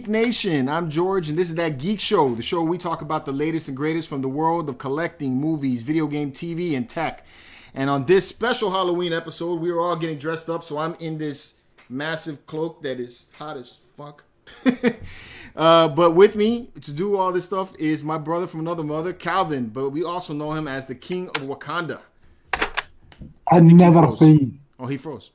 Geek Nation? I'm George, and this is That Geek Show, the show where we talk about the latest and greatest from the world of collecting, movies, video game, TV, and tech. And on this special Halloween episode, we are all getting dressed up, so I'm in this massive cloak that is hot as fuck. But with me to do all this stuff is my brother from another mother, Calvin, but we also know him as the King of Wakanda. I never freeze. Oh, he froze.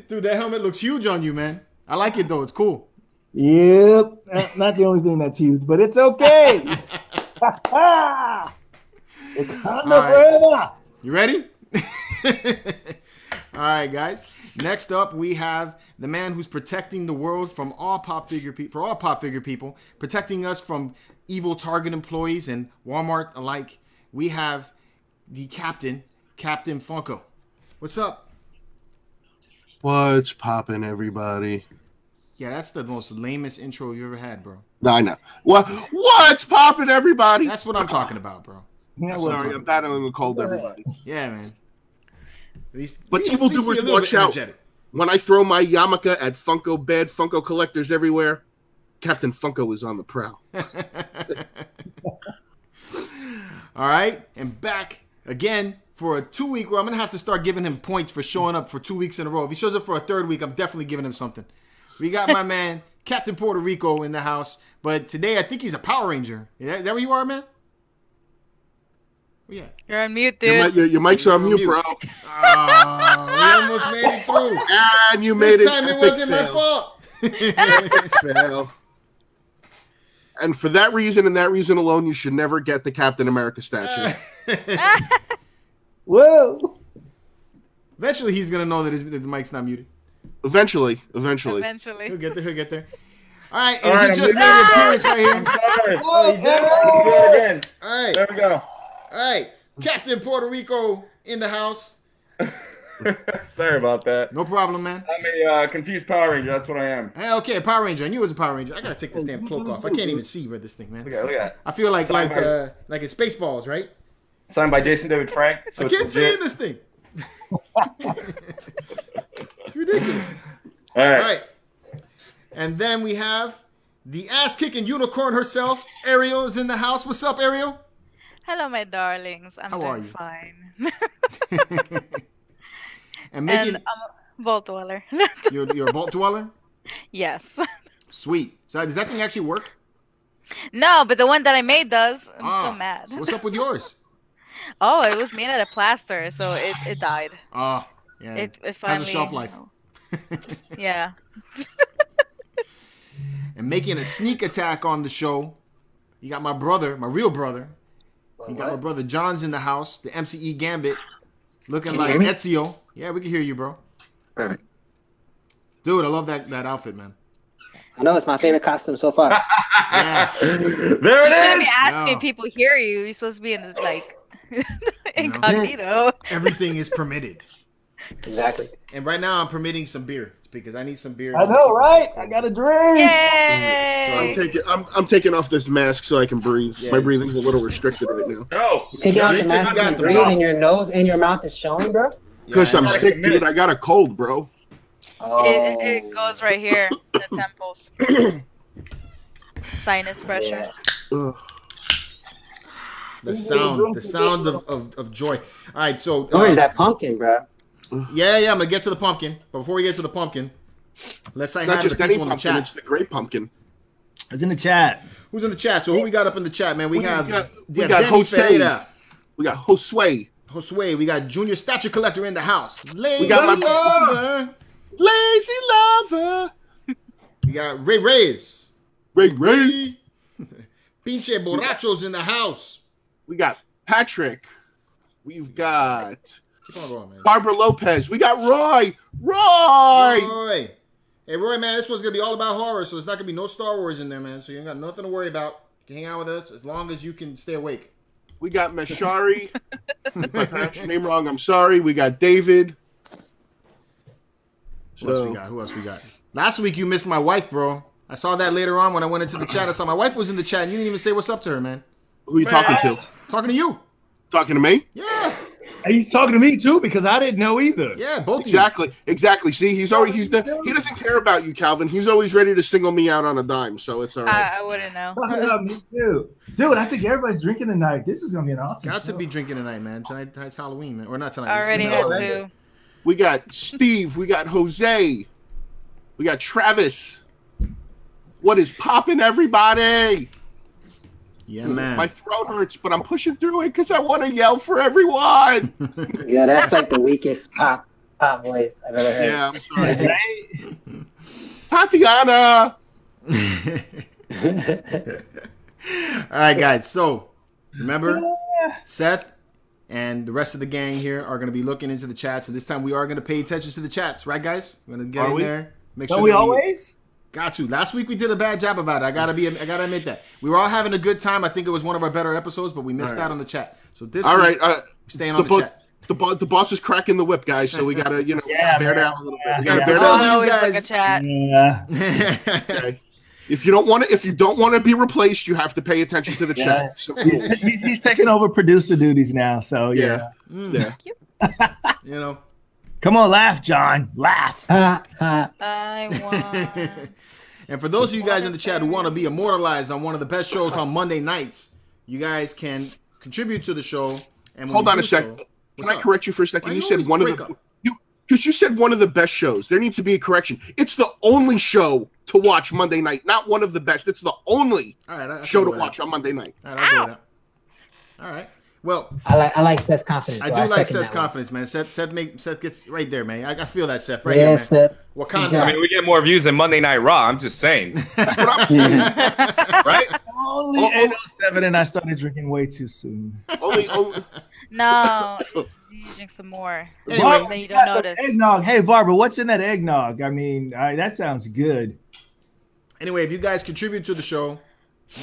Dude, that helmet looks huge on you, man. I like it, though. It's cool. Yep. Not the only thing that's used, but it's okay. Forever. You ready? All right, guys. Next up, we have the man who's protecting the world from all pop figure people, protecting us from evil Target employees and Walmart alike. We have the Captain Funko. What's up? What's poppin', everybody? Yeah, that's the most lamest intro you ever had, bro. I know. What's poppin', everybody? That's what I'm talking about, bro. Yeah, Sorry, I'm battling a cold, everybody. Yeah, man. But evildoers, watch out. When I throw my yarmulke at bad Funko collectors everywhere, Captain Funko is on the prowl. All right, and back again for a 2-week where I'm going to have to start giving him points for showing up for 2 weeks in a row. If he shows up for a third week, I'm definitely giving him something. We got my man, Captain Puerto Rico, in the house. But today, I think he's a Power Ranger. Is that where you are, man? Oh, yeah. You're on mute, dude. Your mic's on mute, bro. Oh, we almost made it through. And you made it. This time it wasn't my fault. Fail. And for that reason and that reason alone, you should never get the Captain America statue. Whoa. Eventually, he's going to know that the mic's not muted. Eventually. He'll get there. All right, and All right, he just made an appearance right here. I'm sorry. Oh, he's there. Let's do it again. All right. There we go. All right. Captain Puerto Rico in the house. Sorry about that. No problem, man. I'm a confused Power Ranger. That's what I am. Hey, okay, Power Ranger. I knew it was a Power Ranger. I gotta take this damn cloak off. I can't even see where this thing, man. Look at that. I feel like it's Spaceballs, right? Signed by Jason David Frank. So I can't see in this thing. It's ridiculous. All All right. right. And then we have the ass-kicking unicorn herself. Ariel is in the house. What's up, Ariel? Hello, my darlings. I'm How are doing you? fine. And And I'm a vault dweller. you're a vault dweller? Yes. Sweet. So does that thing actually work? No, but the one that I made does. I'm so mad. So what's up with yours? Oh, it was made out of plaster, so it died. Oh, yeah. It finally has a shelf life. Yeah. And making a sneak attack on the show, you got my brother, my real brother. You got my brother John's in the house, the MCE Gambit, looking like Ezio. Yeah, we can hear you, bro. Perfect. Dude, I love that outfit, man. I know it's my favorite costume so far. Yeah. There You it shouldn't be is. asking No. people hear you. You're supposed to be in this like incognito. Everything is permitted. Exactly. And right now I'm permitting some beer because I need some beer. I know, right? I got a drink. Yay! I'm taking off this mask so I can breathe. Yeah. My breathing's a little restricted right now. No. Taking off the you mask got and the breathe mask. and your nose and your mouth is showing, bro. Because I'm I know. sick, dude. I got a cold, bro. Oh. It goes right here, in the temples. Sinus pressure. Yeah. Ugh. The sound of joy. All right, so Where's that pumpkin, bro? yeah, I'm gonna get to the pumpkin. But before we get to the pumpkin, let's say It's hi not to just the any people in the pumpkin, chat. it's the great pumpkin. It's in the chat. Who's in the chat? So who we got up in the chat, man? We got Danny Jose. Ferreira. We got Josue. Josue. We got Junior Statue Collector in the house. Lazy got my- Lover. Lazy lover. We got Ray Reyes. Ray Ray. Pinche Borrachos in the house. We got Patrick. We've got Keep on going, man. Barbara Lopez. We got Roy. Roy. Roy. Hey, Roy, man, this one's going to be all about horror, so there's not going to be no Star Wars in there, man. So you ain't got nothing to worry about. You can hang out with us as long as you can stay awake. We got Meshari. If I pronounced your name wrong, I'm sorry. We got David. Who else we got? Who else we got? Last week you missed my wife, bro. I saw that later on when I went into the chat. I saw my wife was in the chat, and you didn't even say what's up to her, man. Who are you talking to? Talking to you. Talking to me? Yeah. He's talking to me too because I didn't know either. Yeah, both exactly. See, he doesn't care about you, Calvin. He's always ready to single me out on a dime, so it's all right. I wouldn't know. Me too. Dude, I think everybody's drinking tonight. This is gonna be an awesome Got show. to be drinking tonight, man. Tonight's Halloween, man. Or not tonight. Already had to. We got Steve. We got Jose. We got Travis. What is popping, everybody? Yeah, man. My throat hurts, but I'm pushing through it because I want to yell for everyone. Yeah, that's like the weakest pop voice I've ever heard. Yeah, I'm sorry. Tatiana. All right, guys. So, remember, Seth and the rest of the gang here are going to be looking into the chats. And this time we are going to pay attention to the chats. Right, guys? We're going to get in there. Make sure we always? Got to. Last week we did a bad job about it. I gotta admit that. We were all having a good time. I think it was one of our better episodes, but we missed out on the chat. So this week, we're staying on the chat. The boss is cracking the whip, guys. So we gotta, bear down a little bit. We gotta bear Oh, down. I always look at chat. Yeah. Okay. If you don't want to be replaced, you have to pay attention to the chat. So, He's taking over producer duties now. So yeah. Come on, laugh, John. Laugh. I want. And for those of you guys in the chat who want to be immortalized on one of the best shows on Monday nights, you guys can contribute to the show. And hold on a second. Can I correct you for a second? You said one of the because you said one of the best shows. There needs to be a correction. It's the only show to watch Monday night, not one of the best. It's the only show to watch on Monday night. All right, I'll go with that. All right. Well, I like Seth's confidence. I do like Seth's confidence, man. Seth gets right there, man. I feel that, Seth. Right here, man. Seth. Wakanda. I mean, we get more views than Monday Night Raw. I'm just saying. That's what I'm saying. Right? Only 8:07, and I started drinking way too soon. No, you drink some more. Anyway, then you don't notice. Eggnog. Hey, Barbara, what's in that eggnog? I mean, that sounds good. Anyway, if you guys contribute to the show,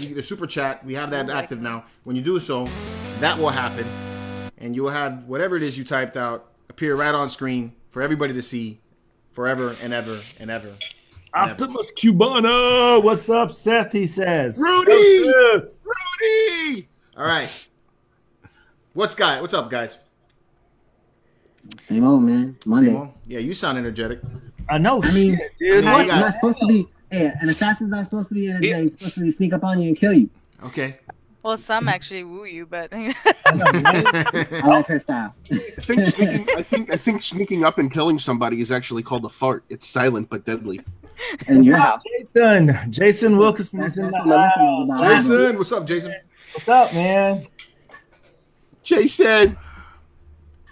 the super chat, we have that active now. When you do so, that will happen, and you will have whatever it is you typed out appear right on screen for everybody to see forever and ever and ever. Optimus Cubana, what's up, Seth? He says, Rudy. All right, what's up, guys? Same old, man. Monday. Same old? Yeah, you sound energetic. I know. I mean, dude, I'm not supposed to be. Hey, an assassin's not supposed to be energetic. He's supposed to sneak up on you and kill you. Okay. Well, some actually woo you, but I like her style. I think sneaking up and killing somebody is actually called a fart. It's silent but deadly. In your house. Jason Wilkerson is in the house. Jason, what's up, Jason? What's up, man? Jason.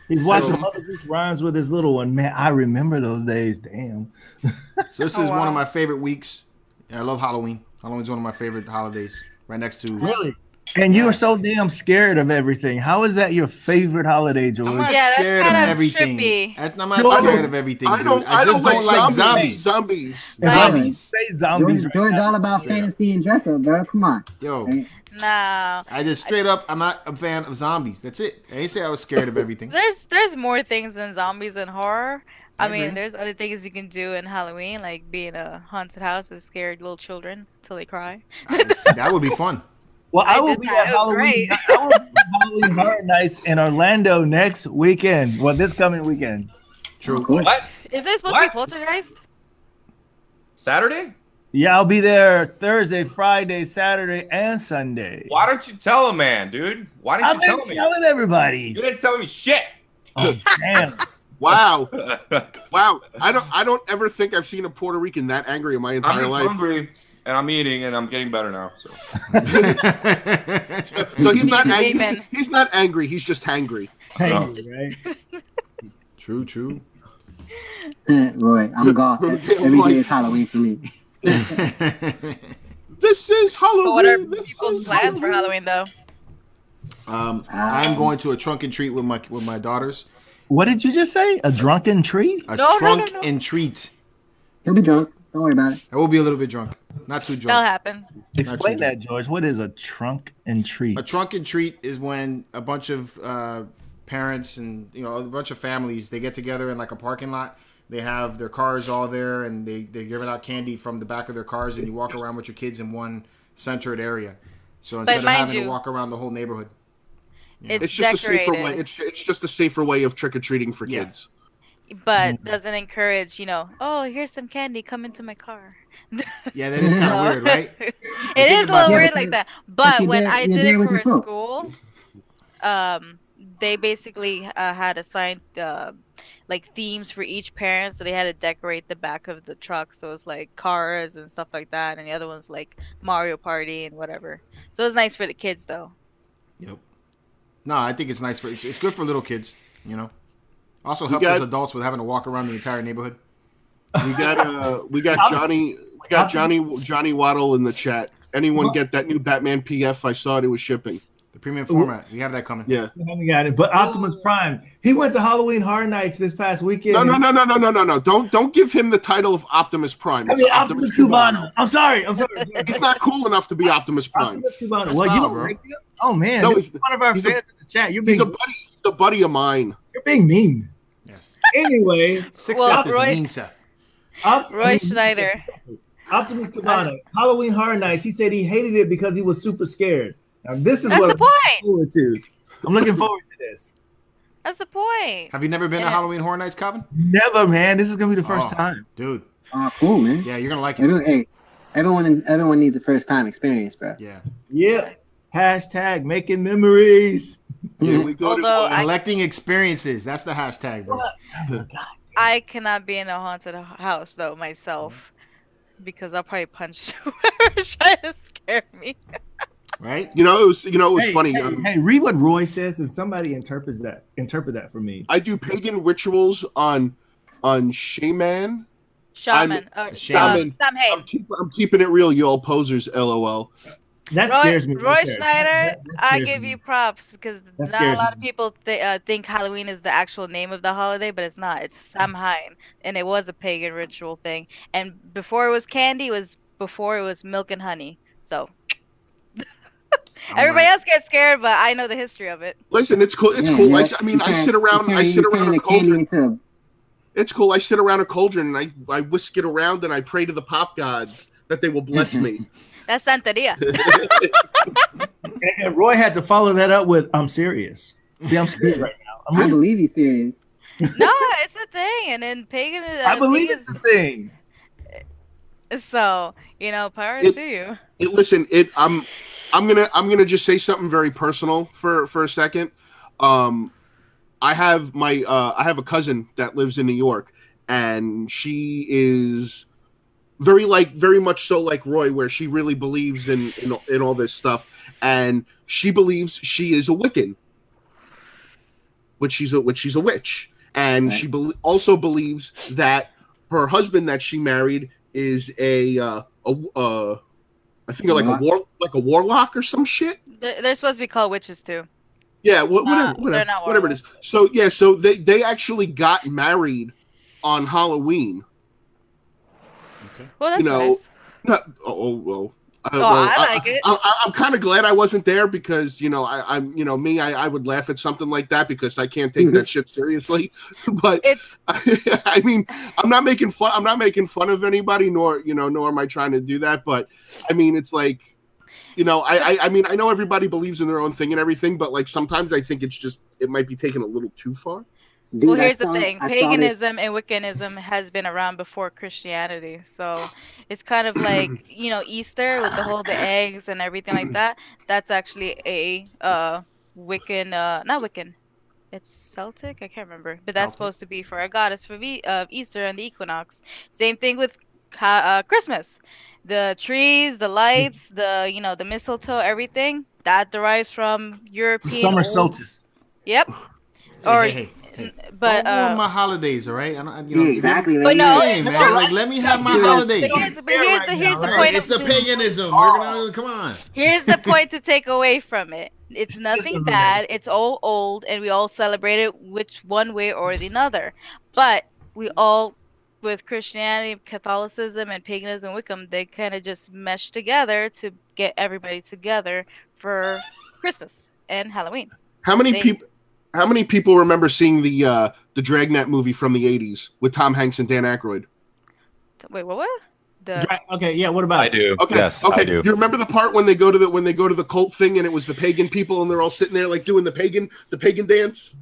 He's watching Mother Goose Rhymes with his little one. Man, I remember those days. Damn. So this is one of my favorite weeks. I love Halloween. Halloween's one of my favorite holidays. Right next to really. And you are so damn scared of everything. How is that your favorite holiday, George? I'm not scared of everything. I'm not scared of everything, dude. I just don't like zombies. Zombies. Say zombies. George all about fantasy and dress up, bro. Come on. Yo. No. I just straight up, I'm not a fan of zombies. That's it. I ain't say I was scared of everything. There's more things than zombies and horror. I mean, agree. there's other things you can do in Halloween, like be in a haunted house and scare little children till they cry. That would be fun. Well, I will be at Halloween. I will be at Halloween Horror Nights in Orlando next weekend. Well, this coming weekend. True. What? Is it supposed to be Poltergeist? Saturday? Yeah, I'll be there Thursday, Friday, Saturday, and Sunday. Why don't you tell a man, dude? Why didn't you tell me? I've been telling everybody. You didn't tell me shit. Oh, damn. Wow. I don't ever think I've seen a Puerto Rican that angry in my entire life. I'm hungry, and I'm eating, and I'm getting better now. So, so he's not angry. He's not angry. He's just hangry. Right? True. Roy, I'm golf. Every day is Halloween for me. This is Halloween. But what are people's plans for Halloween, though? I'm going to a trunk and treat with my daughters. What did you just say? A drunken treat? A trunk and treat. He'll be drunk. Don't worry about it. I will be a little bit drunk. Not too drunk. That'll happen. Explain that, George. What is a trunk and treat? A trunk and treat is when a bunch of parents and a bunch of families, they get together in like a parking lot. They have their cars all there, and they're giving out candy from the back of their cars, and you walk around with your kids in one centered area. So instead of having to walk around the whole neighborhood. It's just decorated. a safer way. It's just a safer way of trick or treating for kids. But doesn't encourage, oh, here's some candy, come into my car. Yeah, that is kind of weird, right? It is a little weird like that. But when I did it for a folks. school, they basically had assigned like themes for each parent, so they had to decorate the back of the truck, so it's like cars and stuff like that, and the other one's like Mario Party and whatever. So it's nice for the kids though. Yep. No, I think it's nice it's good for little kids, Also helps us adults with having to walk around the entire neighborhood. We got Johnny Waddle in the chat. Anyone get that new Batman PF? I saw it was shipping. The premium format. We have that coming. Yeah. We haven't got it. But Optimus Prime, he went to Halloween Horror Nights this past weekend. No. Don't give him the title of Optimus Prime. I mean, Optimus Cubano. I'm sorry. He's not cool enough to be Optimus Prime. Optimus Cubano. Well, you bro. Oh man, no, he's one of our fans in the chat. He's a buddy of mine. You're being mean. Yes. Anyway, Seth is mean Seth. Roy Schneider. Optimus Cubano. Halloween Horror Nights. He said he hated it because he was super scared. Now, this is That's what the point. I'm looking forward to this. That's the point. Have you never been to Halloween Horror Nights, Calvin? Never, man. This is gonna be the first time, dude. Oh, cool, man. Yeah, you're gonna like it. Hey, everyone needs a first time experience, bro. Yeah. Yeah. Hashtag making memories. Yeah, we go collecting experiences. That's the hashtag, bro. I cannot be in a haunted house though myself, because I'll probably punch whoever's trying to scare me. Right? It was funny. Hey, read what Roy says, and somebody interpret that for me. I do pagan rituals on shaman. Shaman. Shaman. I'm keeping it real, you all posers. LOL. That scares me. Roy Schneider, I give you props, because not a lot of people think Halloween is the actual name of the holiday, but it's not. It's Samhain, and it was a pagan ritual thing. And before it was candy, before it was milk and honey. So everybody else gets scared, but I know the history of it. Listen, it's cool. It's cool. I sit around a cauldron. It's cool. I sit around a cauldron and I whisk it around and I pray to the pop gods that they will bless me. That's Santeria. And Roy had to follow that up with, "I'm serious." See, I'm serious right now. I believe he's serious. No, it's a thing, and then pagan. I believe it's a thing. So power to you. Listen, I'm gonna just say something very personal for a second. I have a cousin that lives in New York, and she is very much so like Roy, where she really believes in all this stuff, and she believes she is a Wiccan, which she's a witch, and she also believes that her husband that she married is I think like a warlock or some shit. They're supposed to be called witches too. Yeah, whatever it is. So they actually got married on Halloween. Okay. Well, that's nice. I like it. I'm kind of glad I wasn't there, because I would laugh at something like that because I can't take that shit seriously. But I mean, I'm not making fun of anybody, nor am I trying to do that. But I mean, it's like, I mean, I know everybody believes in their own thing and everything, but like sometimes I think it might be taken a little too far. Dude, well, here's the thing. Paganism and Wiccanism has been around before Christianity. So it's kind of like, Easter with the eggs and everything like that. That's actually a Wiccan, not Wiccan. It's Celtic? I can't remember. But that's supposed to be for a goddess for Easter and the equinox. Same thing with Christmas. The trees, the lights, the mistletoe, everything, that derives from European summer solstice. Yep. But don't ruin my holidays, all right? Exactly. But no, man. Like, let me have my holidays. Here's the point. It's the paganism. We're gonna come on. Here's the point to take away from it. It's nothing bad. It's all old, and we all celebrate it, which one way or the other. But we all, with Christianity, Catholicism, and paganism, Wiccan, they kind of just mesh together to get everybody together for Christmas and Halloween. How many people remember seeing the Dragnet movie from the 80s with Tom Hanks and Dan Aykroyd? Wait, what? Okay, yeah. What about? I do. Okay, Yes, okay. I do. You remember the part when they go to the cult thing and it was the pagan people and they're all sitting there like doing the pagan dance?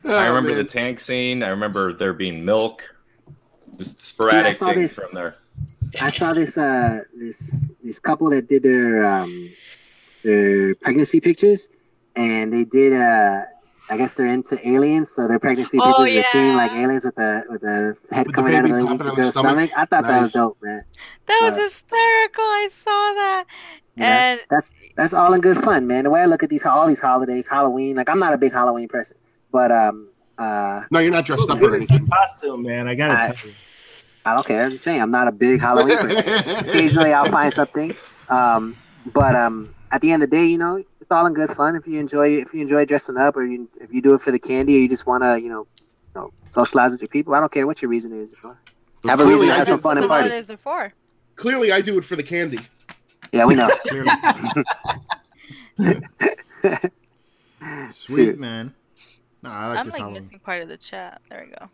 I remember the tank scene. I remember there being milk. Just sporadic things from there. I saw this couple that did their pregnancy pictures, and they did I guess they're into aliens, so their pregnancy pictures are seeing like aliens with the head coming out of the girl's stomach. I thought that was dope, man. That was hysterical. I saw that. Yeah, And that's all in good fun, man. The way I look at all these holidays, Halloween, like I'm not a big Halloween person, but no, you're not dressed up or anything. Costume, man. I gotta tell you. I don't care. I'm just saying I'm not a big Halloween person. Occasionally I'll find something, but at the end of the day, you know, it's all in good fun. If you enjoy dressing up, or if you do it for the candy, or you just want to, you know, socialize with your people. I don't care what your reason is. Have a reason to have some fun and party. What is it for? Clearly, I do it for the candy. Yeah, we know. Sweet, man. No, I like I'm this like Halloween. missing part of the chat. There we go.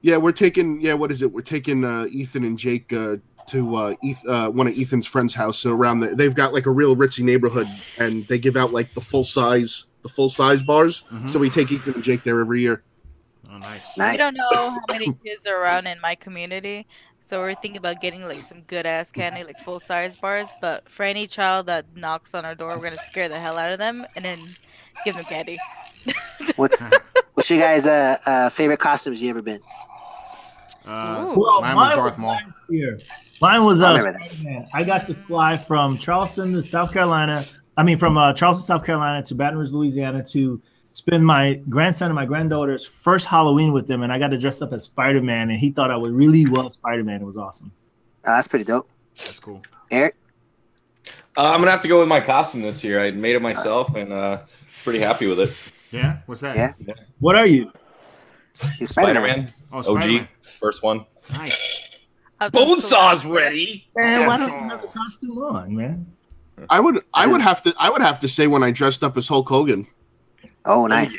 Yeah, we're taking. Yeah, what is it? We're taking Ethan and Jake to one of Ethan's friends' house. So around there, they've got like a real ritzy neighborhood, and they give out like the full size bars. Mhm. So we take Ethan and Jake there every year. Oh, nice. We don't know how many kids are around in my community, so we're thinking about getting like some good ass candy, like full size bars. But for any child that knocks on our door, we're gonna scare the hell out of them and then give them candy. What's your guys' favorite costumes you ever been? Mine was Darth Maul. Mine was Spider-Man. I got to fly from Charleston to South Carolina. I mean, from Charleston, South Carolina to Baton Rouge, Louisiana, to spend my grandson and my granddaughter's first Halloween with them, and I got to dress up as Spider-Man, and he thought I really was Spider-Man. It was awesome. That's pretty dope. That's cool. Eric? I'm gonna have to go with my costume this year. I made it myself, and pretty happy with it. Yeah? What's that? Yeah. What are you? You're Spider-Man. Oh, OG, Spider-Man. first one. Nice. Bonesaw's ready. Man, why don't you have the costume on, man? I would have to say when I dressed up as Hulk Hogan. Oh, nice.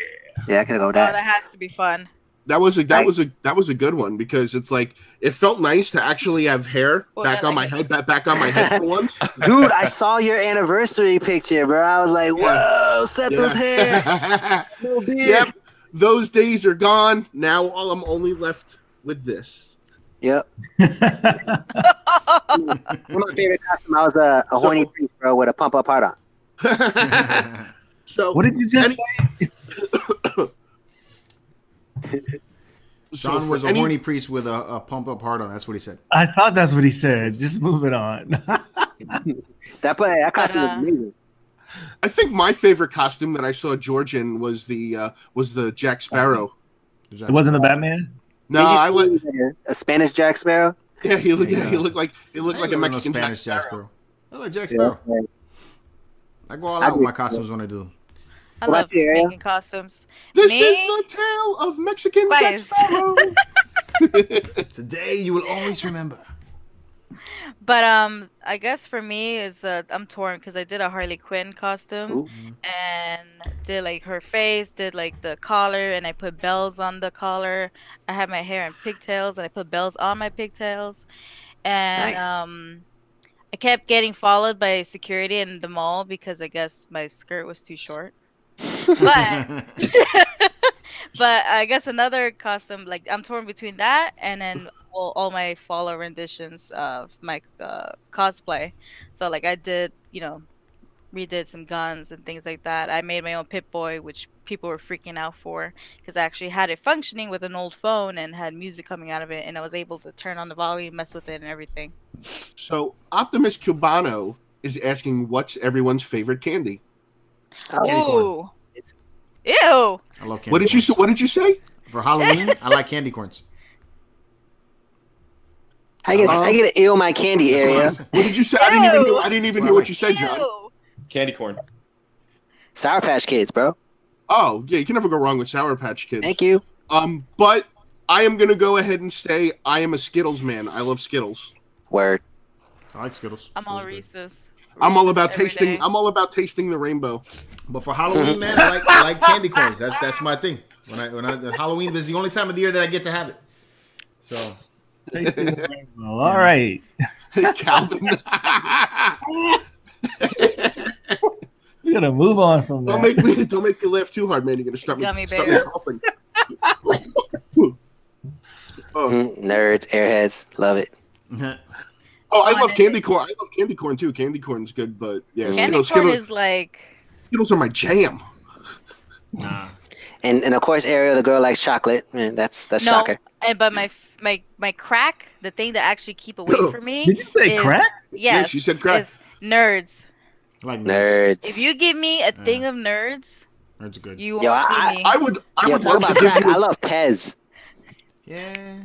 Yeah, I could go with that. That has to be fun. That was a good one because it's like it felt nice to actually have hair back on my head for once. Dude, I saw your anniversary picture, bro. I was like, whoa, Seth's hair. No beard. Yep. Those days are gone. Now I'm only left with this. Yep. One of my favorite costumes, I was a horny priest, bro, with a pump up heart on. So What did you just say? Sean was a horny priest with a pump up heart on. That's what he said. I thought that's what he said. Just move it on. That costume was amazing. I think my favorite costume that I saw George in was the Jack Sparrow. It wasn't the Batman? No, I like a Spanish Jack Sparrow. Yeah, he looked like a Mexican Spanish Jack Sparrow. I like Jack Sparrow. Yeah. I go all out with my costumes when I do. I love making costumes. This is the tale of Mexican Jack Sparrow. Today you will always remember. But I guess for me is I'm torn because I did a Harley Quinn costume and did like her face, did like the collar, and I put bells on the collar. I had my hair in pigtails and I put bells on my pigtails, and I kept getting followed by security in the mall because I guess my skirt was too short. But but I guess another costume, like I'm torn between that and then all my follow renditions of my cosplay. So like I did, redid some guns and things like that. I made my own Pip-Boy, which people were freaking out for because I actually had it functioning with an old phone and had music coming out of it, and I was able to turn on the volume, mess with it, and everything. So Optimus Cubano is asking, what's everyone's favorite candy? Ooh. Ew. I love candy. What did you say? For Halloween, I like candy corns. I get to ill my candy area. What did you say? I didn't even hear what you said, John. Candy corn. Sour Patch Kids, bro. Oh, yeah, you can never go wrong with Sour Patch Kids. Thank you. But I am gonna go ahead and say I am a Skittles man. I love Skittles. Word. I like Skittles. I'm all Reese's. I'm all about every tasting. day. I'm all about tasting the rainbow. But for Halloween, man, I like candy corns. That's my thing. When Halloween is the only time of the year that I get to have it. So All right. Calvin. We're gonna move on from that. Don't make me laugh too hard, man. You're gonna start me coughing. Nerds, airheads, love it. Oh, I love candy corn. I love candy corn too. Candy corn's good, but yeah, candy corn is like Skittles are my jam. Nah. And of course, Ariel, the girl likes chocolate. That's shocker. But my crack, the thing that actually keep away from me. Did you say crack? Yes, Yeah, she said crack. Is nerds. I like Nerds. If you give me a thing of nerds, nerds are good. you won't see me. I would talk love about to give crack. you. I love Pez. Yeah.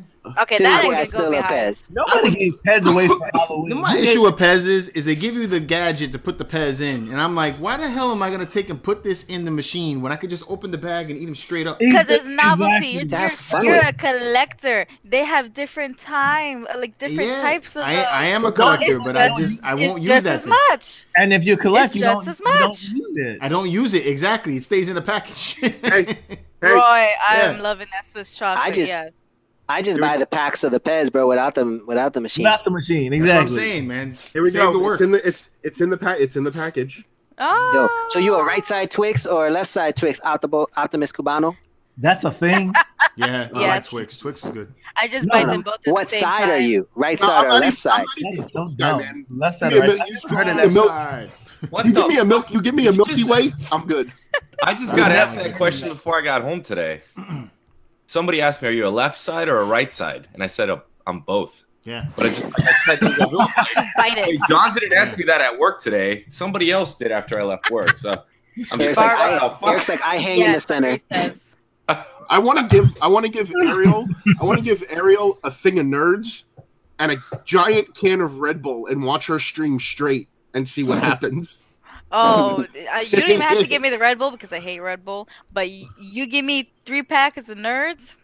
Okay, To that this I day, I can still go love behind. Pez. Nobody gave Pez away for Halloween. My issue with Pez is they give you the gadget to put the Pez in, and I'm like, why the hell am I gonna take and put this in the machine when I could just open the bag and eat them straight up? Because it's novelty. Exactly. You're a collector. They have different different types of. I am a collector, but I won't use that just as thing. much. And if you collect, It's you don't just as much. use it. I don't use it exactly. It stays in the package. Hey, Roy, I Yeah. am loving that Swiss chocolate. I just buy the packs of the Pez, bro, without the machine. Not the machine, That's what I'm exactly. saying, man. here we Save go. the work. It's in the package. Oh. Yo, so you a right side Twix or a left side Twix? Optimus Cubano. That's a thing. Yeah, I like Yes. Twix. Twix is good. I just buy them both at What the same side time. are you? Right No, side I'm or not left side? That is so Yeah, dumb. man. Left side, Yeah, right but side. you I've heard of scroll that. the milk. Side. What You the? give me a milk. You give me a Milky Way. I'm good. I just got asked that question before I got home today. Somebody asked me, "Are you a left side or a right side?" And I said, "I'm both." Yeah. But I just had to go, Just bite it. Hey, John didn't ask me that at work today. Somebody else did after I left work. So I'm just Eric's like, like, what the Eric's fuck? like, I hang in the center. Says. I want to give Ariel a thing of nerds and a giant can of Red Bull and watch her stream straight and see what happens. Oh, you don't even have to give me the Red Bull because I hate Red Bull. But you give me 3 packets of nerds.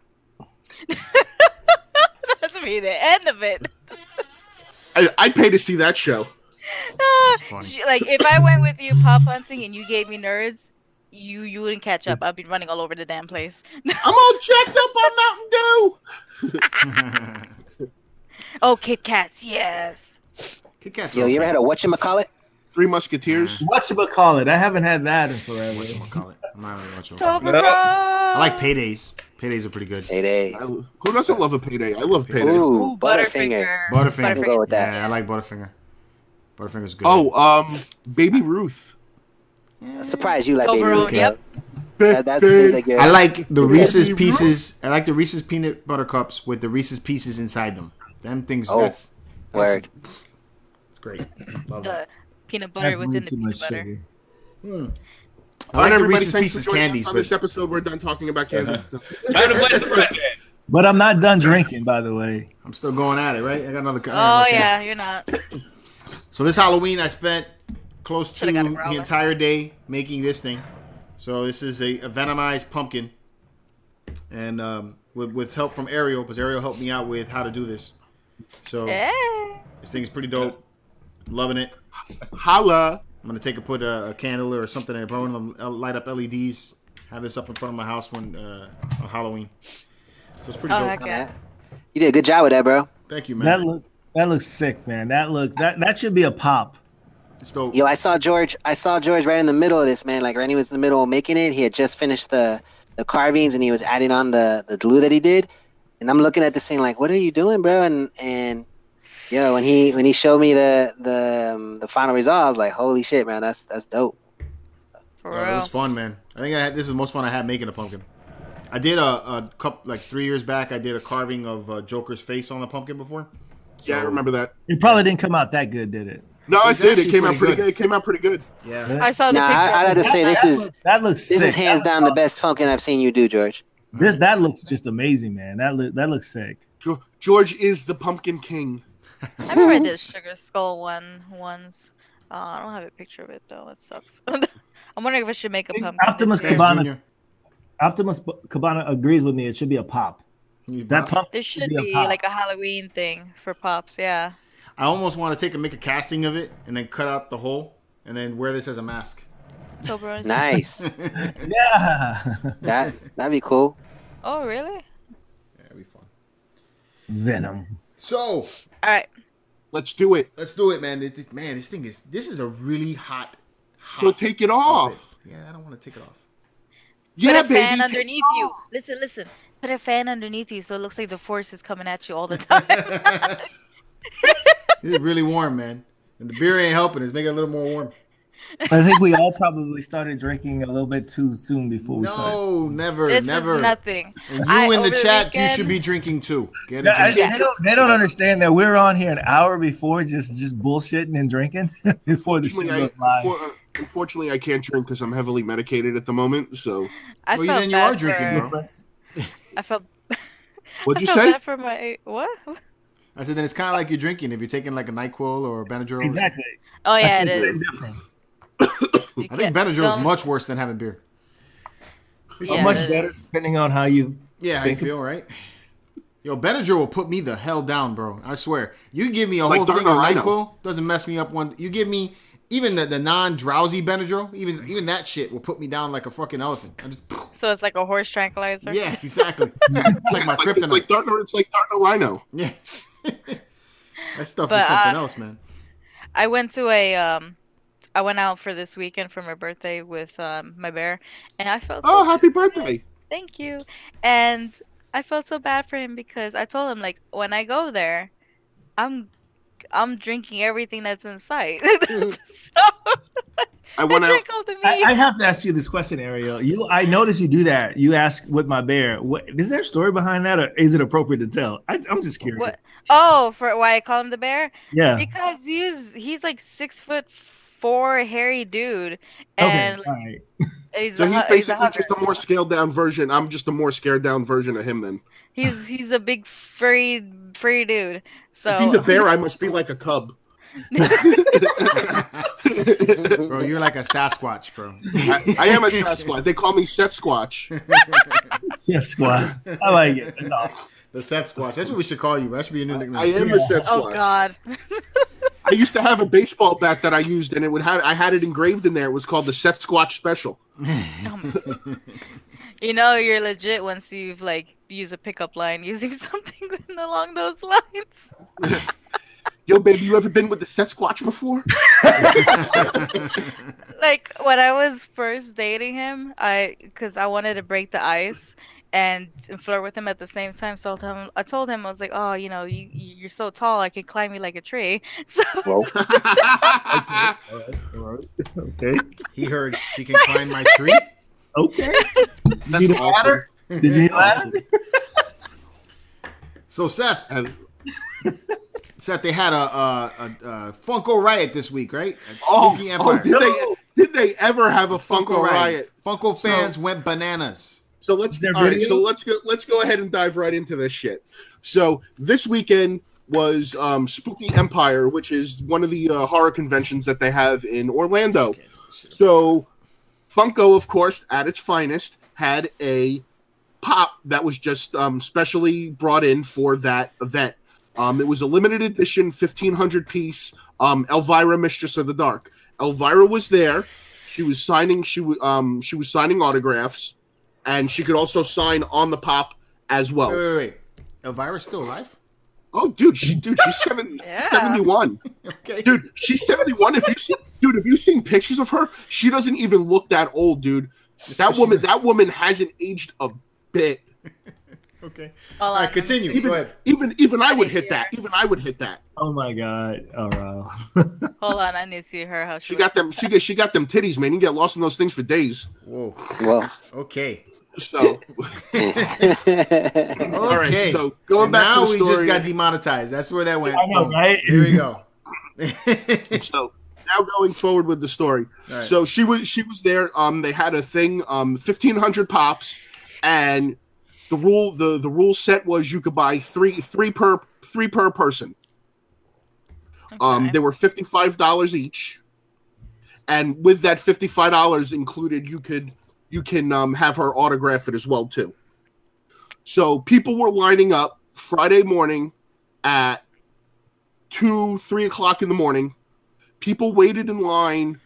That's me. The end of it. I'd pay to see that show. funny. Like if I went with you pop hunting and you gave me nerds, you wouldn't catch up. I'd be running all over the damn place. I'm all jacked up on Mountain Dew. Oh, Kit Kats, yes. Kit Kats. Yo, you ever had a whatchamacallit? Three Musketeers. Whatchamacallit? I haven't had that in forever. Whatchamacallit? I'm not really whatchamacallit. Toblerone. I like paydays. Paydays are pretty good. 8 days. Who doesn't love a payday? I love payday. Ooh, Butterfinger. Butterfinger. We'll go with that. Yeah, I like Butterfinger. Butterfinger's good. Oh, Baby Ruth. Surprised you like Baby Toblerone, Ruth. yep. That's like your, I like the Reese's Baby Pieces. I like the Reese's peanut butter cups with the Reese's Pieces inside them. Them things. Oh, that's word. It's great. Love The it. peanut butter That's way within the too peanut much butter. sugar. I All like right, the everybody, Reese's thanks Pieces for joining candies, us on but this episode. We're done talking about candy. Time to play the Red Dead. But I'm not done drinking, by the way. I'm still going at it, right? I got another. Oh yeah, you're not. So this Halloween, I spent close to Should've got a the growler. entire day making this thing. So this is a venomized pumpkin, and with help from Ariel, because Ariel helped me out with how to do this. So Eh. this thing's pretty dope. Loving it. Holla. I'm gonna put a candle or something and light up LEDs. Have this up in front of my house on Halloween. So it's pretty Oh dope. heck yeah. You did a good job with that, bro. Thank you, man. That looks sick, man. That should be a pop. It's dope. Yo, I saw George right in the middle of this, man. Like when he was in the middle of making it, he had just finished the carvings and he was adding on the glue that he did. And I'm looking at this thing like, what are you doing, bro? And yo, when he showed me the final result, I was like, holy shit, man, that's dope. For It real. was fun, man. I think this is the most fun I had making a pumpkin. I did a couple, like 3 years back. I did a carving of Joker's face on the pumpkin before. Yeah, I remember that. It probably didn't come out that good, did it? No, it It's did. It actually came out pretty pretty good. good. It came out pretty good. Yeah. I saw the Nah, picture. I gotta say That looks sick. this is hands down the best pumpkin I've seen you do, George. That looks just amazing, man. That looks sick. George is the pumpkin king. I remember I did a sugar skull one once. I don't have a picture of it though. It sucks. I'm wondering if I should make a pumpkin. Optimus this year. Cabana. Optimus Cabana agrees with me. It should be a pop. That pumpkin. There should be a be pop. like a Halloween thing for pops. Yeah. I almost want to make a casting of it and then cut out the hole and then wear this as a mask. Toblerone. Nice. Yeah. That'd be cool. Oh really? Yeah, it'd be fun. Venom. So, all right, let's do it. Let's do it, man. This is a really hot. So take it off. Outfit. Yeah, I don't want to take it off. Yeah, put a fan underneath you. Listen. Put a fan underneath you so it looks like the force is coming at you all the time. It's really warm, man. And the beer ain't helping. It's making it a little more warm. I think we all probably started drinking a little bit too soon before we started. No, never. This is nothing. And you in the chat, you should be drinking too. Get it. They don't understand that we're on here an hour before just bullshitting and drinking before the show goes live. Unfortunately, I can't drink because I'm heavily medicated at the moment. So, then you are drinking, bro. I felt. What'd you say? Bad for my what? I said then it's kind of like you're drinking if you're taking like a NyQuil or a Benadryl. Exactly. Oh yeah, it is. I think Benadryl is much worse than having beer. Yeah, much better depending on how you. Yeah, how you feel, right? Yo, Benadryl will put me the hell down, bro. I swear. You give me a whole thing of NyQuil, doesn't mess me up one. You give me even the non-drowsy Benadryl, even that shit will put me down like a fucking elephant. So it's like a horse tranquilizer. Yeah, exactly. It's like my kryptonite. It's like Dark Rhino. Yeah. That stuff is something else, man. I went out for this weekend for my birthday with my bear, and I felt so happy birthday. Thank you. And I felt so bad for him because I told him, like, when I go there, I'm drinking everything that's in sight. I have to ask you this question, Ariel. I noticed you do that. You ask with my bear. Is there a story behind that, or is it appropriate to tell? I'm just curious. What? Oh, for why I call him the bear? Yeah. Because he's like 6'4" hairy dude, and he's basically just a more scaled down version. I'm just a more scaled down version of him. Then he's a big furry dude. So if he's a bear, I must be like a cub. Bro, you're like a Sasquatch, bro. I am a Sasquatch. They call me Seth Squatch. Seth Squatch. I like it. That's awesome. The Seth Squatch. That's what we should call you. That should be your new nickname. I am a Seth Squatch. Oh God. I used to have a baseball bat that I used, and I had it engraved in there. It was called the Seth Squatch Special. You know you're legit once you've like used a pickup line using something along those lines. Yo, baby, you ever been with the Seth Squatch before? Like when I was first dating him, because I wanted to break the ice and flirt with him at the same time. So I told him, I was like, oh, you're so tall, I can climb you like a tree. So okay. He heard she can climb my tree. Okay. Did you need a ladder? Did you need a ladder? So Seth, they had a Funko riot this week, right? Spooky Empire. Did they ever have a Funko riot? Funko fans went bananas. So let's go ahead and dive right into this shit. So this weekend was Spooky Empire, which is one of the horror conventions that they have in Orlando. Okay, so Funko, of course, at its finest, had a pop that was just specially brought in for that event. It was a limited edition 1,500 piece Elvira, Mistress of the Dark. Elvira was there. She was signing. She was signing autographs, and she could also sign on the pop as well. Wait. Elvira's still alive? Oh, dude, she's 71. Okay, dude, she's 71. If you've seen pictures of her, she doesn't even look that old, dude. That woman hasn't aged a bit. Okay. All right, continue. Go ahead. Even I would hit that. Even I would hit that. Oh my God. Oh wow. Hold on, I need to see her. How she got them. She got them titties, man. You get lost in those things for days. Whoa. Well. Okay. So. Okay. So going back to the story. Now we just got demonetized. That's where that went. I know, right? Here we go. So now going forward with the story. Right. So she was there. They had a thing. 1,500 pops, and the rule set was you could buy three per person. Okay. They were $55 each, and with that $55 included, you can have her autograph it as well too. So people were lining up Friday morning at 2-3 o'clock in the morning. People waited in line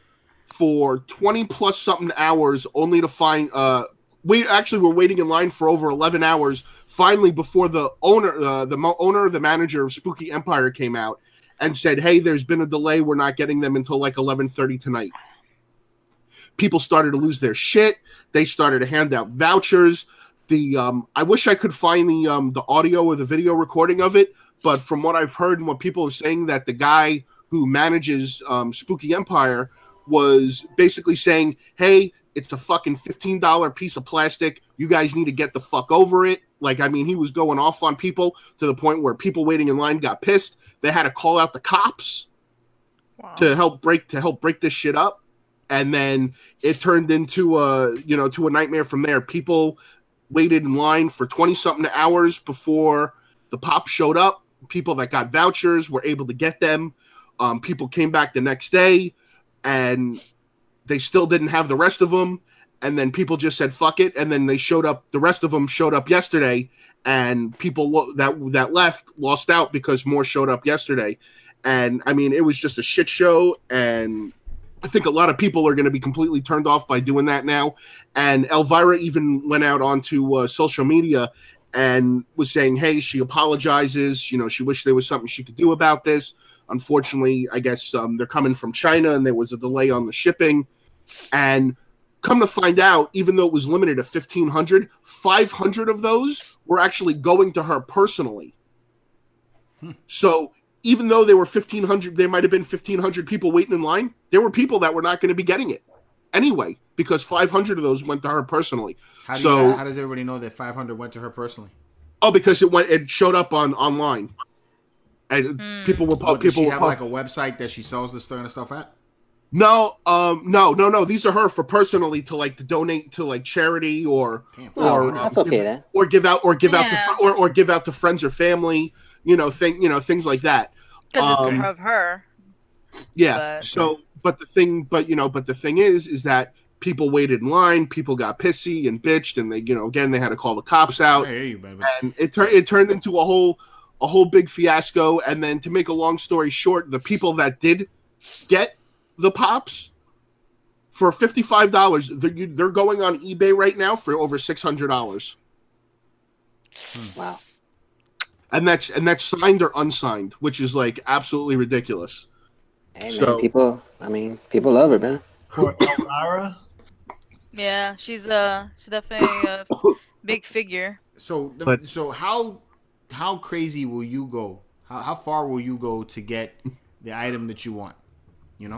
for 20 plus something hours only to find we actually were waiting in line for over 11 hours. Finally, before the owner, the manager of Spooky Empire came out and said, "Hey, there's been a delay. We're not getting them until like 11:30 tonight." People started to lose their shit. They started to hand out vouchers. I wish I could find the audio or the video recording of it, but from what I've heard and what people are saying, that the guy who manages Spooky Empire was basically saying, "Hey, it's a fucking $15 piece of plastic. You guys need to get the fuck over it." Like, I mean, he was going off on people to the point where people waiting in line got pissed. They had to call out the cops to help break this shit up. And then it turned into a nightmare from there. People waited in line for 20-something hours before the pop showed up. People that got vouchers were able to get them. People came back the next day, and they still didn't have the rest of them. And then people just said, fuck it. And then they showed up. The rest of them showed up yesterday, and people that left lost out because more showed up yesterday. And I mean, it was just a shit show. And I think a lot of people are going to be completely turned off by doing that now. And Elvira even went out onto social media and was saying, hey, she apologizes. You know, she wished there was something she could do about this. Unfortunately, I guess they're coming from China and there was a delay on the shipping. And come to find out, even though it was limited to 1,500, 500 of those were actually going to her personally. So even though there were 1,500, there might have been 1,500 people waiting in line, there were people that were not going to be getting it anyway, because 500 of those went to her personally. How does everybody know that 500 went to her personally? Oh, because it showed up online. And people were does she have like a website that she sells this kind of stuff at? No, no. These are her for personally to donate to like charity or that's okay then. Or give out to friends or family, things like that. Because it's of her. Yeah. But the thing is that people waited in line, people got pissy and bitched, and they, again, they had to call the cops out. I hear you, baby. And it turned into a whole big fiasco. And then, to make a long story short, the people that did get the pops for $55, they're going on eBay right now for over $600. Wow. And that's signed or unsigned, which is like absolutely ridiculous. Hey, man, people love her, man. For Elvira? Yeah, she's definitely a big figure. So how crazy will you go? How far will you go to get the item that you want?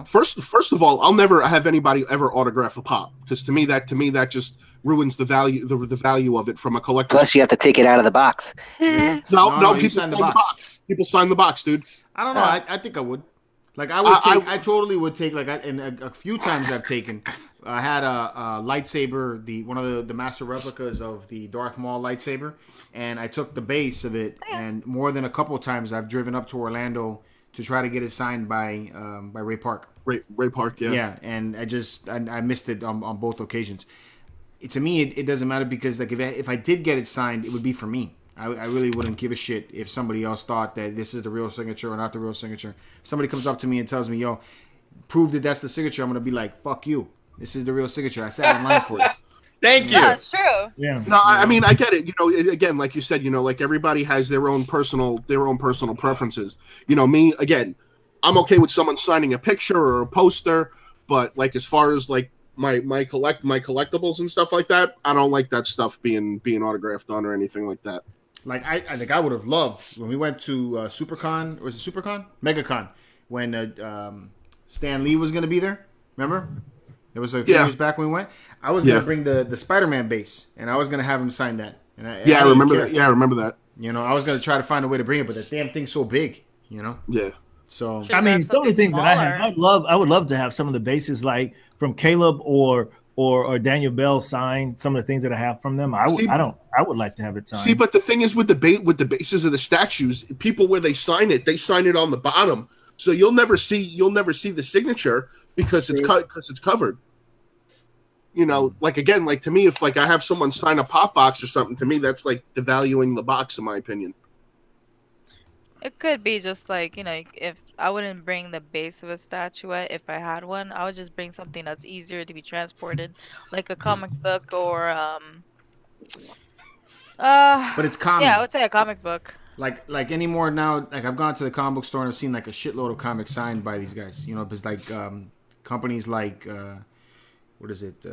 First of all, I'll never have anybody ever autograph a pop, because to me that just ruins the value of it from a collector. Plus, you have to take it out of the box. No, people sign the box. People sign the box, dude. I don't know. I think I would. Like I totally would take and a few times I've taken. I had a lightsaber, one of the master replicas of the Darth Maul lightsaber, and I took the base of it. And more than a couple of times, I've driven up to Orlando to try to get it signed by Ray Park. Ray Park, yeah. Yeah, and I missed it on both occasions. To me, it doesn't matter, because like if I did get it signed, it would be for me. I really wouldn't give a shit if somebody else thought that this is the real signature or not the real signature. Somebody comes up to me and tells me, yo, prove that that's the signature. I'm going to be like, fuck you. This is the real signature. I sat in line for it. Thank you. Yeah, it's true. Yeah. No, I mean, I get it. Again, like you said, like everybody has their own personal preferences. Me, again, I'm okay with someone signing a picture or a poster, but like as far as like my collectibles and stuff like that, I don't like that stuff being autographed on or anything like that. Like I think I would have loved when we went to SuperCon, or was it SuperCon? MegaCon, when Stan Lee was going to be there. Remember? It was a few years back when we went. I was going to bring the Spider-Man base, and I was going to have him sign that. And I remember that. Yeah, I remember that. I was going to try to find a way to bring it, but that damn thing's so big, Yeah. So I mean, some of the things that I have, I would love to have some of the bases, like from Caleb or Daniel Bell sign some of the things that I have from them. I would like to have it signed. See, but the thing is with the bases of the statues, people where they sign it on the bottom, so you'll never see the signature because it's covered. Like again, like to me, if like I have someone sign a pop box or something, to me that's like devaluing the box, in my opinion. It could be just like, if I wouldn't bring the base of a statuette if I had one, I would just bring something that's easier to be transported, like a comic book or But it's common. yeah, I would say a comic book. Like anymore now, like I've gone to the comic book store and I've seen like a shitload of comics signed by these guys. It's like companies like what is it?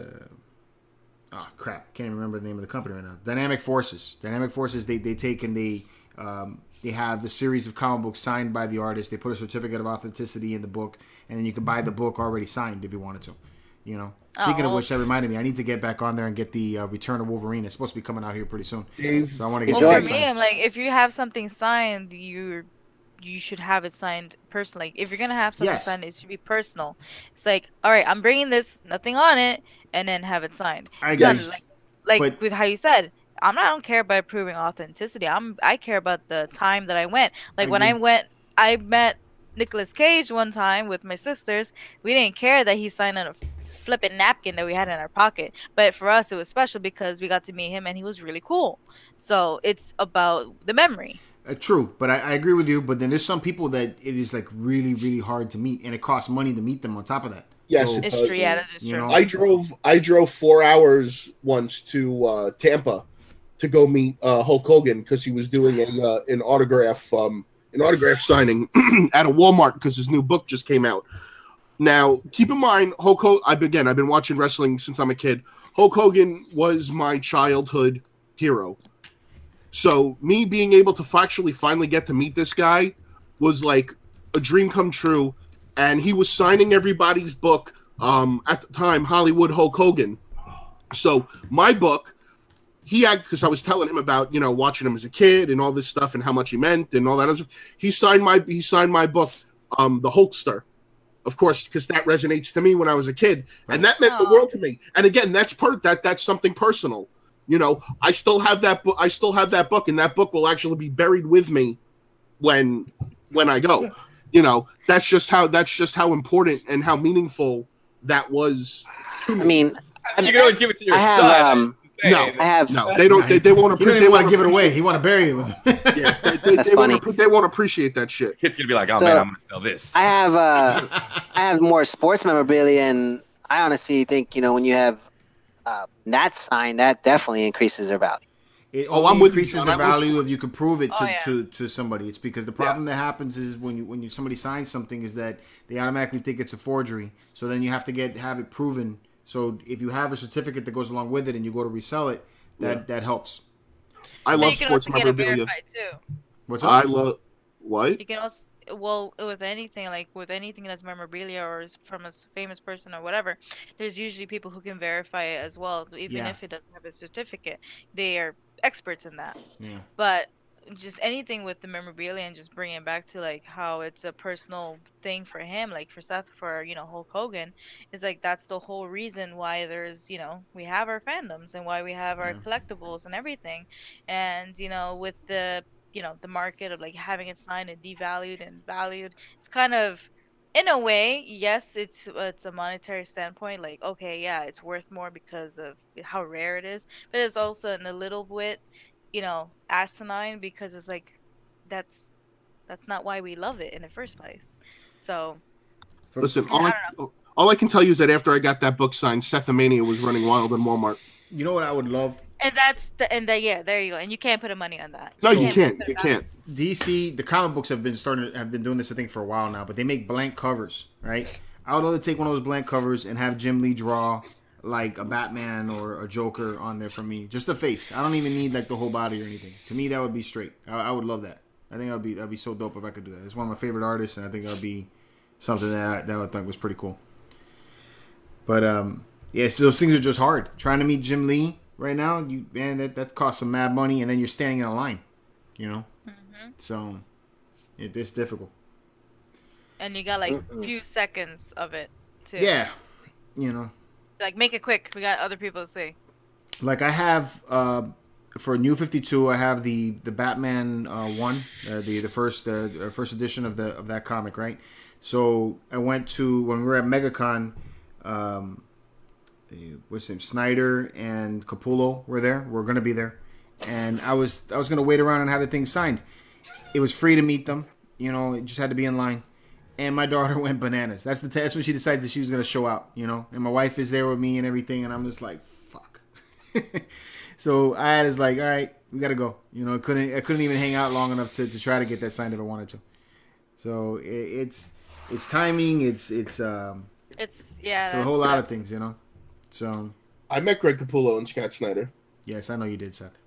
Oh crap, can't even remember the name of the company right now. Dynamic Forces. Dynamic Forces. They take and they have the series of comic books signed by the artist. They put a certificate of authenticity in the book, and then you can buy the book already signed if you wanted to. Speaking of which, that reminded me, I need to get back on there and get the Return of Wolverine. It's supposed to be coming out here pretty soon. So I want to get that signed. For me, I'm like, if you have something signed, you should have it signed personally. If you're gonna have something signed, it should be personal. It's like, all right, I'm bringing this, nothing on it, and then have it signed. I guess. Like with how you said, I don't care about proving authenticity. I care about the time that I went. Like when I went, I met Nicolas Cage one time with my sisters. We didn't care that he signed on a flipping napkin that we had in our pocket, but for us it was special because we got to meet him and he was really cool. So it's about the memory. True, but I agree with you. But then there's some people that it is like really, really hard to meet, and it costs money to meet them. On top of that, yes, so, it's true. Yeah, it's true. I drove 4 hours once to Tampa to go meet Hulk Hogan because he was doing an autograph signing at a Walmart because his new book just came out. Now, keep in mind, Hulk Hogan, I've been watching wrestling since I'm a kid. Hulk Hogan was my childhood hero. So me being able to finally get to meet this guy was like a dream come true. And he was signing everybody's book at the time, Hollywood Hulk Hogan. So my book, because I was telling him about, watching him as a kid and all this stuff and how much he meant and all that other stuff. He signed my book, The Hulkster. Of course, because that resonates to me when I was a kid, and that meant the world to me. And again, that's something personal. I still have that book. And that book will actually be buried with me when I go. That's just how important and how meaningful that was to me. I mean, you can always give it to your son. No, they don't. They won't. They want to give it away. He want to bury it with him. Yeah, they won't appreciate that shit. Kid's gonna be like, oh man, I'm gonna sell this. I have more sports memorabilia, and I honestly think when you have that sign, that definitely increases their value. It only increases the value if you can prove it to somebody. It's because the problem that happens is when somebody signs something is that they automatically think it's a forgery. So then you have to have it proven. So if you have a certificate that goes along with it and you go to resell it, that helps. I love sports memorabilia. What's up? I love what? You can also with anything that's memorabilia or is from a famous person or whatever. There's usually people who can verify it as well, even if it doesn't have a certificate. They are experts in that. Yeah. But just anything with the memorabilia and just bringing it back to like how it's a personal thing for him, like for Hulk Hogan, is like that's the whole reason why there's we have our fandoms and why we have our collectibles and everything. And with the the market of like having it signed and devalued and valued, it's kind of, in a way, yes, it's a monetary standpoint, like okay, yeah, it's worth more because of how rare it is, but it's also in a little bit asinine because it's like that's not why we love it in the first place. So listen, all I can tell you is that after I got that book signed, Sethomania was running wild in Walmart. You know what I would love? And there you go. And you can't put a money on that. No, you can't. You can't. DC, the comic books have been doing this, I think, for a while now, but they make blank covers, right? I would love to take one of those blank covers and have Jim Lee draw like a Batman or a Joker on there for me. Just the face. I don't even need like the whole body or anything. To me, that would be straight. I would love that. I think that'd be so dope if I could do that. It's one of my favorite artists, and I think that'd be something that I would think was pretty cool. But those things are just hard. Trying to meet Jim Lee right now, that costs some mad money, and then you're standing in a line, So it's difficult. And you got like a few seconds of it too. Yeah, Like make it quick. We got other people to see. Like I have for New 52, I have the Batman one, the first edition of that comic, right? So I went to, when we were at MegaCon, what's his name, Snyder and Capullo were there. We're gonna be there, and I was gonna wait around and have the thing signed, It was free to meet them. You know, it just had to be in line. And my daughter went bananas. That's when she decides that she was gonna show out. You know, and my wife is there with me and everything, and I'm just like, fuck. So I was like, all right, we gotta go. You know, I couldn't even hang out long enough to try to get that signed if I wanted to. So it's timing. It's a whole lot of things, you know. So I met Greg Capullo and Scott Snyder. Yes, I know you did, Seth.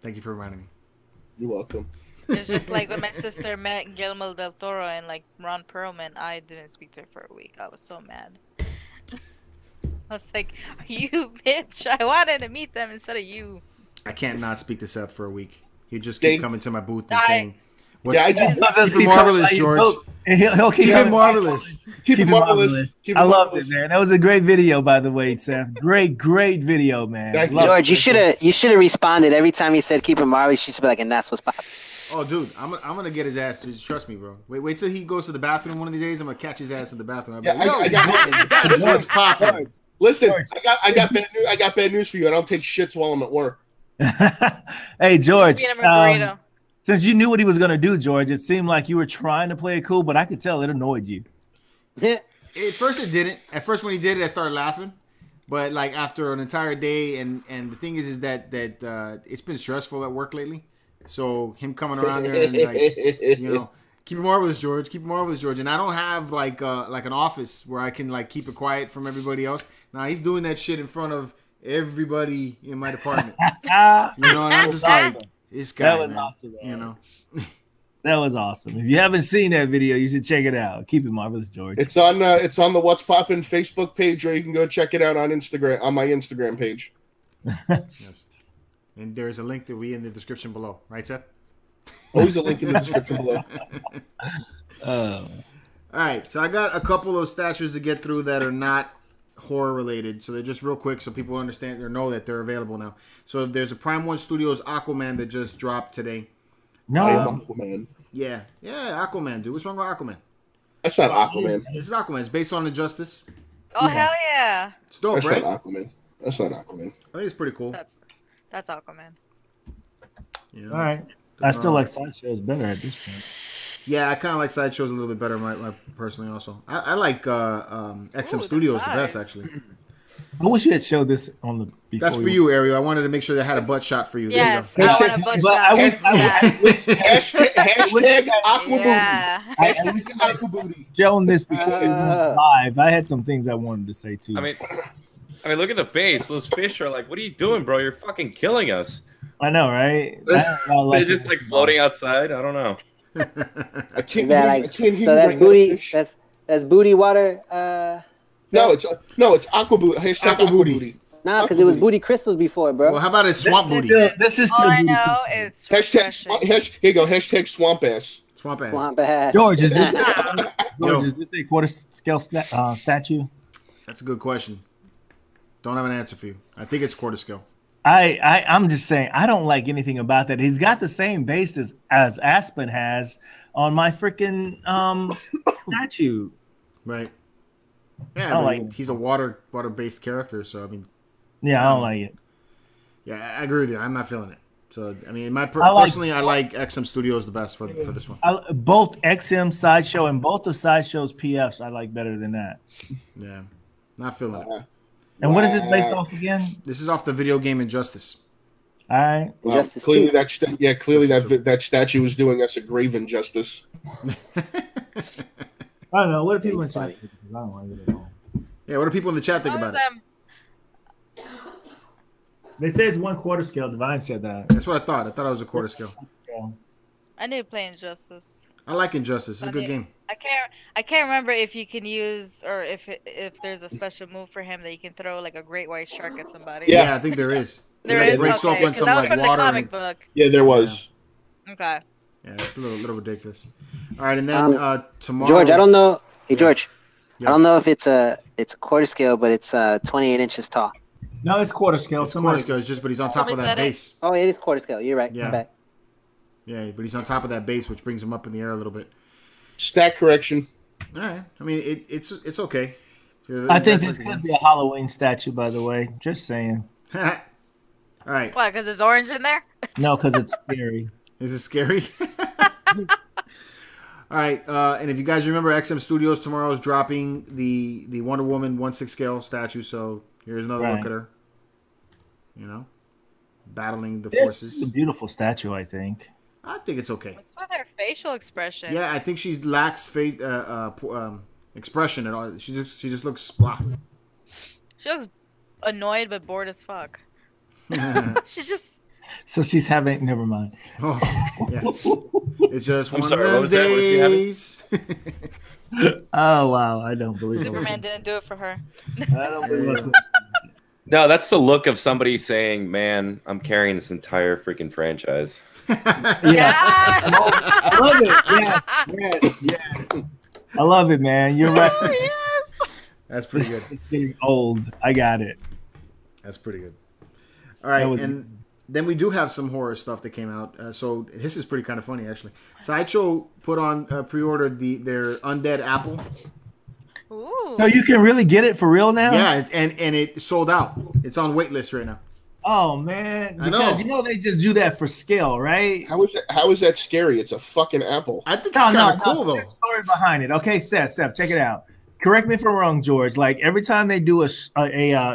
Thank you for reminding me. You're welcome. It's just like when my sister met Guillermo del Toro and like Ron Perlman, I didn't speak to her for a week. I was so mad. I was like, "You bitch! I wanted to meet them instead of you." I can't not speak to Seth for a week. He'd just keep coming to my booth and saying, I just keep it marvelous, George. He'll keep it marvelous. Keep it marvelous. I loved it, man. That was a great video, by the way, Seth. Great video, man. George, you should have responded every time he said keep it marvelous. She should be like, and that's what's popping. Oh, dude, I'm gonna get his ass. Just trust me, bro. Wait till he goes to the bathroom one of these days. I'm gonna catch his ass in the bathroom. That's what's popping. Listen, I got bad news for you. I don't take shits while I'm at work. Hey, George. Since you knew what he was gonna do, George, it seemed like you were trying to play it cool, but I could tell it annoyed you. At first, it didn't. At first, when he did it, I started laughing. But like after an entire day, and the thing is that it's been stressful at work lately. So him coming around there and like, you know, keep it marvelous, George. Keep it marvelous, George. And I don't have like an office where I can like keep it quiet from everybody else. Now he's doing that shit in front of everybody in my department. You know, and I'm just like, this guy, man. Awesome, man. You know, that was awesome. If you haven't seen that video, you should check it out. Keep it marvelous, George. It's on the What's Poppin' Facebook page, or you can go check it out on Instagram on my Instagram page. Yes. And there's a link that will be in the description below. Right, Seth? Always a link in the description below. All right. So I got a couple of statues to get through that are not horror related. So they're just real quick so people understand or know that they're available now. So there's a Prime 1 Studios Aquaman that just dropped today. No. Aquaman. Yeah, Aquaman, dude. What's wrong with Aquaman? That's not Aquaman. This is Aquaman. It's based on Injustice. Oh, hell yeah. It's dope, That's right? not Aquaman. That's not Aquaman. I think it's pretty cool. That's Aquaman. Yeah. All right. I still like Sideshows better at this point. Yeah, I kind of like Sideshows a little bit better, my personally also. I like XM Studios the best, actually. I wish you had showed this on the. That's for you, Ariel. I wanted to make sure they had a butt shot for you. Yes, I want a butt shot. Hashtag Aquabooty. Yeah. Hashtag Aquabooty. Shown this before it was live. I had some things I wanted to say too. I mean, look at the base. Those fish are like, what are you doing, bro? You're fucking killing us. I know, right? They're just like floating outside. I don't know. I can't hear so that's booty. That's booty water. No, it's Aquabooty. Hashtag Aquabooty. Nah, because it was booty crystals before, bro. Well, how about it's swamp booty? This is all I know is here you go. Hashtag swamp ass. Swamp ass. Swamp ass. George, is this a quarter scale statue? That's a good question. Don't have an answer for you. I think it's quarter scale. I'm just saying I don't like anything about that. He's got the same basis as Aspen has on my freaking statue. Right. Yeah, I mean, he's a water-based character, so I mean. Yeah, I don't like it. Yeah, I agree with you. I'm not feeling it. So I mean, personally, I like XM Studios the best for this one. Both XM Sideshow and both of Sideshow's PFs I like better than that. Yeah, not feeling it. And what is this based off again? This is off the video game Injustice. All right. Well, clearly that statue was doing us a grave injustice. I don't know. What do people in chat think? I don't like it at all. Yeah, what do people in the chat think about it? They say it's 1/4 scale. Divine said that. That's what I thought. I thought it was a quarter scale. I need to play Injustice. I like Injustice. It's a good game. I can't remember if you can use or if there's a special move for him that you can throw like a great white shark at somebody. Yeah, I think there is. There is. Breaks Okay, open some that was like from water. the comic book. Yeah, there was. Yeah. Okay. Yeah, it's a little ridiculous. All right, and then tomorrow. George, I don't know. Hey, George, I don't know if it's a quarter scale, but it's 28 inches tall. No, it's quarter scale. It's quarter scale. It's just, but he's on top of that base. Oh, it is quarter scale. You're right. Yeah. I'm back. Yeah, but he's on top of that base, which brings him up in the air a little bit. Stat correction. All right. I mean, it's okay. I think this could be a Halloween statue, by the way. Just saying. All right. What? Because there's orange in there? No, because it's scary. Is it scary? All right, and if you guys remember, XM Studios tomorrow is dropping the Wonder Woman 1/6 scale statue. So here's another look at her. You know, battling the forces. It's a beautiful statue, I think. I think it's okay. What's with her facial expression? Yeah, I think she lacks face expression at all. She just looks blah. She looks annoyed but bored as fuck. She's just. So she's having. Never mind. Oh, yeah. It's just one of them days. Oh wow! I don't believe Superman didn't do it for her. I don't believe No, that's the look of somebody saying, "Man, I'm carrying this entire freaking franchise." Yeah, I love it. Yes. I love it, man. You're right. Yes. That's pretty good. It's getting old. I got it. That's pretty good. All right, and then we do have some horror stuff that came out. So this is pretty kind of funny, actually. Sideshow put on pre-ordered their Undead Apple. Ooh. So you can really get it for real now? Yeah, and it sold out. It's on wait list right now. Oh man, because you know they just do that for scale, right? How is that scary? It's a fucking apple. I think it's kind of cool though. There's a story behind it. Okay, Seth, check it out. Correct me if I'm wrong, George. Like every time they do a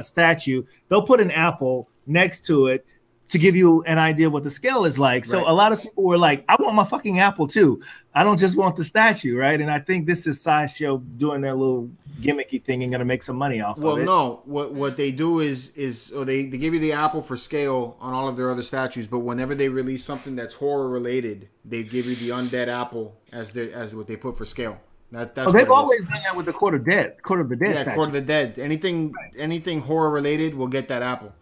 statue, they'll put an apple next to it to give you an idea what the scale is like. So a lot of people were like, I want my fucking apple too. I don't just want the statue, right? And I think this is Sideshow doing their little gimmicky thing and going to make some money off of it. Well, no. What they do is they give you the apple for scale on all of their other statues, but whenever they release something that's horror related, they give you the Undead Apple as what they put for scale. That's they've always done that with the Court of the Dead Yeah, statue. Court of the Dead. Anything horror related will get that apple.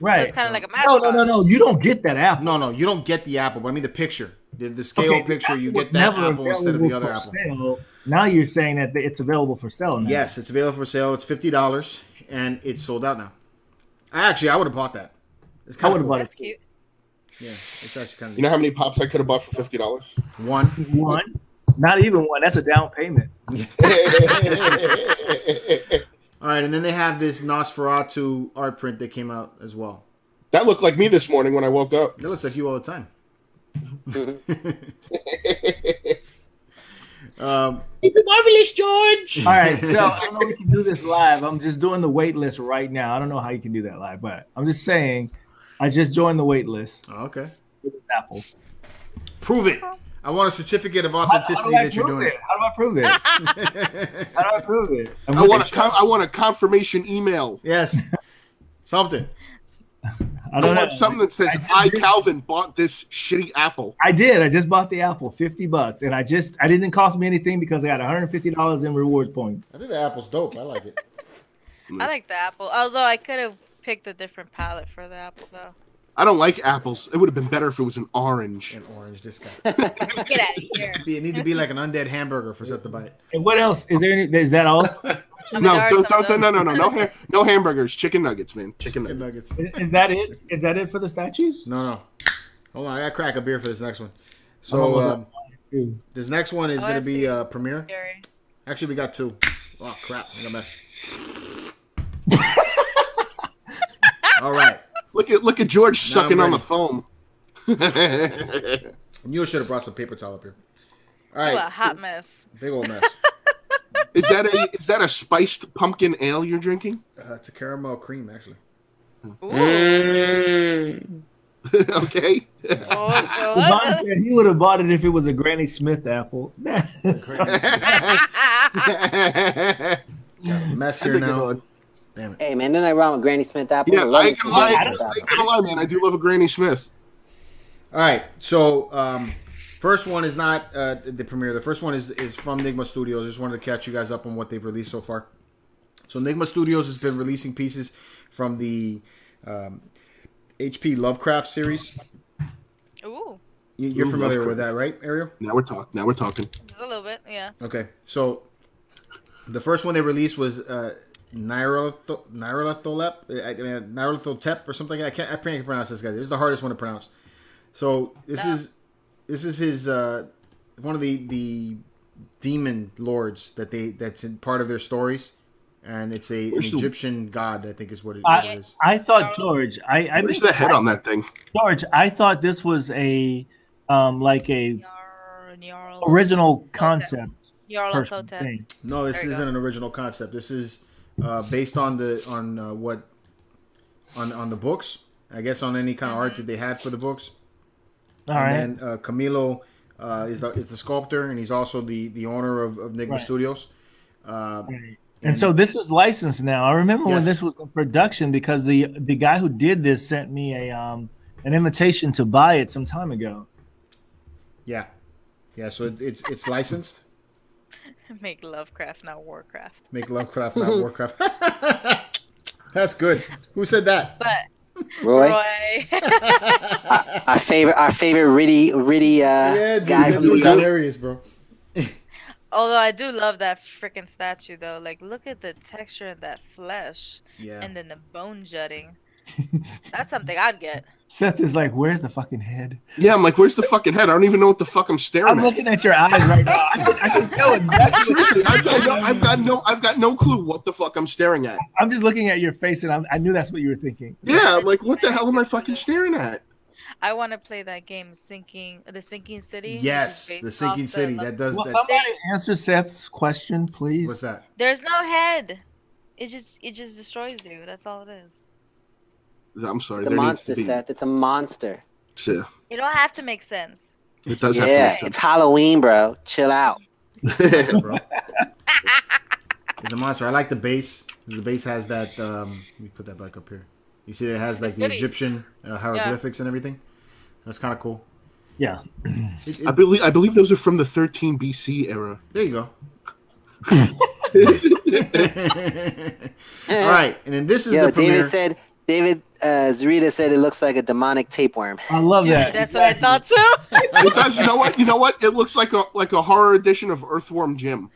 Right. So it's kind of like a mascot. No. You don't get that apple. No. You don't get the apple. But I mean the picture, the scale picture. You get that apple instead of the other apple. Sale. Now you're saying that it's available for sale now. Yes, it's available for sale. It's $50, and it's sold out now. I would have bought that. It's kind of cool. That's cute. Yeah, it's actually kind of. You know how many pops I could have bought for $50? One. Not even one. That's a down payment. All right, and then they have this Nosferatu art print that came out as well. That looked like me this morning when I woke up. That looks like you all the time. Marvelous, George. All right, so I don't know if we can do this live. I'm just doing the wait list right now. I don't know how you can do that live, but I'm just saying I just joined the wait list. Oh, okay. With Apple. Prove it. I want a certificate of authenticity that you're doing. How do I prove it? How do I prove it? I want a confirmation email. Yes. Something. I want something that says Calvin bought this shitty apple. I did. I just bought the apple, $50, and I didn't cost me anything because I got $150 in rewards points. I think the apple's dope. I like it. I like the apple. Although I could have picked a different palette for the apple though. I don't like apples. It would have been better if it was an orange. An orange, this guy. Get out of here. It need to be like an undead hamburger for Seth to buy it. And what else? Is there any? Is that all? No hamburgers. Chicken nuggets, man. Chicken nuggets. Is that it? Is that it for the statues? No. Hold on, I gotta crack a beer for this next one. So this next one is gonna be premiere. Scary. Actually, we got two. Oh crap! I got messed. All right. Look at George sucking on the foam. You should have brought some paper towel up here. All right. Ooh, a hot mess. Big old mess. Is that a spiced pumpkin ale you're drinking? It's a caramel cream, actually. Ooh. Okay. Yvonne said he would have bought it if it was a Granny Smith apple. Got a mess here now. Damn it. Hey man, nothing wrong with Granny Smith apple. Yeah, I ain't gonna lie, man. I do love a Granny Smith. All right, so first one is not the premiere. The first one is from Nigma Studios. Just wanted to catch you guys up on what they've released so far. So Nigma Studios has been releasing pieces from the H.P. Lovecraft series. Ooh. You're familiar with that, right, Ariel? Now we're talking. Just a little bit, yeah. Okay, so the first one they released was Nyarlathotep or something. I can't pronounce this guy. This is the hardest one to pronounce. So this is his one of the demon lords that's in part of their stories, and it's an Egyptian god, I think is what it is. I thought George. Where's the head on that thing? George, I thought this was a like a Jarl. Original concept. Jarl Totem. No, this isn't an original concept. This is based on the books. I guess on any kind of art that they had for the books. All right. And then Camilo is the sculptor, and he's also the owner of Nigma Studios. And so this is licensed now. I remember when this was in production because the guy who did this sent me an invitation to buy it some time ago. Yeah. So it's licensed. Make Lovecraft, not Warcraft. Make Lovecraft, not Warcraft. That's good. Who said that? But Roy. our favorite Riddy guy from the group. Hilarious, bro. Although I do love that freaking statue, though. Like, look at the texture of that flesh. Yeah. And then the bone jutting. That's something I'd get. Seth is like, where's the fucking head? Yeah, I'm like, where's the fucking head? I don't even know what the fuck I'm staring at. I'm looking at your eyes right now. I can tell exactly. Seriously, I've got no clue what the fuck I'm staring at. I'm just looking at your face, and I knew that's what you were thinking. Yeah, I'm like, what the hell am I fucking staring at? I want to play that game, the Sinking City. Yes, the Sinking City. That does. Will somebody answer Seth's question, please? What's that? There's no head. It just destroys you. That's all it is. I'm sorry. It's a monster, Seth. It's a monster. Yeah. It don't have to make sense. It does have to make sense. It's Halloween, bro. Chill out. It's a monster. I like the base. The base has that. Let me put that back up here. You see, it has like the Egyptian hieroglyphics and everything. That's kind of cool. Yeah. I believe those are from the 13 BC era. There you go. All right, and then this is the premiere. David Zarita said it looks like a demonic tapeworm. I love that. That's what I thought too. It does. You know what? It looks like a horror edition of Earthworm Jim.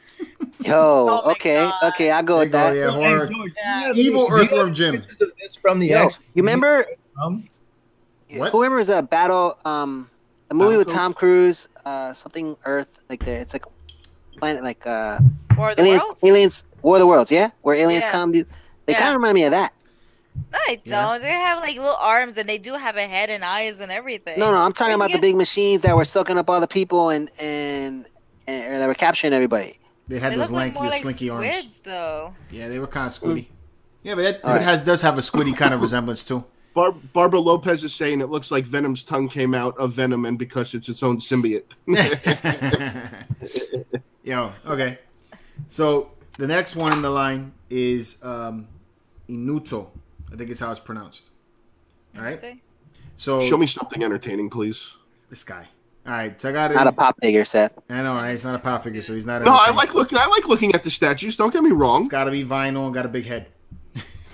Yo, okay, I'll go with that. Yeah, horror. Evil Earthworm Jim. It's from the X. You remember? What? Who remembers a battle? A movie with Tom Cruise. Something Earth. It's like planet like War of the Worlds. Aliens. War of the Worlds. Yeah, where aliens come. They kind of remind me of that. No, they don't. Yeah. They have like little arms, and they do have a head and eyes and everything. No, I'm talking about the big machines that were soaking up all the people and that were capturing everybody. They had those lanky, slinky squids, arms. Though. Yeah, they were kind of squiddy. Yeah, but that does have a squiddy kind of resemblance too. Barbara Lopez is saying it looks like Venom's tongue came out of Venom, and because it's its own symbiote. Okay. So the next one in the line is Inuto. I think it's how it's pronounced. All right. So show me something entertaining, please. This guy. All right. So I got it. Not a pop figure, Seth. I know, right? It's not a pop figure, so he's not. No, I like looking at the statues. Don't get me wrong. It's got to be vinyl and got a big head.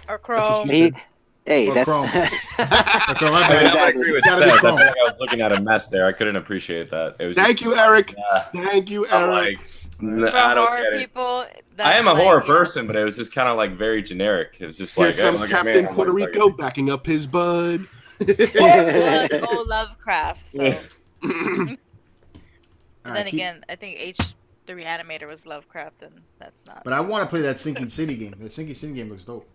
Or chrome. That's chrome. I agree with Seth. I think I was looking at a mess there. I couldn't appreciate that. It was Thank you, Eric. Thank you, Eric. I don't get it. People, I am a horror person, but it was just kind of like very generic. It was just Here like comes Captain Puerto Rico backing up his bud. Oh, Lovecraft. So. Then again, I think the Reanimator was Lovecraft, and that's not. But I want to play that Sinking City game. That Sinking City game looks dope.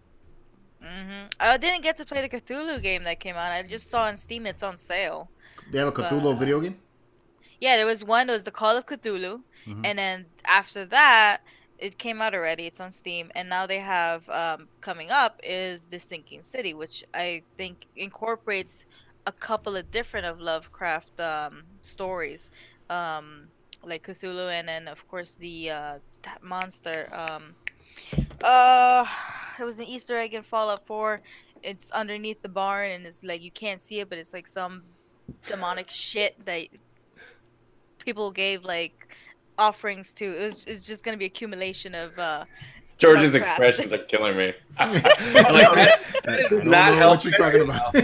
I didn't get to play the Cthulhu game that came out. I just saw on Steam it's on sale. They have a Cthulhu video game? Yeah, there was one. It was the Call of Cthulhu. And then after that, it came out already. It's on Steam. And now they have, coming up, is The Sinking City, which I think incorporates a couple of different of Lovecraft stories. Like Cthulhu, and then, of course, the that monster. It was an Easter egg in Fallout 4. It's underneath the barn, and it's like you can't see it, but it's like some demonic shit that people gave like offerings to. It's just gonna be accumulation of George's expressions are killing me. Not what you're talking about. I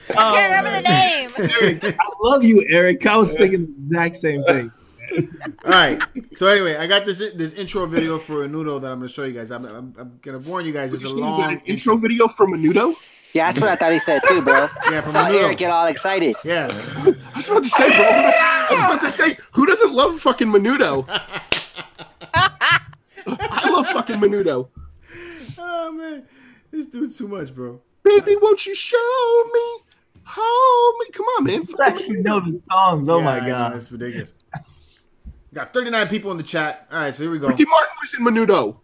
can't remember the name. Eric, I love you, Eric. I was thinking the exact same thing. All right. So anyway, I got this intro video for Menudo that I'm going to show you guys. I'm gonna warn you guys. It's a long intro video for Menudo. Yeah, that's what I thought he said too, bro. Yeah, from Menudo. Eric get all excited. Yeah. I was about to say, bro. I was about to say, who doesn't love fucking Menudo? I love fucking Menudo. Oh man, this dude's too much, bro. Baby, won't you show me? Oh, come on, man. You actually know the songs. Oh my god, that's ridiculous. Got 39 people in the chat. All right, so here we go. Ricky Martin was in Menudo.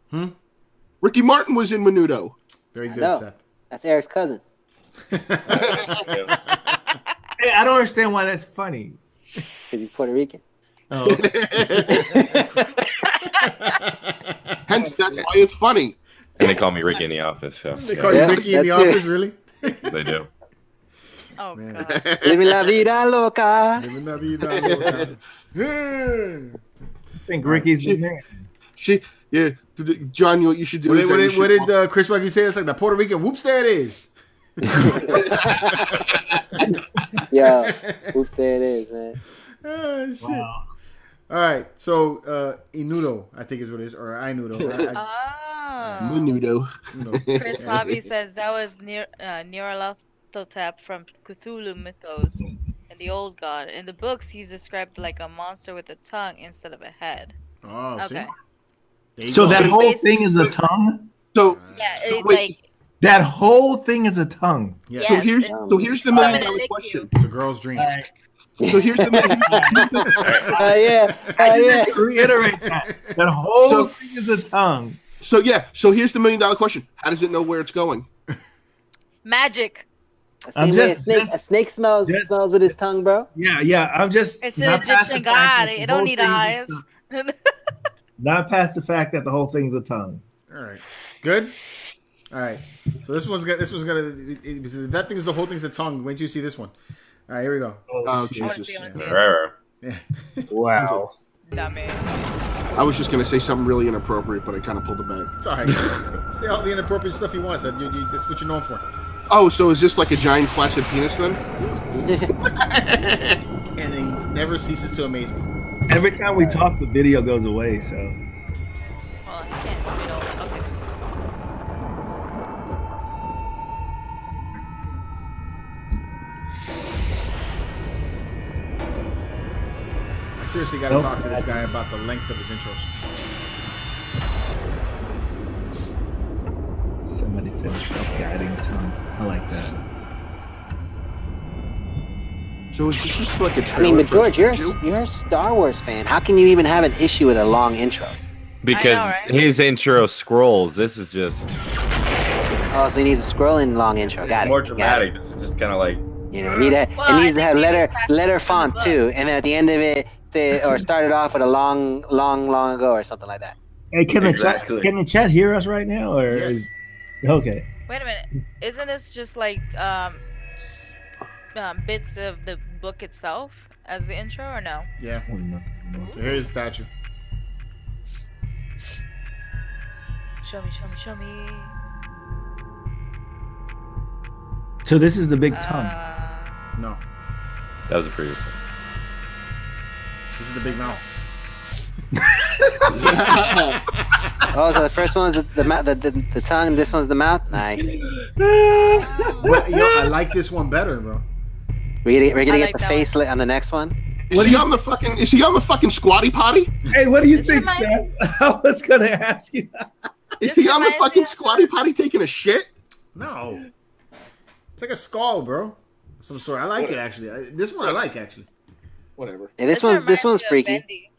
Ricky Martin was in Menudo. Very good, Seth. That's Eric's cousin. Hey, I don't understand why that's funny. Because he's Puerto Rican. Oh. Hence, that's why it's funny. And they call me Ricky in the office. So They call you Ricky in the office, really? they do. Oh god. Living la vida loca. Living la vida loca. I think Ricky's the man. John, what you should do What did Chris Waggy say? It's like the Puerto Rican whoops, there it is. Yeah, whoops, there it is, man. Oh, shit. Wow. All right, so Inudo, I think is what it is, or Inudo. Menudo. Chris Hobby says that was Nyarlathotep from Cthulhu mythos and the old god. In the books, he's described like a monster with a tongue instead of a head. Oh, okay. So that whole thing is a tongue? So yeah, it's like that whole thing is a tongue. Yes. So here's the $1,000,000 question. It's a girl's dream. So here's the yeah. Reiterate that. That whole thing is a tongue. So here's the $1,000,000 question. How does it know where it's going? Magic. A snake smells with his tongue, bro. Yeah. I'm just. It's an Egyptian god. It don't need eyes. Not past the fact that the whole thing's a tongue. All right. Good. All right. So this one's gonna. That thing is the whole thing's a tongue. Wait till you see this one. All right. Here we go. Oh Jesus! Yeah. Wow. Dummy. I was just gonna say something really inappropriate, but I kind of pulled it back. It's all right. Say all the inappropriate stuff you want. So that's what you're known for. Oh, so is this like a giant flaccid penis then? And he never ceases to amaze me. Every time we talk, the video goes away. So. Well, I can't. Okay. I seriously got to talk to this guy about the length of his intros. Somebody said self-guiding tongue. I like that. So is this just like a trailer? I mean, but George, you're a Star Wars fan. How can you even have an issue with a long intro? Because know, right? his intro scrolls. This is just Oh, so he needs a scrolling long intro. Got it. more Got dramatic. it. This is just kind of like. You know, it needs to have letter font too, and then at the end of it, start it off with a long ago or something like that. Hey, can Exactly. the chat hear us right now? Or Yes. Okay. Wait a minute. Isn't this just like bits of the book itself as the intro, or no? Yeah. So here's the statue. Show me. So this is the big tongue. No. That was a previous one. This is the big mouth. Oh, so the first one was the tongue, and this one's the mouth. Nice. But, I like this one better, bro. We're gonna like get the that face lit on the next one. Is he on the fucking squatty potty? Hey, what do you This think, reminds- Seth? I was gonna ask you that. Is This he on the reminds me fucking of- squatty potty taking a shit? No. It's like a skull, bro. Some sort. I like it actually. This one I like actually. Whatever. Yeah, this reminds one's me of freaky. Bendy.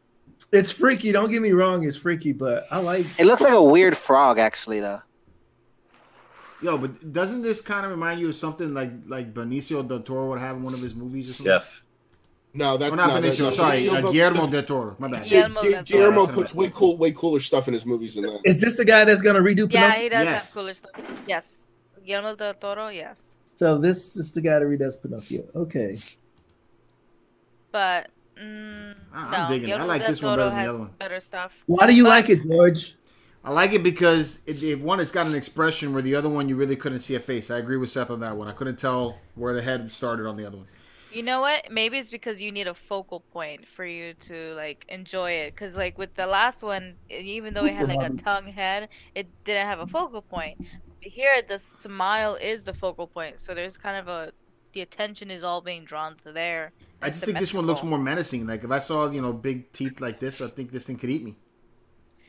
It's freaky. Don't get me wrong. It's freaky, but I like. It looks like a weird frog, actually, though. Yo, but doesn't this kind of remind you of something like Benicio del Toro would have in one of his movies or something? Yes. No, that's Or not Benicio. Sorry, Guillermo del Toro. My bad. Guillermo puts way cooler stuff in his movies than that. Is this the guy that's gonna redo Pinocchio? Yeah, he does Yes. have cooler stuff. Yes. Guillermo del Toro, yes. So this is the guy that redoes Pinocchio. Okay. But I'm no, digging it. I Guillermo like del this one Toro better than the has other one. better stuff. Why do you But- like it, George? I like it because it's got an expression where the other one you really couldn't see a face. I agree with Seth on that one. I couldn't tell where the head started on the other one. You know what? Maybe it's because you need a focal point for you to like enjoy it. Cause like with the last one, even though it had like a tongue head, it didn't have a focal point. Here, the smile is the focal point. So there's kind of the attention is all being drawn to there. I just think this one looks more menacing. Like if I saw big teeth like this, I think this thing could eat me.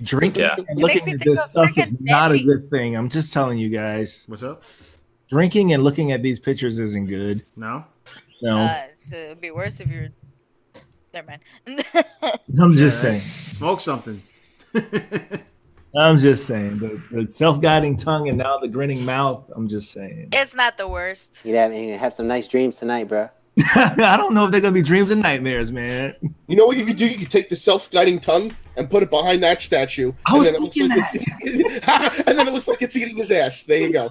Drinking Yeah. and makes looking me at think this of stuff freaking is not a Bendy. good thing. I'm just telling you guys. What's up? Drinking and looking at these pictures isn't good. No. So it'd be worse if you're. Never mind. I'm just saying. Smoke something. I'm just saying. The self-guiding tongue and now the grinning mouth. I'm just saying. It's not the worst. You have some nice dreams tonight, bro. I don't know if they're gonna be dreams and nightmares, man. You know what you could do? You could take the self-guiding tongue and put it behind that statue. I was thinking that. And then it looks like it's eating his ass. There you go.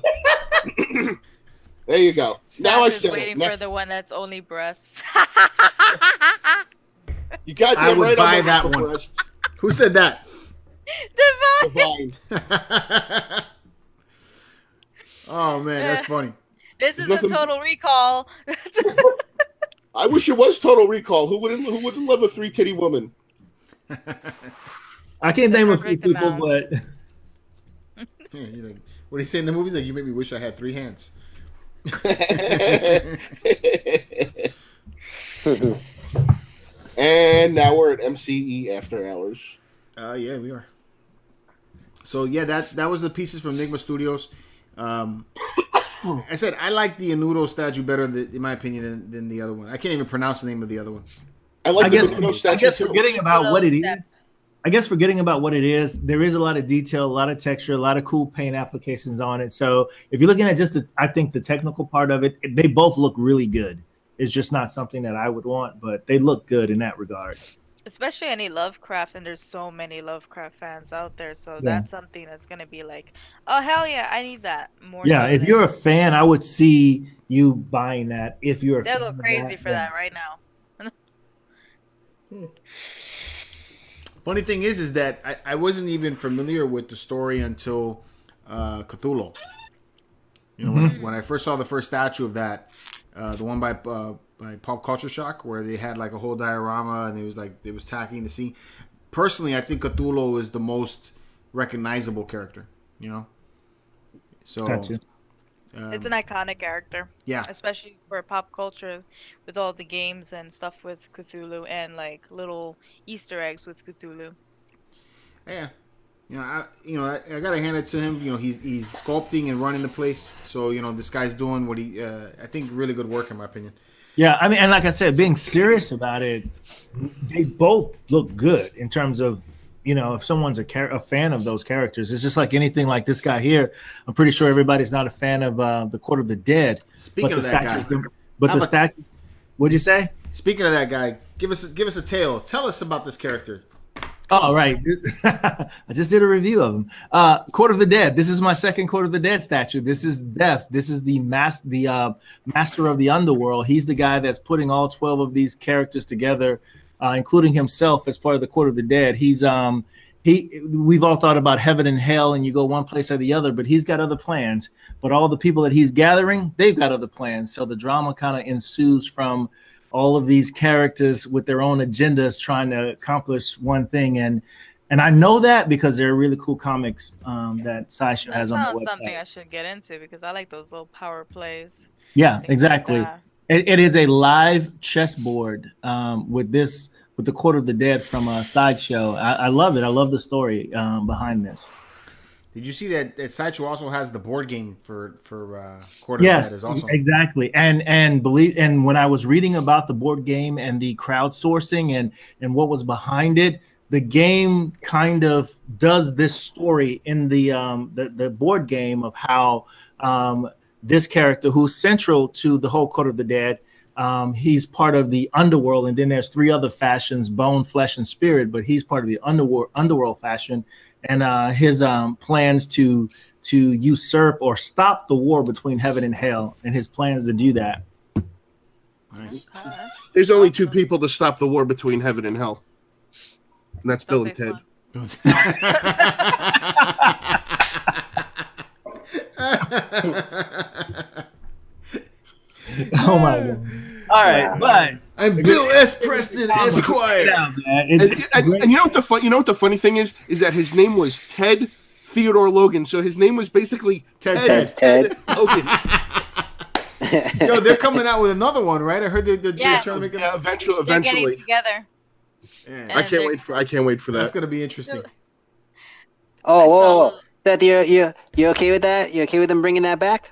There you go. Now I said waiting for the one that's only breasts. You got I would right buy on that one. breasts. Who said that? Divine. Oh man, that's funny. This is a Total Recall. I wish it was Total Recall. Who wouldn't love a 3-titty woman? I can't name a few people, but Yeah, like, what do you say in the movies? Like, you make me wish I had 3 hands. And now we're at MCE After Hours. Yeah, we are. So yeah, that was the pieces from Nigma Studios. I said I like the Anudo statue better, in my opinion, than the other one. I can't even pronounce the name of the other one. I guess forgetting about what it is. I guess forgetting about what it is, there is a lot of detail, a lot of texture, a lot of cool paint applications on it. So if you're looking at just I think the technical part of it, they both look really good. It's just not something that I would want, but they look good in that regard. Especially any Lovecraft, and there's so many Lovecraft fans out there, so that's something that's gonna be like, oh hell yeah, I need that more. Yeah, if you're a fan, I would see you buying that. If you're, they'll go crazy for that right now. Funny thing is that I wasn't even familiar with the story until Cthulhu. You know, when I first saw the first statue of that, the one by Pop Culture Shock, where they had like a whole diorama and it was tagging the scene. Personally, I think Cthulhu is the most recognizable character. You know, so gotcha. It's an iconic character. Yeah, especially for pop culture, with all the games and stuff with Cthulhu and like little Easter eggs with Cthulhu. Yeah. I gotta hand it to him. You know, he's sculpting and running the place. So this guy's doing what he. I think really good work in my opinion. Yeah, I mean, and like I said, being serious about it, they both look good in terms of, if someone's a fan of those characters. It's just like anything like this guy here. I'm pretty sure everybody's not a fan of the Court of the Dead. Speaking of that guy, the statue. What'd you say? Speaking of that guy, give us a tale. Tell us about this character. Oh, right. I just did a review of him. Court of the Dead. This is my second Court of the Dead statue. This is Death. This is the master of the underworld. He's the guy that's putting all 12 of these characters together, including himself as part of the Court of the Dead. We've all thought about heaven and hell, and you go one place or the other, but he's got other plans. But all the people that he's gathering, they've got other plans. So the drama kind of ensues from all of these characters with their own agendas trying to accomplish one thing. And I know that because there are really cool comics that Sideshow has on the website. That's something I should get into because I like those little power plays. Yeah, exactly. Like it is a live chessboard with the Court of the Dead from Sideshow. I love it. I love the story behind this. Did you see that Sideshow also has the board game for Court of the Dead? Is awesome. Exactly. And when I was reading about the board game and the crowdsourcing and what was behind it, the game kind of does this story in the board game of how this character, who's central to the whole Court of the Dead, he's part of the underworld, and then there's 3 other factions: bone, flesh, and spirit. But he's part of the underworld faction. And his plans to usurp or stop the war between heaven and hell, and his plans to do that. Nice. There's only 2 people to stop the war between heaven and hell, and that's Bill and Ted. Oh my God! All right, but I'm Bill S. Preston, Esquire. And you know what the funny thing is that his name was Ted Theodore Logan, so his name was basically Ted Logan. Yo, they're coming out with another one, right? I heard they're trying to make it. Yeah, eventually. They're getting together. Yeah. I can't wait for that. That's gonna be interesting. Oh, whoa. Seth, you okay with that? You okay with them bringing that back?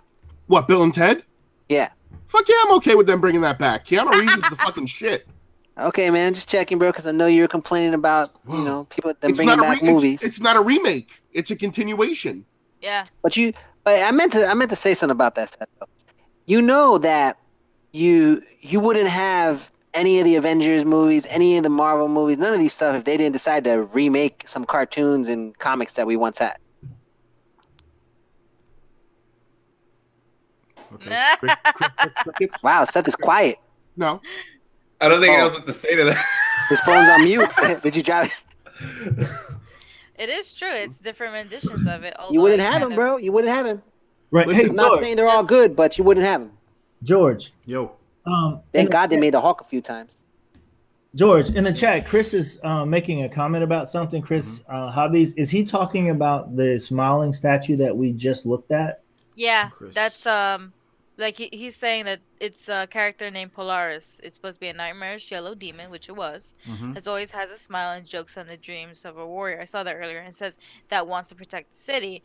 What, Bill and Ted? Yeah. Fuck yeah, I'm okay with them bringing that back. Keanu Reeves is the fucking shit. Okay, man, just checking, bro, because I know you were complaining about people them bringing back movies. It's not a remake. It's a continuation. Yeah. But I meant to say something about that set though. You know that you wouldn't have any of the Avengers movies, any of the Marvel movies, none of these stuff if they didn't decide to remake some cartoons and comics that we once had. Okay. Wow, Seth is quiet. No. I don't think he knows what to say to that. His phone's on mute. Did you drive it? It is true. It's different renditions of it. You wouldn't have him, bro. You wouldn't have him. Right. Listen, Hey, I'm not saying they're all good, but you wouldn't have him. George. Yo. Thank God they made the Hulk a few times. George, in the chat, Chris is making a comment about something. Chris Hobbies, is he talking about the smiling statue that we just looked at? Yeah, that's like he's saying that it's a character named Polaris. It's supposed to be a nightmarish yellow demon, which it was. As always has a smile and jokes on the dreams of a warrior. I saw that earlier. And it says that wants to protect the city,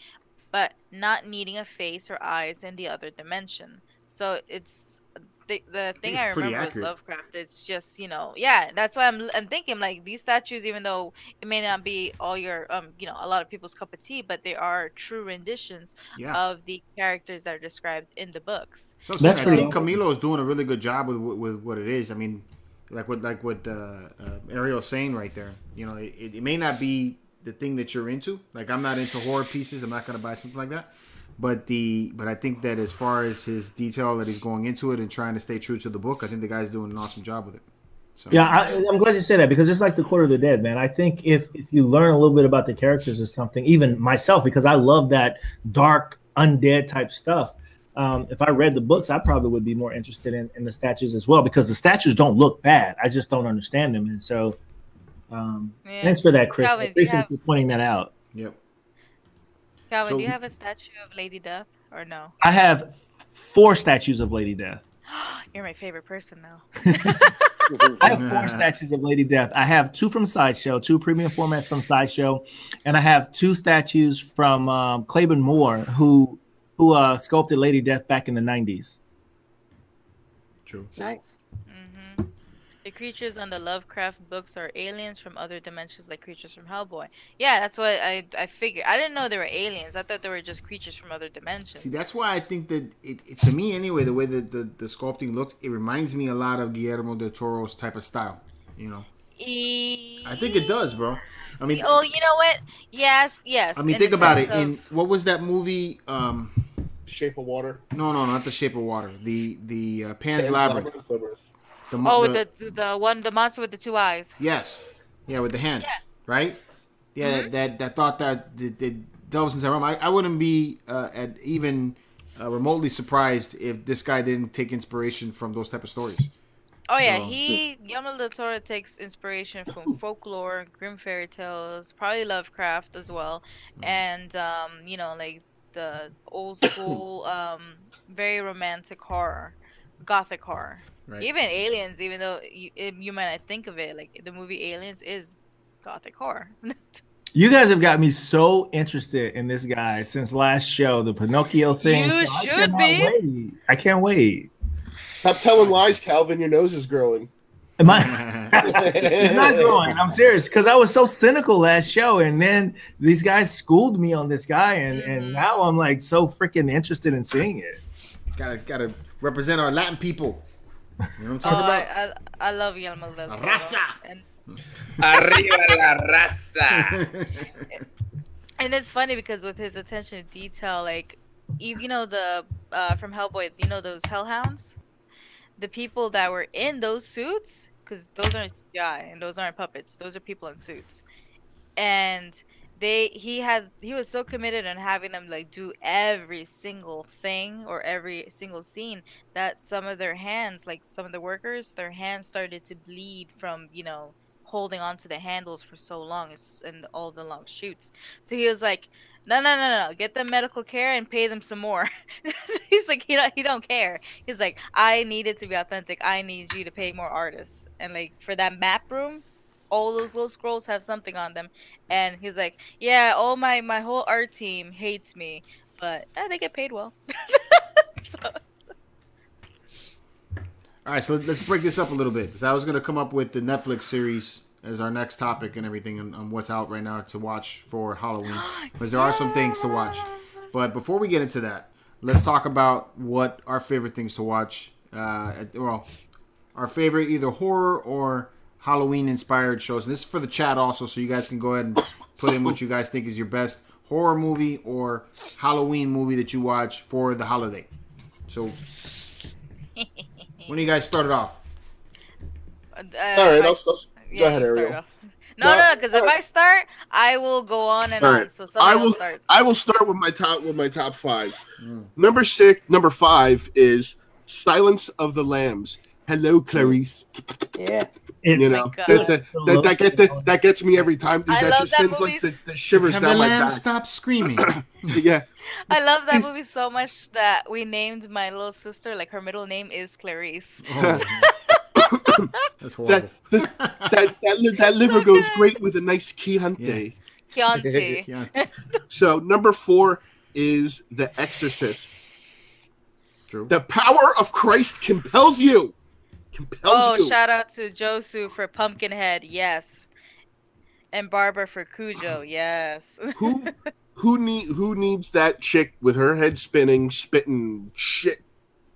but not needing a face or eyes in the other dimension. So it's the thing I remember with Lovecraft. It's just, yeah, that's why I'm thinking like these statues, even though it may not be all your a lot of people's cup of tea, but they are true renditions of the characters that are described in the books. So I think Camilo is doing a really good job with what it is. I mean, like what Ariel's saying right there. It may not be the thing that you're into. Like, I'm not into horror pieces. I'm not gonna buy something like that. But I think that as far as his detail that he's going into it and trying to stay true to the book, I think the guy's doing an awesome job with it. So, yeah, I'm glad you say that, because it's like the Court of the Dead, man. I think if you learn a little bit about the characters or something, even myself, because I love that dark undead type stuff. If I read the books, I probably would be more interested in the statues as well, because the statues don't look bad. I just don't understand them, and so thanks for that, Chris. Calvin, Appreciate you pointing that out. Yep. Calvin, do you have a statue of Lady Death or no? I have 4 statues of Lady Death. You're my favorite person now. I have 4 statues of Lady Death. I have 2 from Sideshow, 2 premium formats from Sideshow, and I have 2 statues from Claiborne Moore, who sculpted Lady Death back in the 90s. True. Nice. The creatures on the Lovecraft books are aliens from other dimensions, like creatures from Hellboy. Yeah, that's what I figured. I didn't know they were aliens. I thought they were just creatures from other dimensions. See, that's why I think that it to me anyway, the way that the sculpting looks, it reminds me a lot of Guillermo del Toro's type of style. I think it does, bro. I mean, oh, you know what? Yes. I mean, think about it. In what was that movie? Shape of Water. No, not The Shape of Water. The Pan's Labyrinth. The monster with the 2 eyes. Yes, yeah, with the hands, right? Yeah, that thought that delves into that realm. I wouldn't be even remotely surprised if this guy didn't take inspiration from those type of stories. Oh yeah, Guillermo del Toro takes inspiration from folklore, grim fairy tales, probably Lovecraft as well, and like the old school, very romantic horror, gothic horror. Right. Even Aliens, even though you might not think of it, like the movie Aliens is gothic horror. You guys have got me so interested in this guy since last show, the Pinocchio thing. You should be. I can't wait. Stop telling lies, Calvin. Your nose is growing. Am I? It's not growing. I'm serious, because I was so cynical last show, and then these guys schooled me on this guy, and now I'm like so freaking interested in seeing it. Gotta represent our Latin people. You know what I'm talking about? I love Guillermo del Toro. Raza! Arriba la raza! And it's funny because with his attention to detail, like, the from Hellboy, those hellhounds? The people that were in those suits, because those aren't CGI and those aren't puppets. Those are people in suits. And he was so committed on having them like do every single thing or every single scene that some of their hands, like some of the workers, their hands started to bleed from holding on to the handles for so long and all the long shoots. So he was like, no, get them medical care and pay them some more. He's like, he don't care. He's like, I need it to be authentic. I need you to pay more artists. And like for that map room, all those little scrolls have something on them. And he's like, yeah, all my whole art team hates me, but they get paid well. So. All right, so let's break this up a little bit. Because I was going to come up with the Netflix series as our next topic and everything on what's out right now to watch for Halloween. Because there are some things to watch. But before we get into that, let's talk about what our favorite things to watch. Our favorite either horror or Halloween-inspired shows. And this is for the chat also, so you guys can go ahead and put in what you guys think is your best horror movie or Halloween movie that you watch for the holiday. So... when do you guys start it off? All right, go ahead, Ariel. No, because if I start, I will go on and on. So somebody will start. I will start with my top 5. Number 5 is Silence of the Lambs. Hello, Clarice. Yeah. You know, that gets me every time. Dude, that just sends like the shivers Have down the my lamb back. Stop screaming. Yeah. I love that movie so much that we named my little sister, like her middle name is Clarice. Oh, that's horrible. That liver goes great with a nice Chianti. Chianti. So number 4 is The Exorcist. True. The power of Christ compels you. Shout out to Josu for Pumpkinhead, yes. And Barbara for Cujo, yes. Who needs that chick with her head spinning, spitting shit,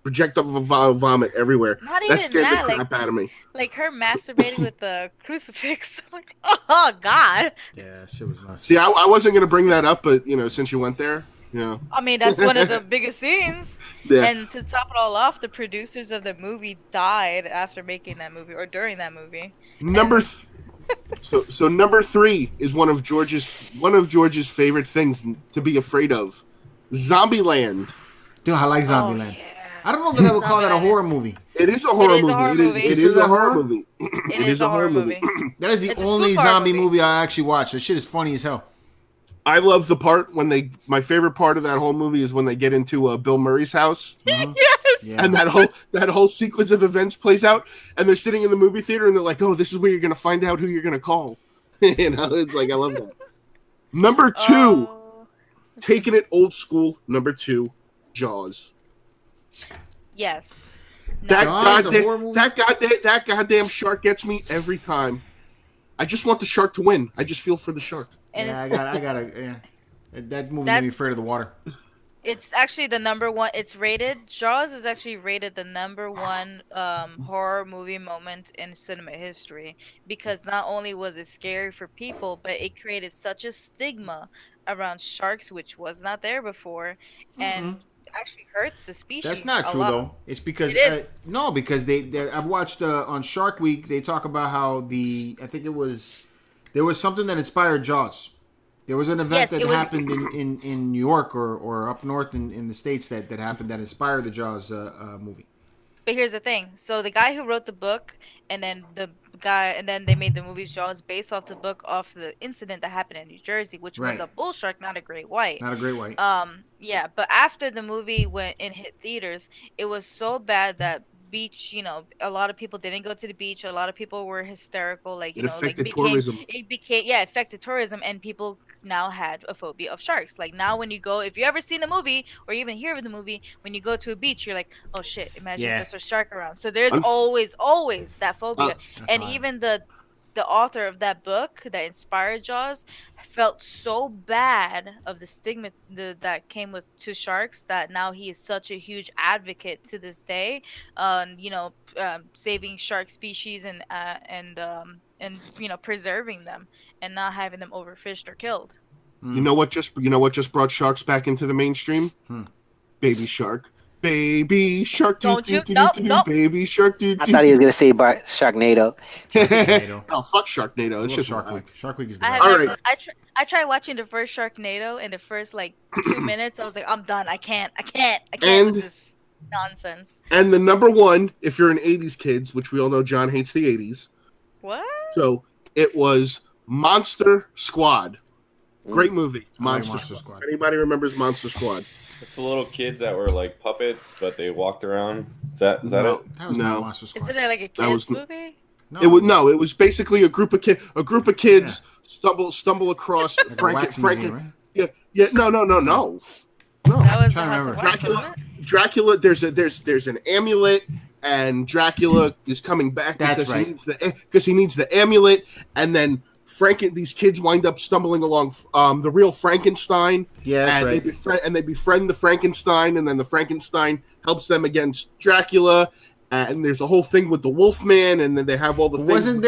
projectile vomit everywhere? Not even that scared that, the crap out of me. Like her masturbating with the crucifix. I'm like, oh God. Yeah, shit was nuts. See, I wasn't gonna bring that up, but since you went there, I mean, that's one of the biggest scenes. Yeah. And to top it all off, the producers of the movie died after making that movie or during that movie. So number 3 is one of George's favorite things to be afraid of. Zombieland. Dude, I like Zombieland. Yeah. I don't know that I would call that a horror movie. It is a horror movie. It is a horror movie. It is a horror movie. That is the only zombie movie I actually watched. That shit is funny as hell. I love the part when my favorite part of that whole movie is when they get into Bill Murray's house. Yes. Yeah. And that whole sequence of events plays out, and they're sitting in the movie theater, and they're like, "Oh, this is where you're gonna find out who you're gonna call." It's like I love that. Number 2, taking it old school. Number 2, Jaws. Yes. That goddamn shark gets me every time. I just want the shark to win. I just feel for the shark. Yeah, I gotta. Yeah, that movie made me afraid of the water. It's actually the number 1. It's rated. Jaws is actually rated the number 1 horror movie moment in cinema history because not only was it scary for people, but it created such a stigma around sharks, which was not there before, and actually hurt the species. That's not true though. It's because because I've watched on Shark Week. They talk about how there was something that inspired Jaws. There was an event that happened in New York or up north in the States that happened that inspired the Jaws movie. But here's the thing. So the guy who wrote the book and then they made the movie Jaws based off the book off the incident that happened in New Jersey, which was a bull shark, not a great white. Not a great white. Yeah, but after the movie went and hit theaters, it was so bad that beach, a lot of people didn't go to the beach. A lot of people were hysterical. Like, it affected tourism. It affected tourism, and people now had a phobia of sharks. Like now when you go, if you ever seen a movie or even hear of the movie, when you go to a beach, you're like, oh shit, imagine there's a shark around. So there's always that phobia. And even the author of that book that inspired Jaws felt so bad of the stigma that came to sharks that now he is such a huge advocate to this day, saving shark species and preserving them and not having them overfished or killed. You know what just brought sharks back into the mainstream? Baby Shark. Baby Shark. Don't you? No. Baby Shark. I thought he was gonna say Sharknado. No, fuck Sharknado. It's just Shark Week. Shark Week is the best. All right. I tried watching the first Sharknado, and the first 2 minutes, I was like, I'm done. I can't with this nonsense. And the number 1, if you're an 80s kids, which we all know John hates the 80s. What? So it was Monster Squad. Great movie. Monster Squad. Anybody remembers Monster Squad? It's the little kids that were like puppets, but they walked around. Is that it? That was not Monster Squad. Isn't it like a kids movie? No. It was basically a group of kids stumble across like Frank. Yeah. No. That was the House of Wax, wasn't it? Dracula. There's an amulet, and Dracula is coming back because he needs the amulet, and then these kids wind up stumbling along the real Frankenstein. Yeah, that's right. They befriend the Frankenstein, and then the Frankenstein helps them against Dracula. And there's a whole thing with the Wolfman, and then they have all the things. Wasn't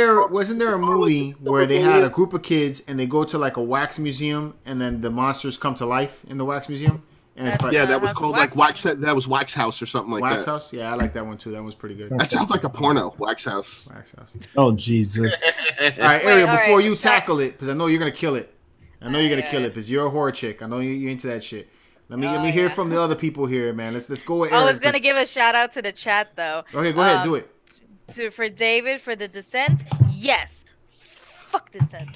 there a movie where they had a group of kids and they go to like a wax museum, and then the monsters come to life in the wax museum? And that was called like Wax. That was Wax House or something like that. Wax House, yeah, I like that one too. That was pretty good. That sounds like a porno. Wax House. Oh Jesus! All right, Ariel, before you tackle it, because I know you're gonna kill it. I know you're gonna kill it because you're a horror chick. I know you're into that shit. Let me hear from the other people here, man. Let's go with Eric. I was gonna give a shout out to the chat though. Okay, go ahead, do it. For David for the Descent, yes. Fuck Descent.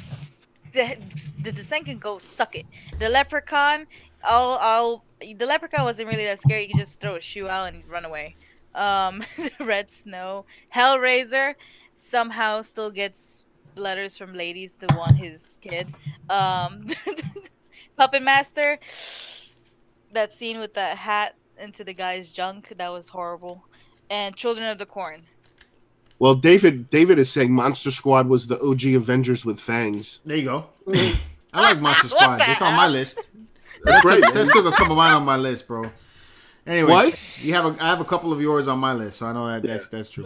The Descent can go suck it. The Leprechaun, the Leprechaun wasn't really that scary. You could just throw a shoe out and run away. Red Snow, Hellraiser, somehow still gets letters from ladies to want his kid. Puppet Master. That scene with that hat into the guy's junk, that was horrible. And Children of the Corn. Well, David is saying Monster Squad was the OG Avengers with fangs. There you go. I like Monster Squad. It's on my list. That's great. That took a couple of mine on my list, bro. Anyway, what? I have a couple of yours on my list, so I know that's true.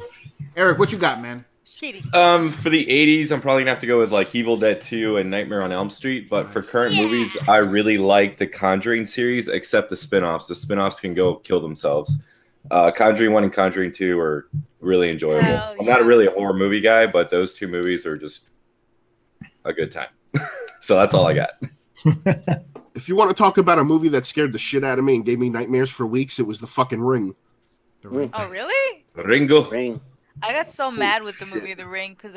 Eric, what you got, man? For the 80s, I'm probably gonna have to go with like Evil Dead 2 and Nightmare on Elm Street. But for current movies, I really like the Conjuring series, except the spin-offs. The spin-offs can go kill themselves. Conjuring 1 and Conjuring 2 are really enjoyable. I'm not really a horror movie guy, but those two movies are just a good time. So that's all I got. If you want to talk about a movie that scared the shit out of me and gave me nightmares for weeks, it was The fucking Ring. Oh, really? Ring. I got so mad with the movie The Ring because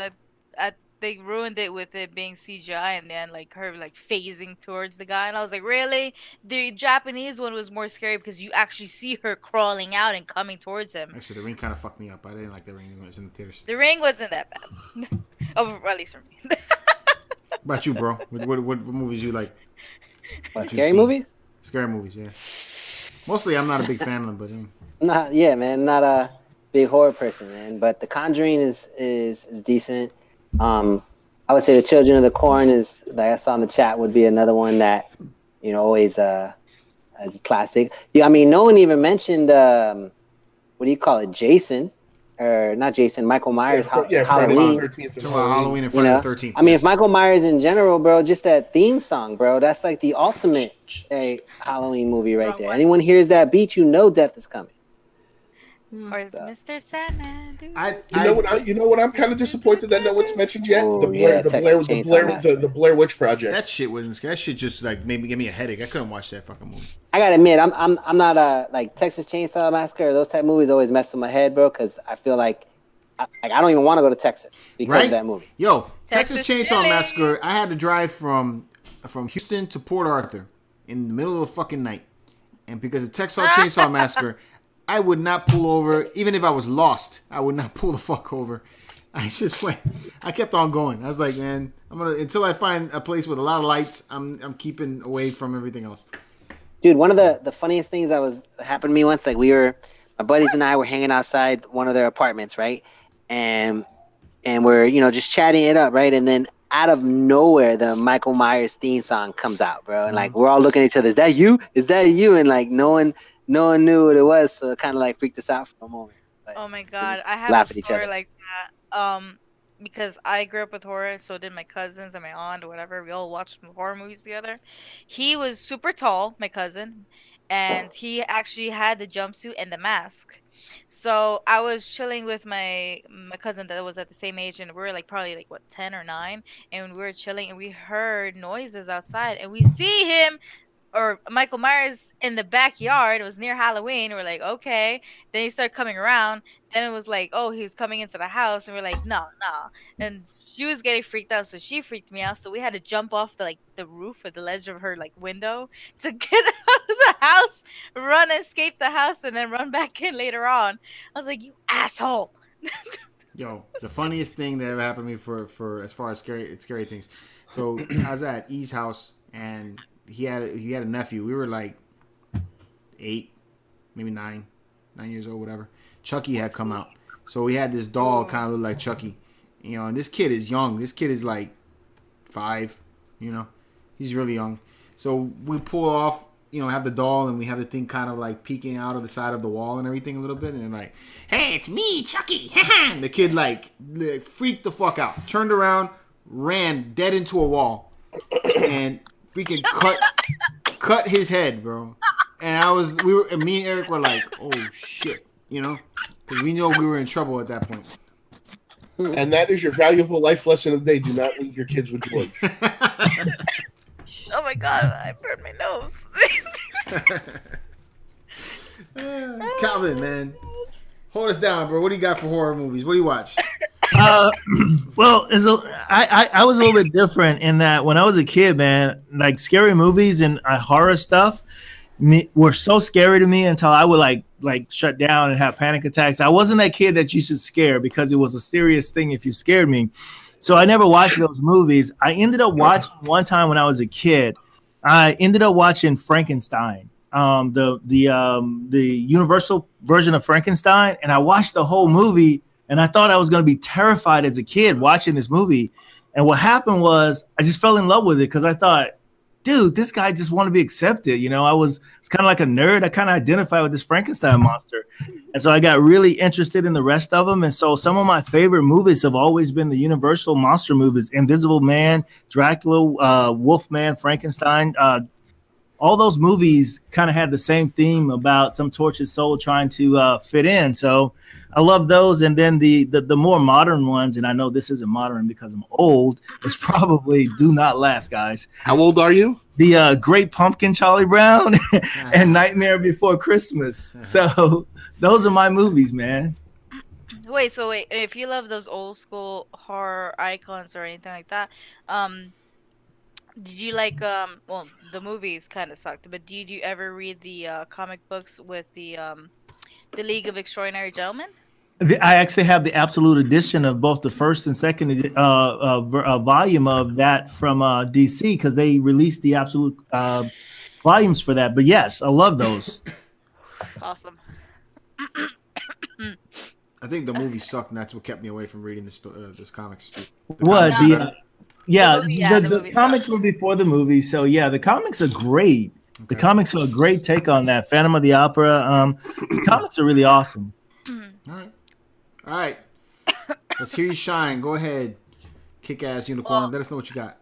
they ruined it with it being CGI and then like her like phasing towards the guy, and I was like, really? The Japanese one was more scary because you actually see her crawling out and coming towards him. Actually, The Ring kind of fucked me up. I didn't like The Ring when it was in the theaters. The Ring wasn't that bad. Oh, at least for me. What about you, bro? What movies you like? Scary movies? Scary movies, yeah. Mostly, I'm not a big fan of them, but not a big horror person, man. But The Conjuring is decent. I would say The Children of the Corn is, like I saw in the chat, would be another one that always as a classic. Yeah, I mean, no one even mentioned what do you call it, Jason. Or not Jason, Michael Myers. Halloween. Halloween and Friday the 13th. I mean, if Michael Myers in general, bro, just that theme song, bro, that's like the ultimate Halloween movie right there. Anyone hears that beat, death is coming. Or is Mr. Sandman? You know what? I'm kind of disappointed that no one's mentioned yet. The Blair Witch Project. That shit wasn't scary. That shit just like made me give me a headache. I couldn't watch that fucking movie. I gotta admit, I'm not a like Texas Chainsaw Massacre or those type of movies always mess with my head, bro, because I feel like I don't even want to go to Texas because of that movie. Yo, Texas Chainsaw Massacre. I had to drive from Houston to Port Arthur in the middle of the fucking night, and because of Texas Chainsaw Massacre, I would not pull over, even if I was lost. I would not pull the fuck over. I just went. I kept on going. I was like, man, until I find a place with a lot of lights. I'm keeping away from everything else. Dude, one of the funniest things happened to me once. Like my buddies and I were hanging outside one of their apartments, right? And we're just chatting it up, right? And then out of nowhere, the Michael Myers theme song comes out, bro. And like we're all looking at each other. Is that you? Is that you? And like no one knew what it was, so it kind of like freaked us out for a moment. But oh my god, I have a story like that. Because I grew up with horror, so did my cousins and my aunt or whatever. We all watched horror movies together. He was super tall, my cousin, and he actually had the jumpsuit and the mask. So I was chilling with my cousin that was at the same age, and we were like probably like 10 or 9, and we were chilling, and we heard noises outside, and we see him. Or Michael Myers in the backyard. It was near Halloween. We're like, okay. Then he started coming around. Then it was like, oh, he was coming into the house. And we're like, no. And she was getting freaked out. So she freaked me out. So we had to jump off the roof or the ledge of her window to get out of the house, run, escape the house, and then run back in later on. I was like, you asshole. Yo, the funniest thing that ever happened to me for as far as scary things. So I was at E's house and he had a nephew. We were like 8, maybe 9 years old, whatever. Chucky had come out, so we had this doll kind of look like Chucky, you know. And this kid is young. This kid is like 5, you know. He's really young. So we pull off, you know, have the doll, and we have the thing kind of like peeking out of the side of the wall and everything a little bit, and then like, hey, it's me, Chucky. And the kid like freaked the fuck out, turned around, ran dead into a wall, and freaking cut his head, bro. And me and Eric were like, oh shit, you know, because we know we were in trouble at that point. And that is your valuable life lesson of the day: do not leave your kids with George. Oh my god, I burned my nose. Calvin, man, hold us down, bro. What do you got for horror movies? What do you watch? Well, I was a little bit different in that when I was a kid, man, like scary movies and horror stuff were so scary to me until I would like shut down and have panic attacks. I wasn't that kid that you should scare because it was a serious thing if you scared me. So I never watched those movies. I ended up watching one time when I was a kid. I ended up watching Frankenstein, the Universal version of Frankenstein, and I watched the whole movie. And I thought I was going to be terrified as a kid watching this movie. And what happened was I just fell in love with it because I thought, dude, this guy just wanted to be accepted. You know, it's kind of like a nerd. I kind of identify with this Frankenstein monster. And so I got really interested in the rest of them. And so some of my favorite movies have always been the Universal monster movies: Invisible Man, Dracula, Wolfman, Frankenstein. All those movies kind of had the same theme about some tortured soul trying to fit in. So I love those. And then the more modern ones, and I know this isn't modern because I'm old, is probably Do Not Laugh, guys. How old are you? The Great Pumpkin, Charlie Brown, and Nightmare Before Christmas. So those are my movies, man. Wait, if you love those old school horror icons or anything like that, did you like well, the movies kind of sucked, but did you ever read the comic books with the League of Extraordinary Gentlemen? I actually have the absolute edition of both the first and second volume of that from DC because they released the absolute volumes for that. But yes, I love those. Awesome. I think the movie sucked, and that's what kept me away from reading this comics. The comics were before the movie, so yeah, the comics are great. Okay. The comics are a great take on that. Phantom of the Opera. The comics are really awesome. All right. Let's hear you shine. Go ahead, kick-ass unicorn. Let us know what you got.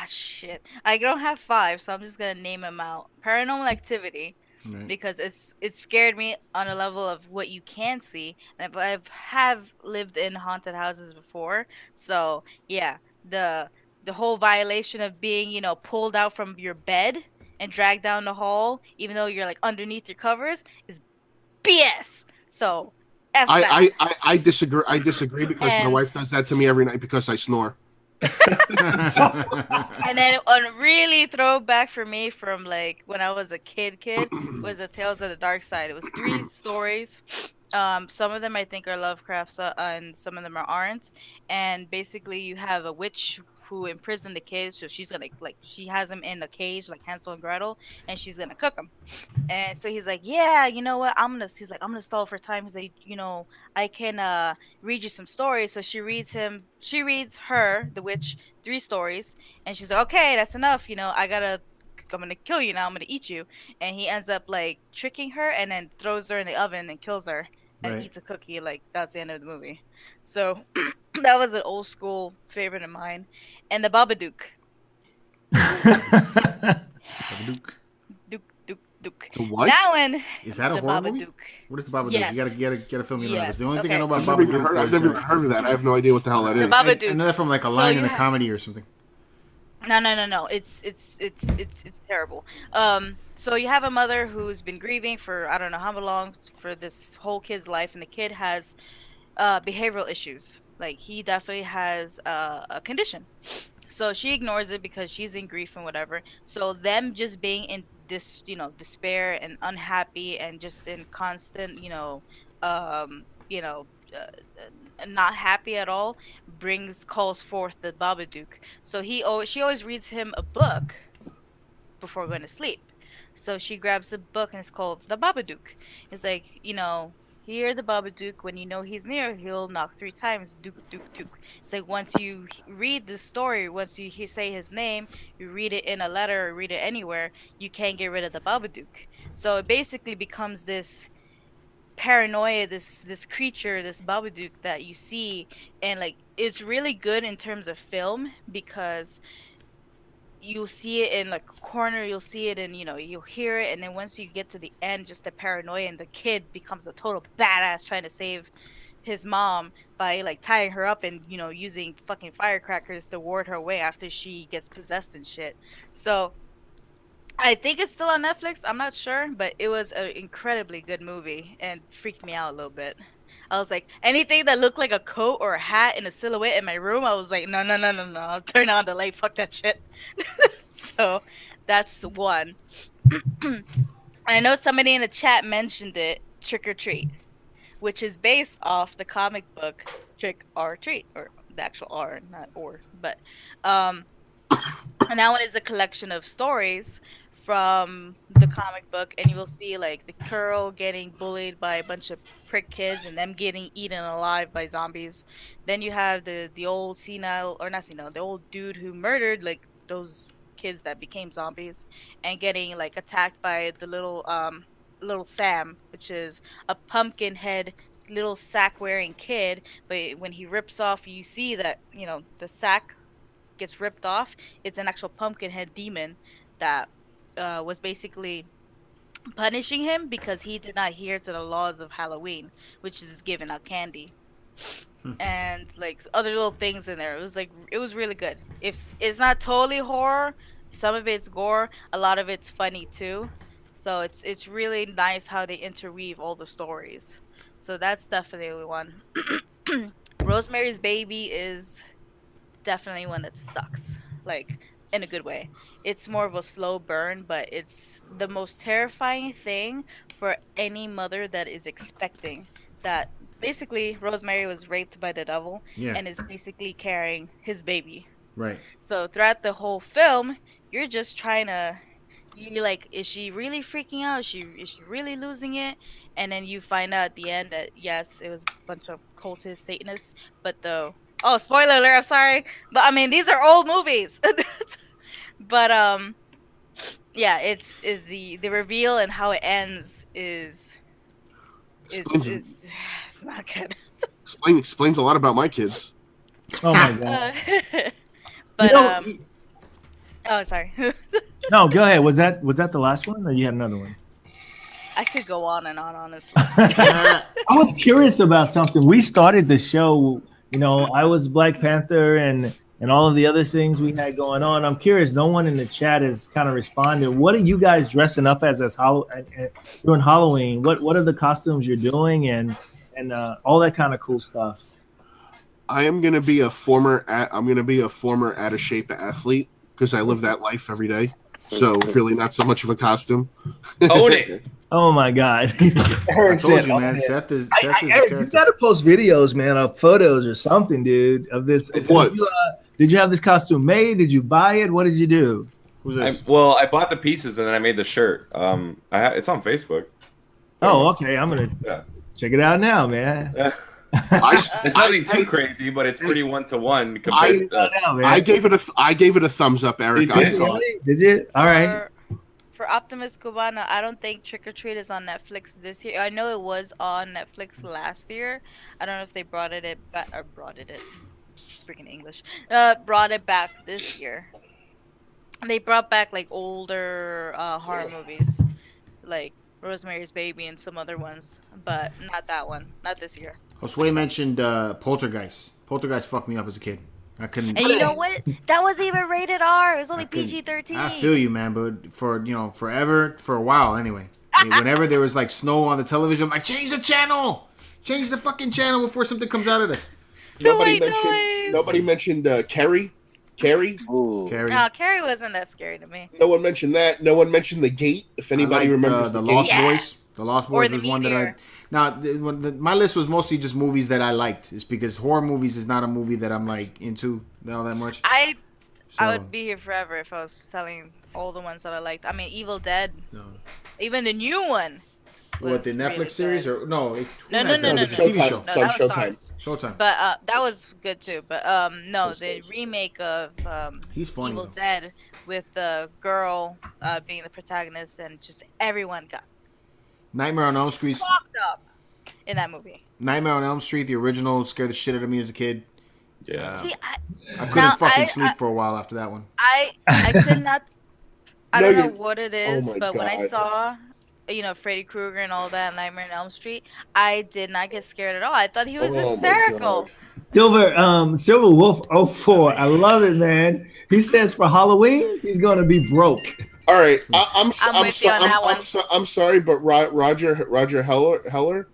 Shit. I don't have 5, so I'm just gonna name them out. Paranormal Activity. Right. Because it scared me on a level of what you can see, and I have lived in haunted houses before, so yeah, the whole violation of being, you know, pulled out from your bed and dragged down the hall, even though you're like underneath your covers, is BS. So I disagree. I disagree because my wife does that to me every night because I snore. And then on really throwback for me from like when I was a kid was the Tales of the Dark Side. It was 3 stories. Some of them I think are Lovecraft's and some of them aren't. And basically you have a witch who imprisoned the kids, so she's gonna she has them in a cage like Hansel and Gretel, and she's gonna cook them. And so he's like, yeah, you know what, I'm gonna stall for time. He's like, you know, I can read you some stories. So she reads her, the witch, 3 stories, and she's like, okay, that's enough, you know, I'm gonna kill you now, I'm gonna eat you. And he ends up like tricking her and then throws her in the oven and kills her and eats a cookie. Like, that's the end of the movie. So that was an old school favorite of mine. And the Babadook. Babadook. Duke. The what? That one is that a horror movie? What is the Babadook? Yes. You gotta fill me in on this. The only thing I know about I've Babadook never even heard of that. I have no idea what the hell that is. The Babadook. I know that from like a line in a comedy or something. No. It's terrible. So you have a mother who's been grieving for I don't know how long for this whole kid's life, and the kid has behavioral issues. Like, he definitely has a condition. So she ignores it because she's in grief and whatever. So them just being in this, you know, despair and unhappy and just in constant, not happy at all, calls forth the Babadook. So she always reads him a book before going to sleep. So she grabs a book and it's called The Babadook. It's like, hear the Babadook. When you know he's near, he'll knock 3 times. Dook, dook, dook. It's like once you read the story, once you say his name, you read it in a letter or read it anywhere, you can't get rid of the Babadook. So it basically becomes this paranoia, this creature, this Babadook that you see, and like it's really good in terms of film because you'll see it in like a corner, you'll see it and you'll hear it, and then once you get to the end, just the paranoia, and the kid becomes a total badass trying to save his mom by like tying her up and using fucking firecrackers to ward her away after she gets possessed and shit. So I think it's still on Netflix. I'm not sure, but it was an incredibly good movie and freaked me out a little bit. I was like, anything that looked like a coat or a hat in a silhouette in my room, I was like, no. I'll turn on the light. Fuck that shit. So that's one. I know somebody in the chat mentioned it, Trick or Treat, which is based off the comic book Trick or Treat, or the actual R, not or, but and that one is a collection of stories from the comic book, and you will see like the girl getting bullied by a bunch of prick kids and them getting eaten alive by zombies. Then you have the old senile, or not senile, the old dude who murdered like those kids that became zombies and getting like attacked by the little Sam, which is a pumpkin head little sack wearing kid. But when he rips off, you see that the sack gets ripped off. It's an actual pumpkin head demon that was basically punishing him because he did not adhere to the laws of Halloween, which is giving out candy. And like other little things in there. It was really good. If it's not totally horror, some of it's gore, a lot of it's funny too. So it's really nice how they interweave all the stories. So that's definitely one. Rosemary's Baby is definitely one that sucks, like in a good way. It's more of a slow burn, but it's the most terrifying thing for any mother that is expecting that. Basically, Rosemary was raped by the devil and is basically carrying his baby. Right. So throughout the whole film, you're just trying to, you're like, is she really freaking out? Is she really losing it? And then you find out at the end that yes, it was a bunch of cultist Satanists. But spoiler alert, I'm sorry, but I mean these are old movies. But yeah, it's the reveal and how it ends is it's not good. Explains a lot about my kids. Oh my god. But oh sorry. No, go ahead. Was that the last one, or you had another one? I could go on and on, honestly. I was curious about something. We started the show, I was Black Panther and all of the other things we had going on. I'm curious. No one in the chat has kind of responded. What are you guys dressing up as during Halloween? What are the costumes you're doing and all that kind of cool stuff? I'm gonna be a former out of shape athlete because I live that life every day. So really, not so much of a costume. Own it. Oh my god! I told you, man. Seth is a character. You gotta post videos, man, of photos or something, dude. Of this. What? Did you have this costume made? Did you buy it? What did you do? Who's this? I bought the pieces and then I made the shirt. It's on Facebook. Oh, okay. I'm gonna check it out now, man. It's nothing too crazy, but it's pretty 1-to-1 compared. I gave it a thumbs up, Eric. Did you? All right. For Optimus Cubano, I don't think Trick or Treat is on Netflix this year. I know it was on Netflix last year. I don't know if they brought it back. Speaking English. Brought it back this year. They brought back like older horror movies, like Rosemary's Baby and some other ones, but not that one. Not this year. Josue mentioned Poltergeist. Poltergeist fucked me up as a kid. I couldn't. And you know what? That wasn't even rated R. It was only PG-13. I feel you, man, but for a while anyway. Whenever there was like snow on the television, I'm like, change the channel, change the fucking channel before something comes out of this. Nobody mentioned Carrie. Carrie. Carrie. No, Carrie wasn't that scary to me. No one mentioned that. No one mentioned The Gate. If anybody remembers the Lost Gate. Boys. The Lost Boys was one that I. Now, my list was mostly just movies that I liked. It's because horror movies is not a movie that I'm like into all that much. So, I would be here forever if I was telling all the ones that I liked. I mean, Evil Dead. No. Even the new one. What, the Netflix really series good. or no? No. It's a TV show. No, that was Stars. Showtime. But that was good too. But no, the remake of He's funny, Evil though. Dead with the girl being the protagonist and just everyone got Nightmare on Elm Street. fucked up in that movie. Nightmare on Elm Street, the original, scared the shit out of me as a kid. Yeah. See, I couldn't fucking sleep for a while after that one. I could not. I don't know what it is, but when I God. saw, Freddy Krueger and all that, Nightmare on Elm Street, I did not get scared at all. I thought he was hysterical. Silver Wolf 04. I love it, man. He says for Halloween he's gonna be broke. All right, I'm with you on that one. I'm sorry, but Roger Heller,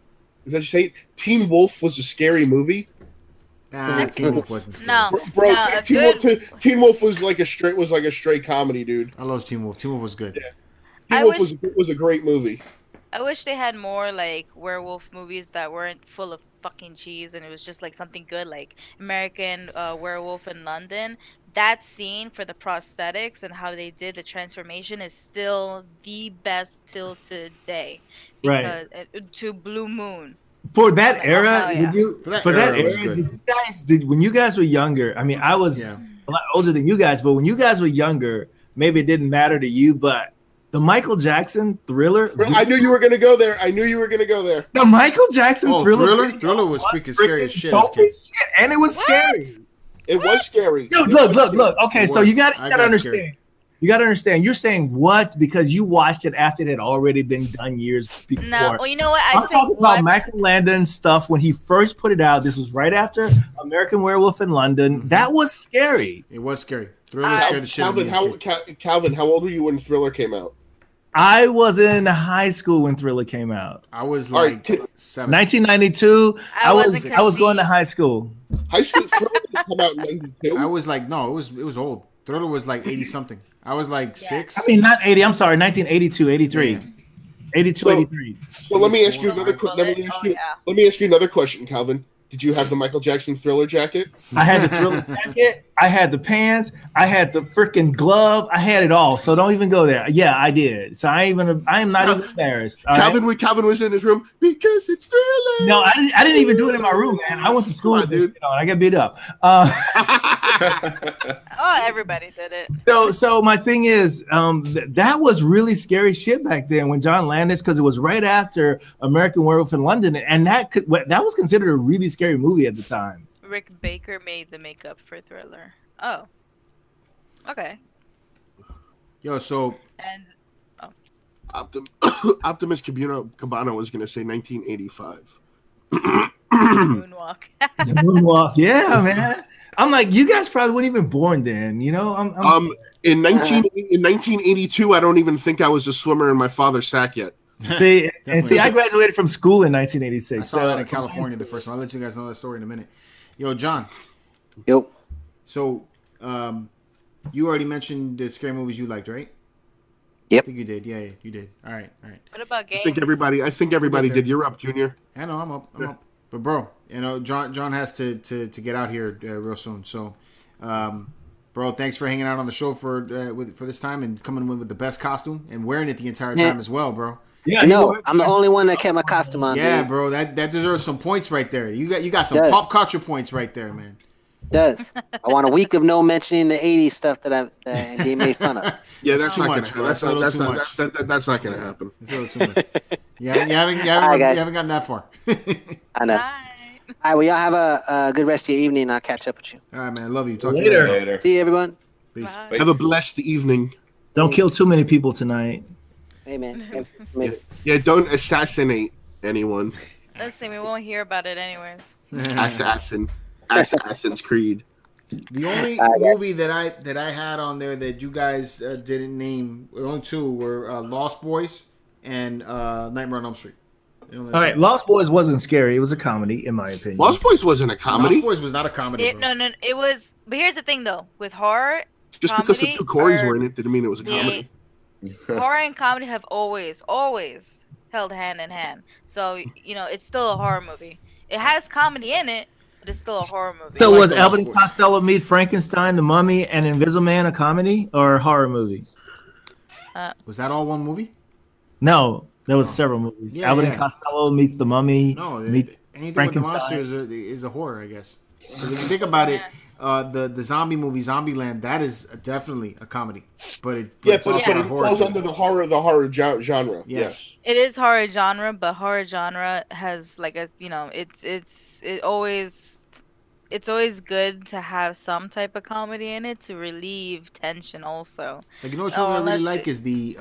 is that you say Teen Wolf was a scary movie? Nah, Teen Wolf wasn't scary. No, Bro, no, Teen Wolf was like a straight comedy, dude. I love Teen Wolf. Teen Wolf was good. Yeah. Teen Wolf was a great movie. I wish they had more like werewolf movies that weren't full of fucking cheese and it was just like something good, like American Werewolf in London. That scene for the prosthetics and how they did the transformation is still the best till today. Because, to Blue Moon. For that era, when you guys were younger, I mean, I was a lot older than you guys, but when you guys were younger, maybe it didn't matter to you, but the Michael Jackson Thriller. I knew you were gonna go there. The Michael Jackson Thriller. Thriller was freaking scary as shit. And it was scary. It was scary. Dude, look. Okay, so you gotta understand. Scary. You gotta understand. You're saying what because you watched it after it had already been done years before. No, well, you know what? I'm talking about Michael Landon's stuff when he first put it out. This was right after American Werewolf in London. Mm-hmm. That was scary. It was scary. Thriller scared the shit out of me. Calvin, how old were you when Thriller came out? I was in high school when Thriller came out. I was like 1992. I was going to high school. High school Thriller didn't come out in 92. I was like, no, it was old. Thriller was like 80 something. I was like 6. I mean, not 80. I'm sorry, 1982, 83. Yeah. 82, 83. So let me ask you another let me ask you another question, Calvin. Did you have the Michael Jackson Thriller jacket? I had the Thriller jacket. I had the pants. I had the freaking glove. I had it all. So don't even go there. Yeah, I did. So I am not even embarrassed. Calvin was in his room because it's Thriller. No, I didn't even do it in my room, man. I went to school with this, I got beat up. Everybody did it. So my thing is, that was really scary shit back then when John Landis, because it was right after American Werewolf in London, and that was considered a really scary movie at the time. Rick Baker made the makeup for Thriller. Oh, okay. Yo, so Optimus Cabana was gonna say 1985. Moonwalk. Moonwalk, yeah, man. I'm like, you guys probably weren't even born then, you know. In 1982, I don't even think I was a swimmer in my father's sack yet. See, I graduated from school in 1986. I saw that in California the first one. I'll let you guys know that story in a minute. Yo, John. Yo. So, you already mentioned the scary movies you liked, right? Yep. I think you did. Yeah, you did. All right. What about games? I think everybody did. You're up, Junior. I know, I'm up. But bro, John has to get out here real soon. So, bro, thanks for hanging out on the show for this time and coming in with the best costume and wearing it the entire time as well, bro. Yeah, no, I'm the only one that kept my costume on. Yeah, dude. bro, that deserves some points right there. You got some pop culture points right there, man. Does. I want a week of no mentioning the 80s stuff that they made fun of. Yeah, that's too much. That's not going to happen. It's a little too much. You haven't gotten that far. I know. Bye. All right, well, y'all have a good rest of your evening. I'll catch up with you. All right, man. Love you. Talk to you later. See you, everyone. Peace. Bye. Have a blessed evening. Don't kill too many people tonight. Hey, man. Yeah, don't assassinate anyone. Listen, we won't hear about it anyways. Assassin's Creed. The only movie that I had on there that you guys didn't name, only two were Lost Boys and Nightmare on Elm Street. All right, Lost Boys wasn't scary. It was a comedy, in my opinion. Lost Boys wasn't a comedy. Lost Boys was not a comedy. No, it was. But here's the thing, though, with horror, just because the two Coreys were in it didn't mean it was a comedy. Horror and comedy have always held hand in hand. So it's still a horror movie. It has comedy in it, but it's still a horror movie. So like was the Abbott Lost and Boys. Costello meet Frankenstein, The Mummy, and Invisible Man a comedy or a horror movie? Was that all one movie? No, there was several movies. Yeah, Abbott yeah. and Costello meets The Mummy. No, meets anything with the monster Frankenstein. is a horror, I guess. Because if you think about it, the zombie movie Zombieland, that is definitely a comedy, but it falls under the horror genre. Yes, it is horror genre, but horror genre has like a it's always good to have some type of comedy in it to relieve tension. Also, like you know which one I really like is the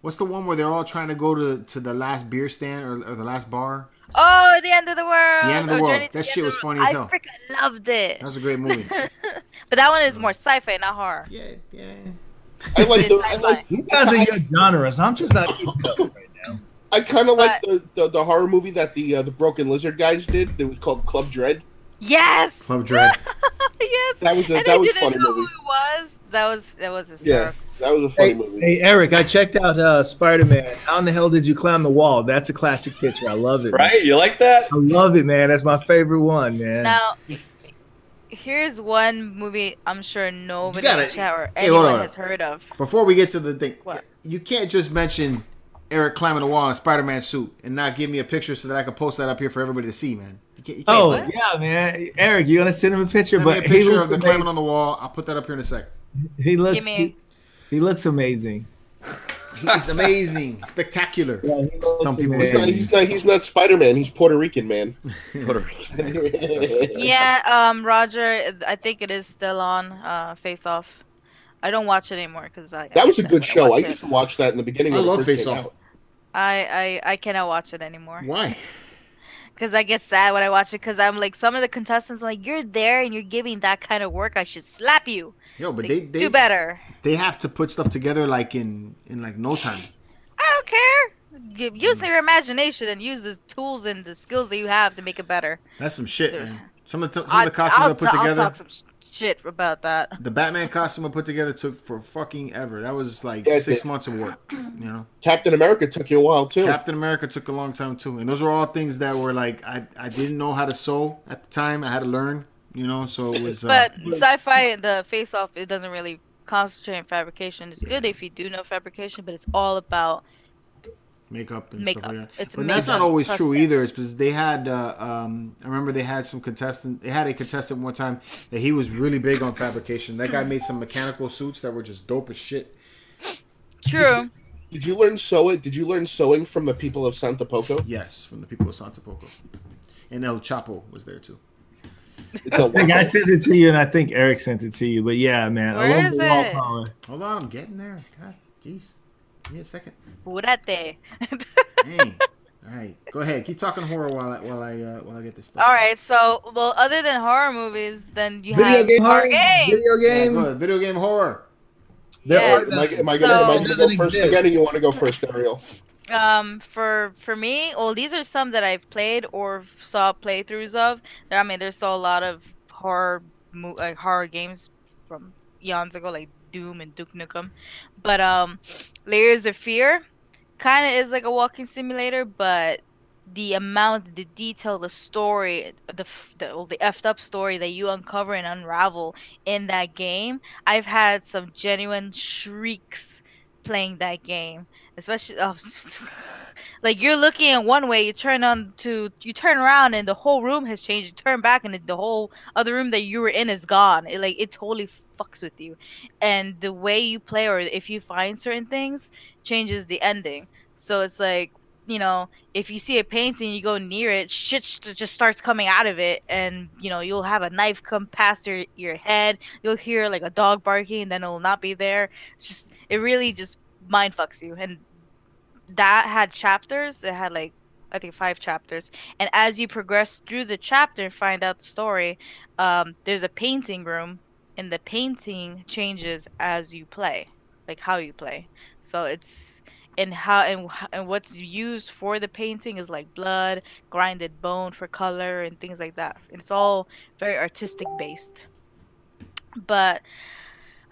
what's the one where they're all trying to go to the last beer stand or the last bar. Oh, The End of the World. The End of the World. That shit was funny as hell. I freaking loved it. That was a great movie. But that one is more sci-fi, not horror. Yeah. I like You guys are your genres. I'm just not keeping up right now. I kind of like the horror movie that the Broken Lizard guys did. It was called Club Dread. Yes. Club Dread. Yes. That was a funny movie. Who it was. That was hysterical. Yeah, that was a funny movie. Hey, Eric, I checked out Spider-Man. How in the hell did you climb the wall? That's a classic picture. I love it. Right? You like that? I love it, man. That's my favorite one, man. Now, here's one movie I'm sure nobody in the chat or Hey, hold anyone on. has heard of. Before we get to the thing, What? you can't just mention Eric climbing the wall in a Spider-Man suit and not give me a picture so that I can post that up here for everybody to see, man. You can't Oh, do that. yeah, man. Eric, you're going to send him a picture? Send me But a he picture looks of the amazing. climbing on the wall. I'll put that up here in a sec. He looks, me- he looks amazing. He's amazing, spectacular. Yeah, he looks Some people amazing. say He's not Spider-Man. He's Puerto Rican, man. Yeah, Roger, I think it is still on Face Off. I don't watch it anymore because That was a good show. I used to watch that in the beginning. I when it love first Face came Off. out. I cannot watch it anymore. Why? Because I get sad when I watch it. Because I'm like, some of the contestants are like, you're there and you're giving that kind of work. I should slap you. Yo, but Like, they do better. They have to put stuff together like in like no time. I don't care. Use your imagination and use the tools and the skills that you have to make it better. That's some shit, So- man. Some of the costumes I put I'll together. talk some shit about that. The Batman costume I put together took for fucking ever. That was like Yeah, 6 months of work. You know, Captain America took you a while too. Captain America took a long time too, and those were all things that were like I didn't know how to sew at the time. I had to learn. You know, so it was. But sci-fi, the face-off, it doesn't really concentrate on fabrication. It's good if you do know fabrication, but it's all about makeup and makeup. stuff like that. It's But that's makeup. not always Plus true that. either. It's because they had. I remember they had some contestant. They had a contestant one time that he was really big on fabrication. That guy made some mechanical suits that were just dope as shit. True. Did you learn sewing? Did you learn sewing from the people of Santa Poco? Yes, from the people of Santa Poco, and El Chapo was there too. It's a I think I sent it to you, and I think Eric sent it to you. But yeah, man, Where I love is the wall it? power. Hold on, I'm getting there. God, jeez, give me a second. Purate. Dang. All right, go ahead. Keep talking horror while I get this stuff. All right, so well, other than horror movies, then you Video have game horror horror. games. Video Yeah, game. go ahead. Video game horror. Yes. Am I So- gonna go first again, or you want to go first, Ariel? For me, well, these are some that I've played or saw playthroughs of. I mean, there's a lot of horror games from eons ago, like Doom and Duke Nukem. But Layers of Fear kind of is like a walking simulator, but the amount, the detail, the story, the effed up story that you uncover and unravel in that game, I've had some genuine shrieks playing that game, especially like you're looking at one way, you turn around and the whole room has changed. You turn back and the whole other room that you were in is gone. It totally fucks with you, and the way you play or if you find certain things changes the ending. So it's like, you know, if you see a painting, you go near it, shit just starts coming out of it, and you know you'll have a knife come past your head. You'll hear like a dog barking, and then it'll not be there. It really just mind fucks you. And that had chapters. It had like I think 5 chapters, and as you progress through the chapter and find out the story, there's a painting room, and the painting changes as you play, like how you play. So it's and what's used for the painting is like blood, grinded bone for color, and things like that. It's all very artistic based. But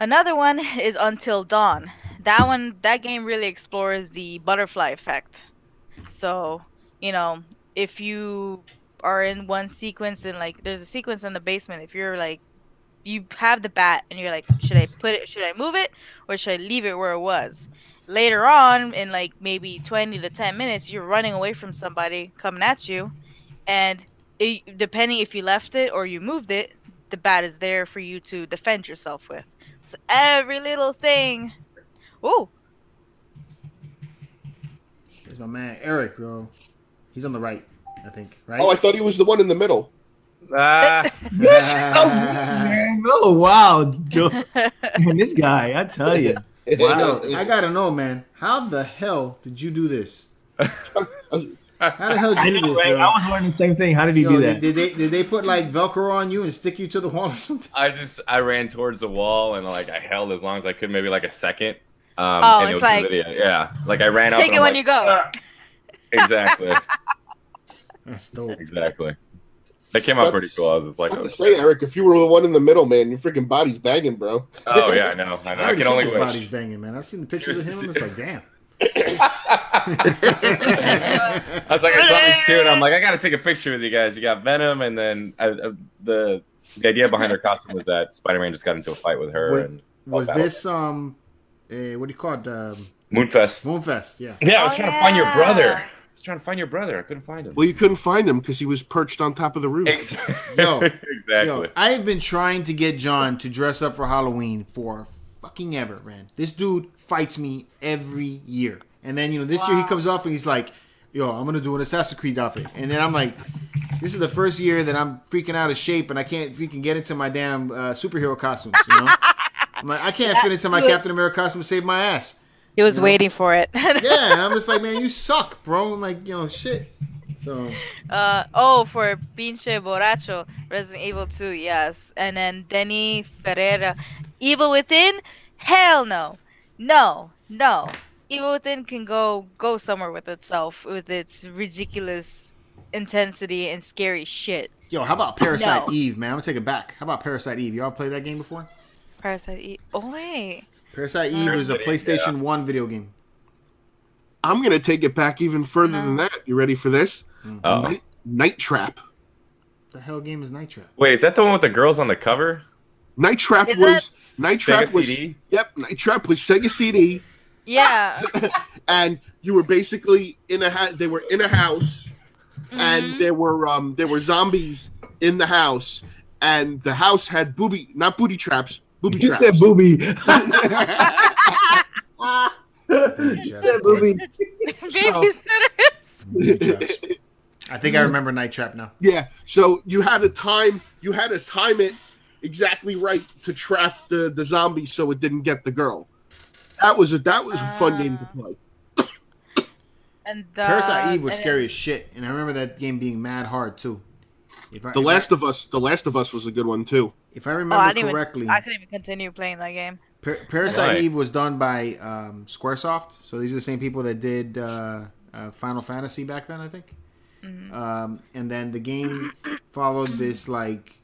another one is Until Dawn. That game really explores the butterfly effect. So, you know, if you are in one sequence, and like there's a sequence in the basement. If you're like, you have the bat and you're like, should I move it or should I leave it where it was? Later on, in like maybe 20 to 10 minutes, you're running away from somebody coming at you, and depending if you left it or you moved it, the bat is there for you to defend yourself with. So every little thing. Ooh. There's my man Eric, bro. He's on the right, I think. Right? Oh, I thought he was the one in the middle. Yes. Oh wow, Joe. Man, this guy, I tell you. Wow. I gotta know, man. How the hell did you do this? How the hell did you do this? I was wondering the same thing. How did he do that? Did they put like Velcro on you and stick you to the wall or something? I ran towards the wall and like I held as long as I could, maybe like a second. And it's like, yeah, like I ran up. Take it when you go. Exactly. That's dope. Exactly. That came out pretty cool. I was just like, oh, say, Eric, if you were the one in the middle, man, your freaking body's banging, bro. Oh yeah, I know. I can only his wish. body's banging, man. I've seen the pictures of him. I'm just like, damn. I was like, I saw these two, and I'm like, I gotta take a picture with you guys. You got Venom, and then the idea behind her costume was that Spider-Man just got into a fight with her. Was this what do you call it? Moonfest? Moonfest, yeah. Yeah, I was trying to find your brother. I couldn't find him. Well, you couldn't find him because he was perched on top of the roof. Exactly. I have been trying to get John to dress up for Halloween for fucking ever, man. This dude fights me every year. And then, this year he comes off and he's like, yo, I'm going to do an Assassin's Creed outfit. And then I'm like, this is the first year that I'm freaking out of shape and I can't freaking get into my damn superhero costumes, I'm like, I can't fit into my Captain America costume to save my ass. He was waiting for it. Yeah, I'm just like, man, you suck, bro. I'm like, shit. So. For Pinche Borracho, Resident Evil 2, yes. And then Denny Ferreira, Evil Within? Hell no. No. Evil Within can go somewhere with itself, with its ridiculous intensity and scary shit. Yo, how about Parasite Eve, man? I'm gonna take it back. How about Parasite Eve? Y'all played that game before? Parasite Eve. Oh, wait. Parasite Eve was a PlayStation 1 video game. I'm going to take it back even further than that. You ready for this? Night Trap. The hell game is Night Trap? Wait, is that the one with the girls on the cover? Night Trap was CD? Yep, Night Trap was Sega CD. Yeah. And you were basically they were in a house, and there were zombies in the house, and the house had booby traps. You said booby. Babysitters. I think I remember Night Trap now. Yeah. So you had to time it exactly right to trap the zombie so it didn't get the girl. That was a fun game to play. And Parasite Eve was scary as shit, and I remember that game being mad hard too. The Last of Us was a good one too. If I remember correctly, I couldn't even continue playing that game. Parasite Eve was done by Squaresoft, so these are the same people that did Final Fantasy back then, I think. And then the game followed this like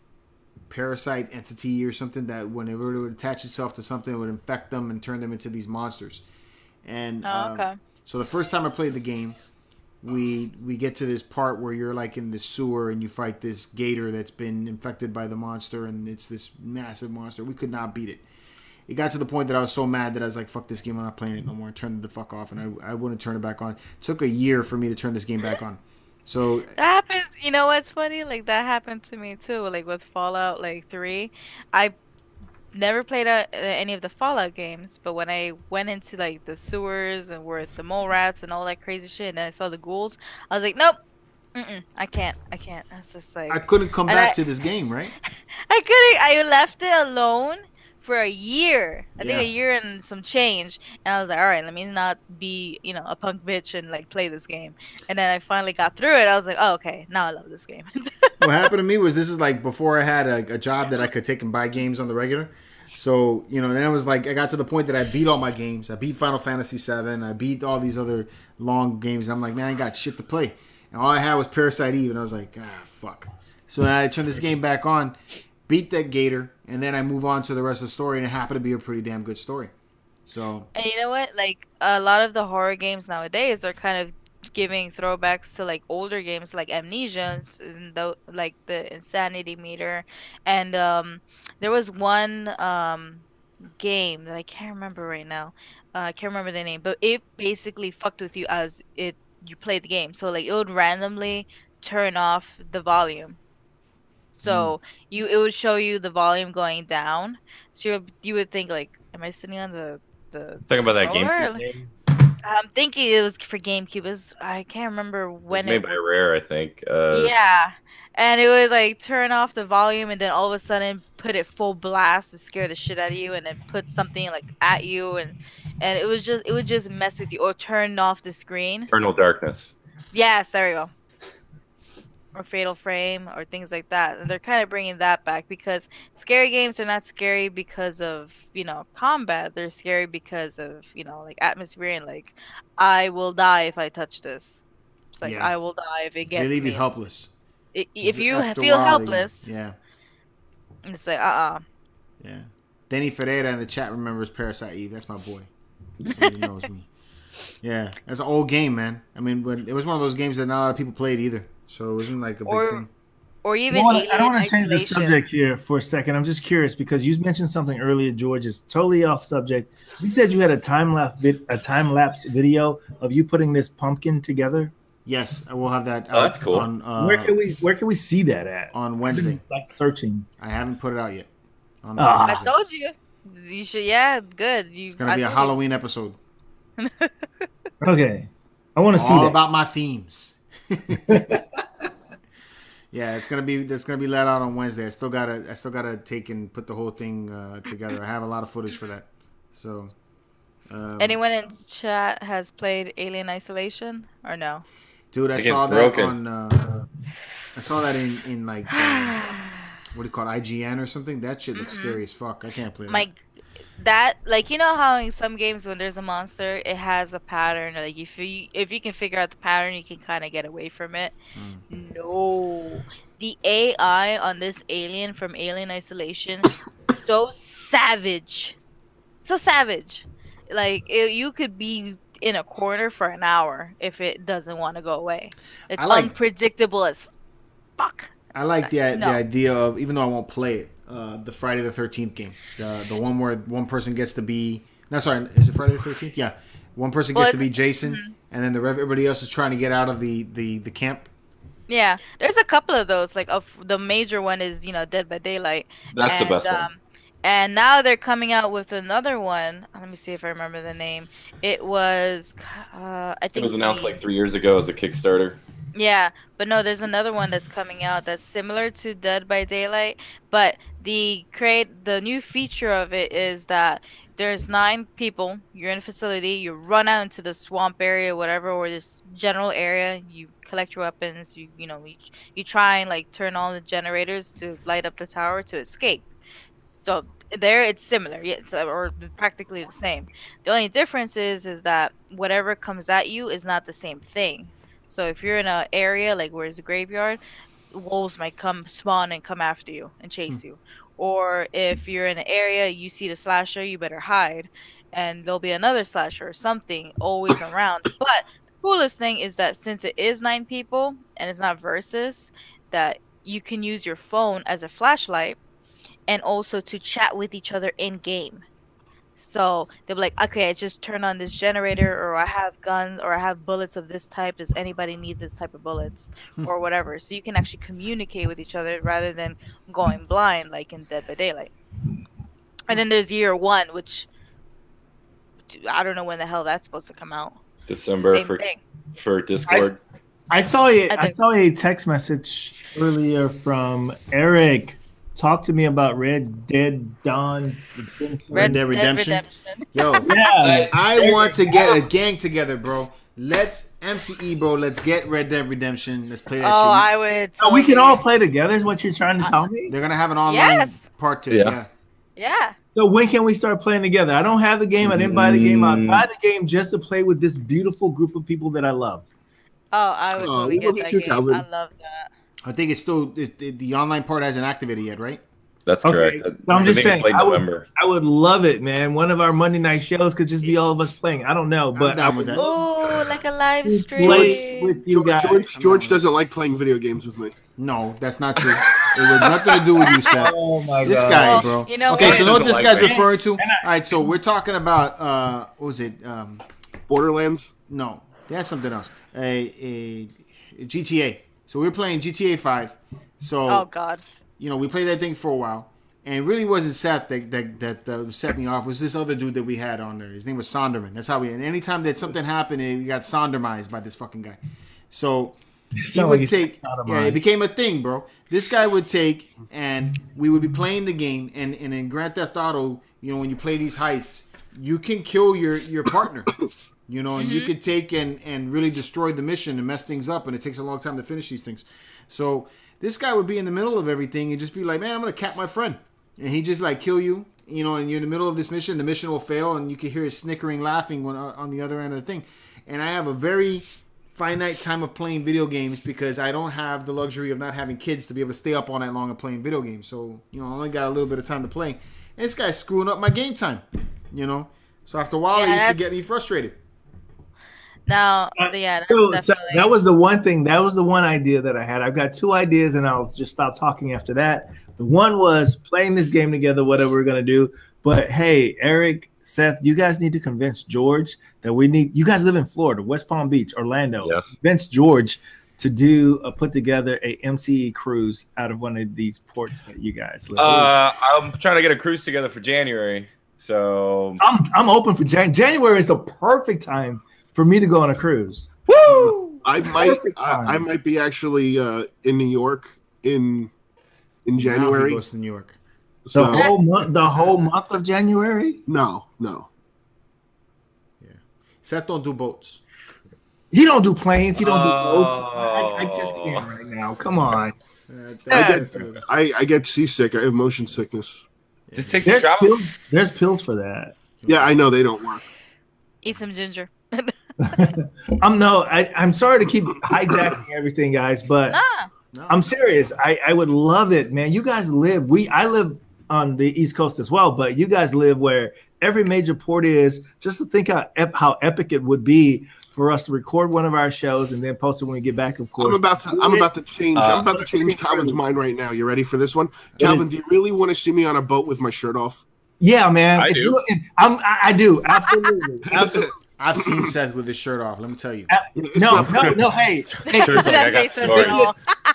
parasite entity or something that whenever it would attach itself to something, it would infect them and turn them into these monsters. And so the first time I played the game, we get to this part where you're like in the sewer and you fight this gator that's been infected by the monster, and it's this massive monster. We could not beat it. It got to the point that I was so mad that I was like, fuck this game, I'm not playing it no more. I turned it the fuck off, and I wouldn't turn it back on. It took a year for me to turn this game back on. So that happens. You know what's funny? Like that happened to me too. Like with Fallout 3, I never played any of the Fallout games, but when I went into like the sewers and with the mole rats and all that crazy shit, and then I saw the ghouls, I was like, nope, I can't. I was just like, I couldn't come back to this game, right? I couldn't. I left it alone for a year. I think a year and some change, and I was like, all right, let me not be a punk bitch and like play this game. And then I finally got through it. I was like, oh, okay, now I love this game. What happened to me was, this is like before I had a job that I could take and buy games on the regular. So then I was like, I got to the point that I beat all my games. I beat Final Fantasy VII. I beat all these other long games. I'm like, man, I ain't got shit to play. And all I had was Parasite Eve, and I was like, fuck. So I turned this game back on, beat that gator, and then I move on to the rest of the story, and it happened to be a pretty damn good story. So. And you know what? Like a lot of the horror games nowadays are kind of giving throwbacks to like older games like Amnesia and like the Insanity Meter, and there was one game that I can't remember right now. I can't remember the name, but it basically fucked with you as you played the game. So like it would randomly turn off the volume. So it would show you the volume going down. So you would think like, am I sitting on the Talking about that controller? game. I'm thinking it was for GameCube. I can't remember when it was made by Rare, I think. Yeah, and it would like turn off the volume, and then all of a sudden put it full blast to scare the shit out of you, and then put something like at you, and it would just mess with you, or turn off the screen. Eternal Darkness. Yes, there we go. Or Fatal Frame, or things like that. And they're kind of bringing that back, because scary games are not scary because of, combat. They're scary because of, like atmosphere, and like, I will die if I touch this. It's like, I will die if it gets me. They leave you helpless. If you feel helpless, it's like, Yeah. Denny Ferreira in the chat remembers Parasite Eve. That's my boy. So he knows me. Yeah, that's an old game, man. I mean, but it was one of those games that not a lot of people played either. So it wasn't like a big thing. Or even I don't want to change the subject here for a second. I'm just curious because you mentioned something earlier, George. It's totally off subject. You said you had a time lapse video of you putting this pumpkin together. Yes, I will have that. Oh, that's cool. Where can we see that at? On Wednesday. Like searching. I haven't put it out yet. I told you. You should. Yeah, good. It's gonna be a Halloween episode. Okay, I want to see all that. about my themes. Yeah, it's gonna be let out on Wednesday. I still gotta take and put the whole thing together. I have a lot of footage for that. So, anyone in chat has played Alien Isolation or no? Dude, I saw that on. I saw that in like what do you call it, IGN or something. That shit looks scary as fuck. I can't play that. That, like, how in some games when there's a monster, it has a pattern. Like if you can figure out the pattern, you can kind of get away from it. No, the AI on this alien from Alien Isolation, so savage. Like you could be in a corner for an hour if it doesn't want to go away. It's unpredictable as fuck. I like the idea of, even though I won't play it, the Friday the 13th game, the one where one person gets to be, is it Friday the 13th? Yeah, one person gets to be Jason, and then everybody else is trying to get out of the camp. Yeah, there's a couple of those. Like the major one is Dead by Daylight. That's the best one. And now they're coming out with another one. Let me see if I remember the name. It was I think it was announced like 3 years ago as a Kickstarter. Yeah, but no, there's another one that's coming out that's similar to Dead by Daylight, but the new feature of it is that there's 9 people, you're in a facility, you run out into the swamp area, whatever, or this general area, you collect your weapons, you try and like turn on the generators to light up the tower to escape. So there it's similar, or practically the same. The only difference is that whatever comes at you is not the same thing. So if you're in an area like where it's a graveyard, wolves might spawn and come after you and chase you. Or if you're in an area, you see the slasher, you better hide, and there'll be another slasher or something always around. But the coolest thing is that since it is 9 people and it's not versus, that you can use your phone as a flashlight and also to chat with each other in game. So they'll be like, okay, I just turned on this generator, or I have guns, or I have bullets of this type. Does anybody need this type of bullets or whatever? So you can actually communicate with each other rather than going blind like in Dead by Daylight. And then there's Year 1, which I don't know when the hell that's supposed to come out. December for Discord. I saw a text message earlier from Eric. Talk to me about Red Dead Redemption. Yo, yeah. I want to get a gang together, bro. Let's MCE, bro. Let's get Red Dead Redemption. Let's play that shit. I would. So we can all play together is what you're trying to tell me? They're going to have an online part 2. Yeah. So when can we start playing together? I don't have the game. I didn't buy the game. I buy the game just to play with this beautiful group of people that I love. Oh, I would totally get that game. Calvin. I love that. I think it's still the online part hasn't activated yet, right? That's correct. I'm just saying, I would love it, man. One of our Monday night shows could just be all of us playing. I don't know, but Oh, like make a live stream with you guys. George doesn't like playing video games with me. No, that's not true. It has nothing to do with you, Seth. Oh my this God. guy, bro. You know okay, what? so you know what this Doesn't guy's like me. referring to? All right, so we're talking about what was it? Borderlands? No, that's something else. A GTA. So we were playing GTA 5. So Oh God. you know, we played that thing for a while, and it really wasn't Seth that set me off. It was this other dude that we had on there. His name was Sonderman. That's how we. And anytime that something happened, we got Sondermized by this fucking guy. So he would take. Yeah, it became a thing, bro. This guy would take, and we would be playing the game, and in Grand Theft Auto, you know, when you play these heists, you can kill your partner. You know, and you could take and really destroy the mission and mess things up, and it takes a long time to finish these things. So this guy would be in the middle of everything and just be like, man, I'm going to cap my friend. And he just like kill you, you know, and you're in the middle of this mission. The mission will fail, and you can hear his snickering laughing when, on the other end of the thing. And I have a very finite time of playing video games because I don't have the luxury of not having kids to be able to stay up all night long and playing video games. So, you know, I only got a little bit of time to play. And this guy's screwing up my game time, you know. So after a while, it used to get me frustrated. Now, yeah, that's So definitely. that was the one thing. That was the one idea that I had. I've got two ideas, and I'll just stop talking after that. The one was playing this game together, whatever we're gonna do. But hey, Eric, Seth, you guys need to convince George that we need. You guys live in Florida, West Palm Beach, Orlando. Yes. Convince George to do put together a MCE cruise out of one of these ports that you guys live. I'm trying to get a cruise together for January. So I'm open for January. Is the perfect time for me to go on a cruise. Woo! I might be actually in New York in Now January. he goes to New York. The whole month of January? No. Yeah. Seth don't do boats. He don't do planes. He don't do boats. I just can't right now. Come on. I get seasick. I have motion sickness. just take some travel. There's pills for that. Yeah, I know they don't work. Eat some ginger. I'm sorry to keep hijacking everything, guys, but Nah. I'm serious. I would love it, man. You guys live. I live on the East Coast as well, but you guys live where every major port is. Just to think how epic it would be for us to record one of our shows and then post it when we get back. Of course, I'm about to change Calvin's mind right now. You ready for this one, Calvin? Do you really want to see me on a boat with my shirt off? Yeah, man. I do. I do. Absolutely. Absolutely. I've seen Seth with his shirt off. Let me tell you. No. Hey. That face says it all.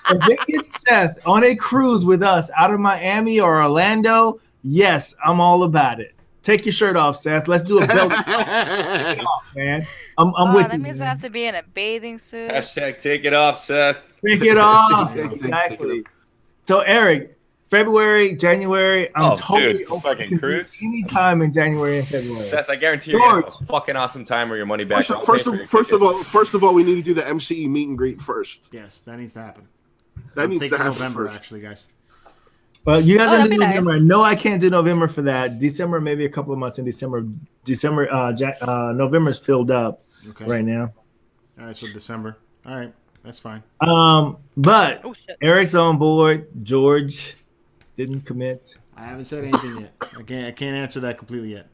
If they get Seth on a cruise with us out of Miami or Orlando, yes, I'm all about it. Take your shirt off, Seth. Let's do a belt off, man. I'm with That you. means I have to be in a bathing suit. Hashtag take it off, Seth. Take it off. Take it Exactly. So, Eric, February, January, I'm totally dude, fucking cruise. any time in January and February. Seth, I guarantee you're gonna have a fucking awesome time or your money back. First of all, we need to do the MCE meet and greet first. Yes, that needs to happen. That needs to happen November, first. actually, guys. Well, you guys are that'd in be November. nice. No, I can't do November for that. December, maybe a couple of months in December. November's filled up right now. All right, so December. All right, that's fine. But Oh shit. Eric's on board. George didn't commit. I haven't said anything yet. I can't answer that completely yet.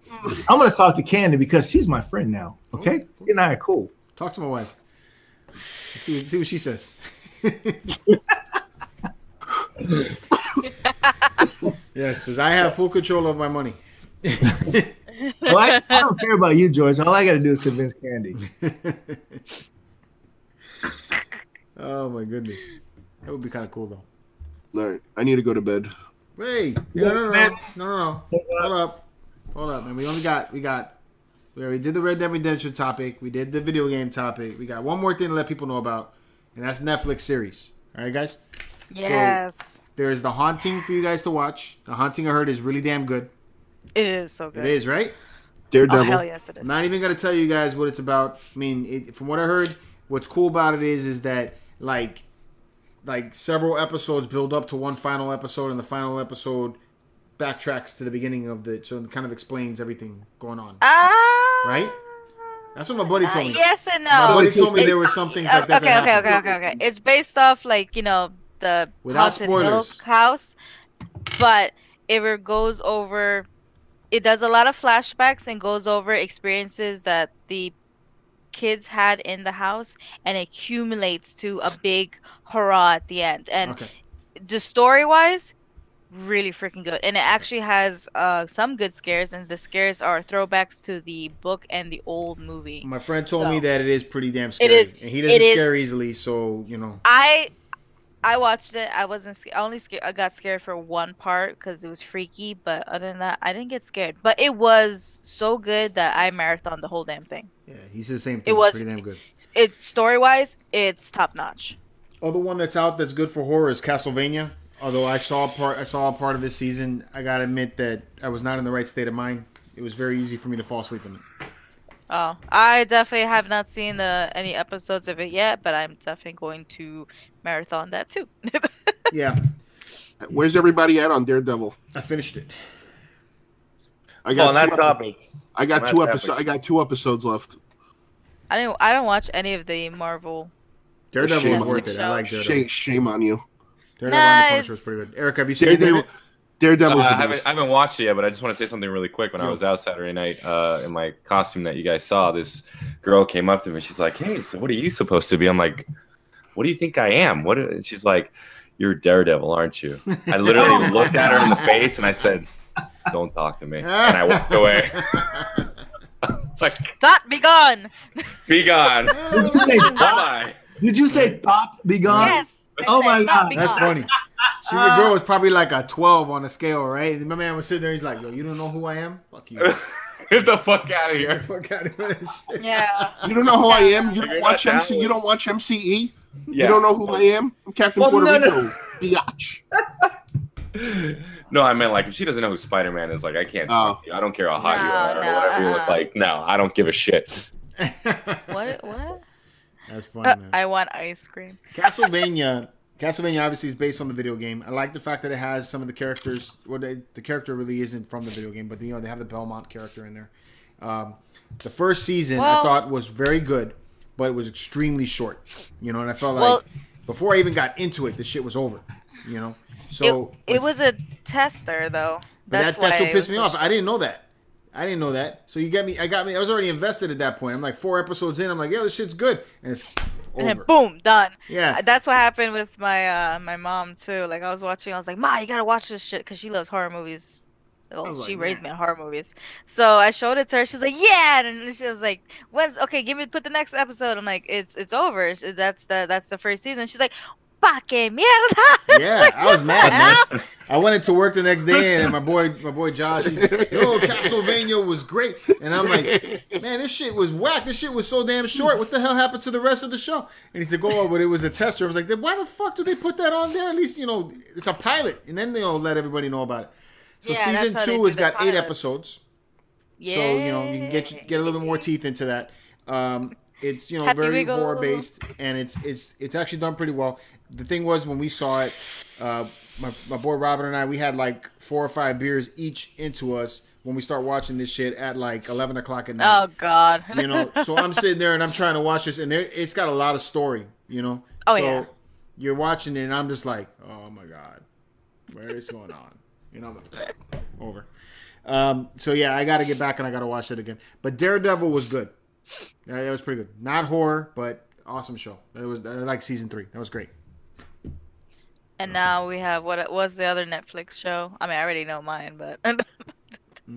I'm gonna talk to Candy because she's my friend now. Okay, you and I are cool. Talk to my wife. See what she says. Yes, because I have full control of my money. Well, I don't care about you, George. All I got to do is convince Candy. Oh my goodness, that would be kind of cool though. All right, I need to go to bed. Wait, no. Hold up, man. We already did the Red Dead Redemption topic. We did the video game topic. We got one more thing to let people know about, and that's Netflix series. All right, guys. Yes. There's The Haunting for you guys to watch. The Haunting, I heard, is really damn good. It is so good. It is, right? Daredevil. Oh, hell yes, it I'm is. not even going to tell you guys what it's about. I mean, from what I heard, what's cool about it is that, like several episodes build up to one final episode, and the final episode backtracks to the beginning of so it kind of explains everything going on. Right? That's what my buddy told me. Yes and no. My buddy told me there were some things like that. Okay. It's based off, like, the Without Haunted Milk spoilers. House, but it goes over. It does a lot of flashbacks and goes over experiences that the kids had in the house and accumulates to a big hurrah at the end. And the story-wise, really freaking good. And it actually has some good scares, and the scares are throwbacks to the book and the old movie. My friend told me that it is pretty damn scary. And he doesn't scare easily, so you know. I watched it. I wasn't scared. I got scared for one part because it was freaky, but other than that, I didn't get scared. But it was so good that I marathoned the whole damn thing. Yeah, he said the same thing. It was pretty damn good. It's story-wise, it's top notch. Other one that's out that's good for horror is Castlevania. Although I saw a part of this season, I gotta admit that I was not in the right state of mind. It was very easy for me to fall asleep in it. Oh, I definitely have not seen any episodes of it yet, but I'm definitely going to marathon that too. Yeah. Where's everybody at on Daredevil? I finished it. I got that topic. I got two episodes. I got 2 episodes left. I don't watch any of the Marvel. Daredevil was worth it. I like Daredevil. Shame on you. Daredevil and the Punisher was pretty good. Eric, have you seen it? Daredevil's I haven't watched it yet, but I just want to say something really quick. When I was out Saturday night in my costume that you guys saw, this girl came up to me. She's like, "Hey, so what are you supposed to be?" I'm like, "What do you think I am?" She's like, "You're Daredevil, aren't you?" I literally looked at her in the face and I said, "Don't talk to me," and I walked away. Like, "Thought be gone." Be gone. Did you say thought? Did you say thought be gone? Yes. Oh my God, that's funny. See, the girl was probably like a 12 on the scale, right? My man was sitting there. He's like, "Yo, you don't know who I am? Fuck you. Get the fuck out of here. Get the fuck out of here." Yeah. You don't know who I am? You don't watch MC? You don't watch MCE? Yeah. You don't know who I am? I'm Captain Puerto Rico. Biatch. No, I meant like if she doesn't know who Spider-Man is, like I can't talk to you. I don't care how hot you are or whatever you look like. No, I don't give a shit. What? That's funny, man. I want ice cream. Castlevania obviously is based on the video game. I like the fact that it has some of the characters. Well, the character really isn't from the video game, but they have the Belmont character in there. The first season I thought was very good, but it was extremely short. And I felt like before I even got into it, the shit was over. So it was a tester though. That's what pissed me off. I didn't know that. So you get me. I was already invested at that point. I'm like 4 episodes in. I'm like, "Yo, this shit's good," and it's over. And then boom, done. Yeah, that's what happened with my my mom too. Like I was watching, I was like, "Ma, you gotta watch this shit," because she loves horror movies. She raised me on horror movies. So I showed it to her. She's like, "Yeah," and she was like, put the next episode." I'm like, "It's over. That's the first season." She's like, "Pa que mierda." Yeah, like, I was mad, man. I went into work the next day, and my boy Josh, he's like, "Yo, Castlevania was great," and I'm like, "Man, this shit was whack. This shit was so damn short. What the hell happened to the rest of the show?" And he said, "Oh, but it was a tester." I was like, "Then why the fuck do they put that on there? At least it's a pilot, and then they'll let everybody know about it." So season 2 has got 8 episodes. Yeah. So you can get a little bit more teeth into that. It's very horror based, and it's actually done pretty well. The thing was, when we saw it, my boy Robin and I, we had like 4 or 5 beers each into us when we start watching this shit at like 11 o'clock at night. Oh God. So I'm sitting there and I'm trying to watch this, and it's got a lot of story. Oh yeah. You're watching it, and I'm just like, oh my God, where is going on? I'm like, over. So yeah, I got to get back and I got to watch it again. But Daredevil was good. That was pretty good. Not horror, but awesome show. I like season 3. That was great. And now we have what was the other Netflix show? I mean, I already know mine, but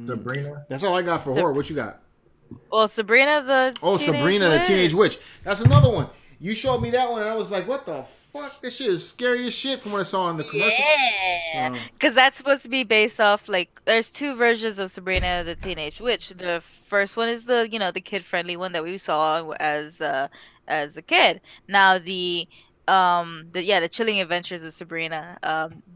Sabrina. That's all I got for horror. What you got? Well, Sabrina the Teenage Witch. That's another one. You showed me that one, and I was like, "What the fuck? This shit is scary as shit." From what I saw in the commercial. Yeah, because that's supposed to be based off there's 2 versions of Sabrina the Teenage Witch. The first one is the the kid friendly one that we saw as a kid. Now the Chilling Adventures of Sabrina.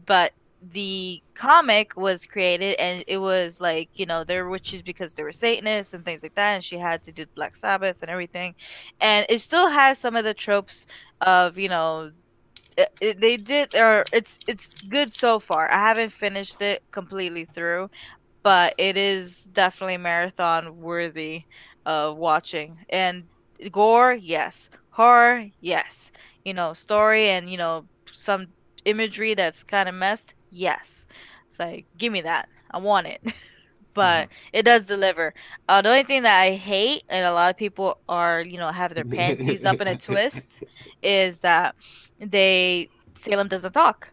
But the comic was created, and it was they're witches because they were Satanists and things like that, and she had to do Black Sabbath and everything, and it still has some of the tropes of it's good so far. I haven't finished it completely through, but it is definitely marathon worthy of watching. And gore, yes. Horror, yes. Story and some imagery that's kind of messed, yes. It's like, give me that. I want it. but it does deliver. The only thing that I hate, and a lot of people are, have their panties up in a twist, is that Salem doesn't talk.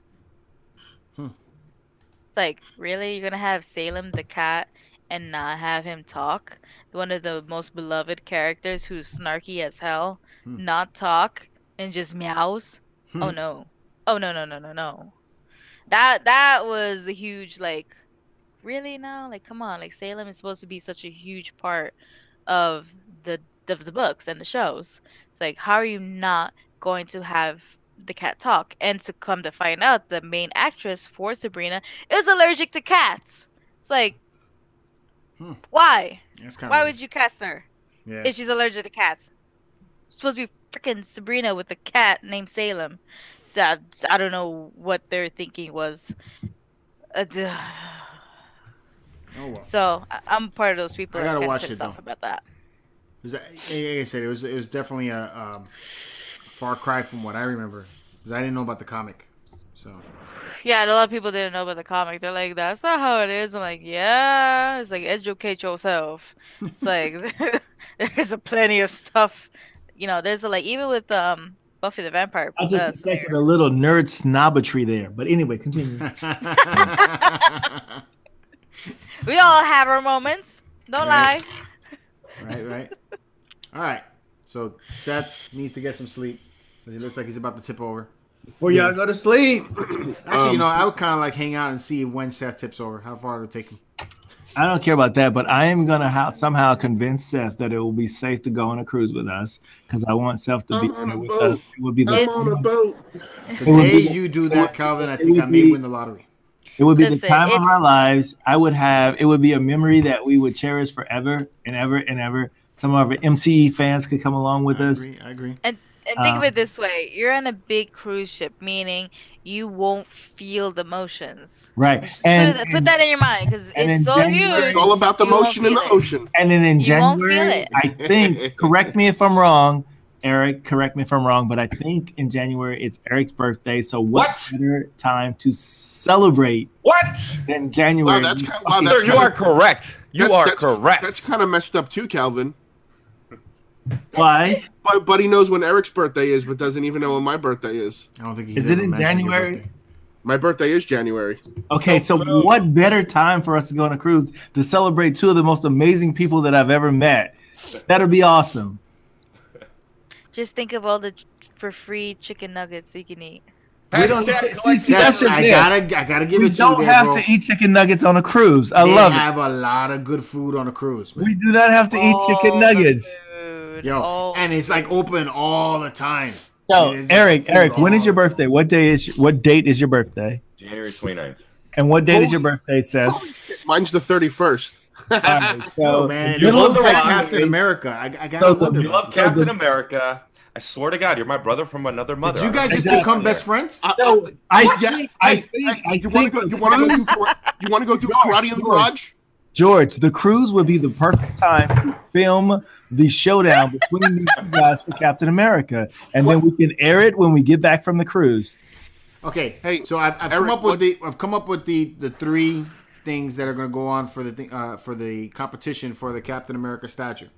It's like, really? You're gonna have Salem the cat and not have him talk? One of the most beloved characters who's snarky as hell, not talk and just meows? Oh no. Oh no. That was a huge, like, really now? Like, come on, like, Salem is supposed to be such a huge part of the books and the shows. It's like, how are you not going to have the cat talk? And to come to find out, the main actress for Sabrina is allergic to cats. It's like, why? Why would you cast her if she's allergic to cats? It's supposed to be freaking Sabrina with a cat named Salem. So I don't know what their thinking was. So I'm part of those people that's kind of pissed off about that. Like I said, it was definitely a far cry from what I remember, because I didn't know about the comic. So yeah, and a lot of people didn't know about the comic. They're like, "That's not how it is." I'm like, "Yeah." It's like, educate yourself. It's like there's plenty of stuff. There's even with Buffy the Vampire. I just expected a little nerd snobbery there, but anyway, continue. We all have our moments. Don't lie. Right. All right. So Seth needs to get some sleep, because he looks like he's about to tip over. Before y'all go to sleep. Actually, I would kind of like hang out and see when Seth tips over, how far it'll take him. I don't care about that, but I am going to somehow convince Seth that it will be safe to go on a cruise with us, because I want Seth to be on with us. It would be I'm on a boat. The day you do that, Calvin, I think I may win the lottery. It would be the time of our lives. It would be a memory that we would cherish forever and ever and ever. Some of our MCE fans could come along with us. I agree. And think of it this way: you're on a big cruise ship, meaning you won't feel the motions. Right. Put that in your mind, because it's so huge. It's all about the motion in the ocean. And then in January, I think, correct me if I'm wrong, Eric, correct me if I'm wrong, but I think in January it's Eric's birthday. So what better time to celebrate than January? You are correct. You are correct. That's kind of messed up too, Calvin. Why? But he knows when Eric's birthday is, but doesn't even know when my birthday is. I don't think Is it in January? My birthday is January. Okay, so what better time for us to go on a cruise to celebrate two of the most amazing people that I've ever met? That'll be awesome. Just think of all the for free chicken nuggets you can eat. I gotta give it to you. We don't have to eat chicken nuggets on a cruise. I love it. They have a lot of good food on a cruise, man. We do not have to eat chicken nuggets. Yo, and it's like open all the time. So, Eric, when is your birthday? What date is your birthday? January 29th. And what date is your birthday, Seth? Mine's the 31st. So, man, you look like Captain America. I gotta wonder. You love Captain America. I swear to God, you're my brother from another mother. Did you guys just become best friends? I think. You want to go do karate in the garage? George, the cruise would be the perfect time to film the showdown between these two guys for Captain America, and then we can air it when we get back from the cruise. Okay. Hey, so I've come up with the three things that are going to go on for the competition for the Captain America statue.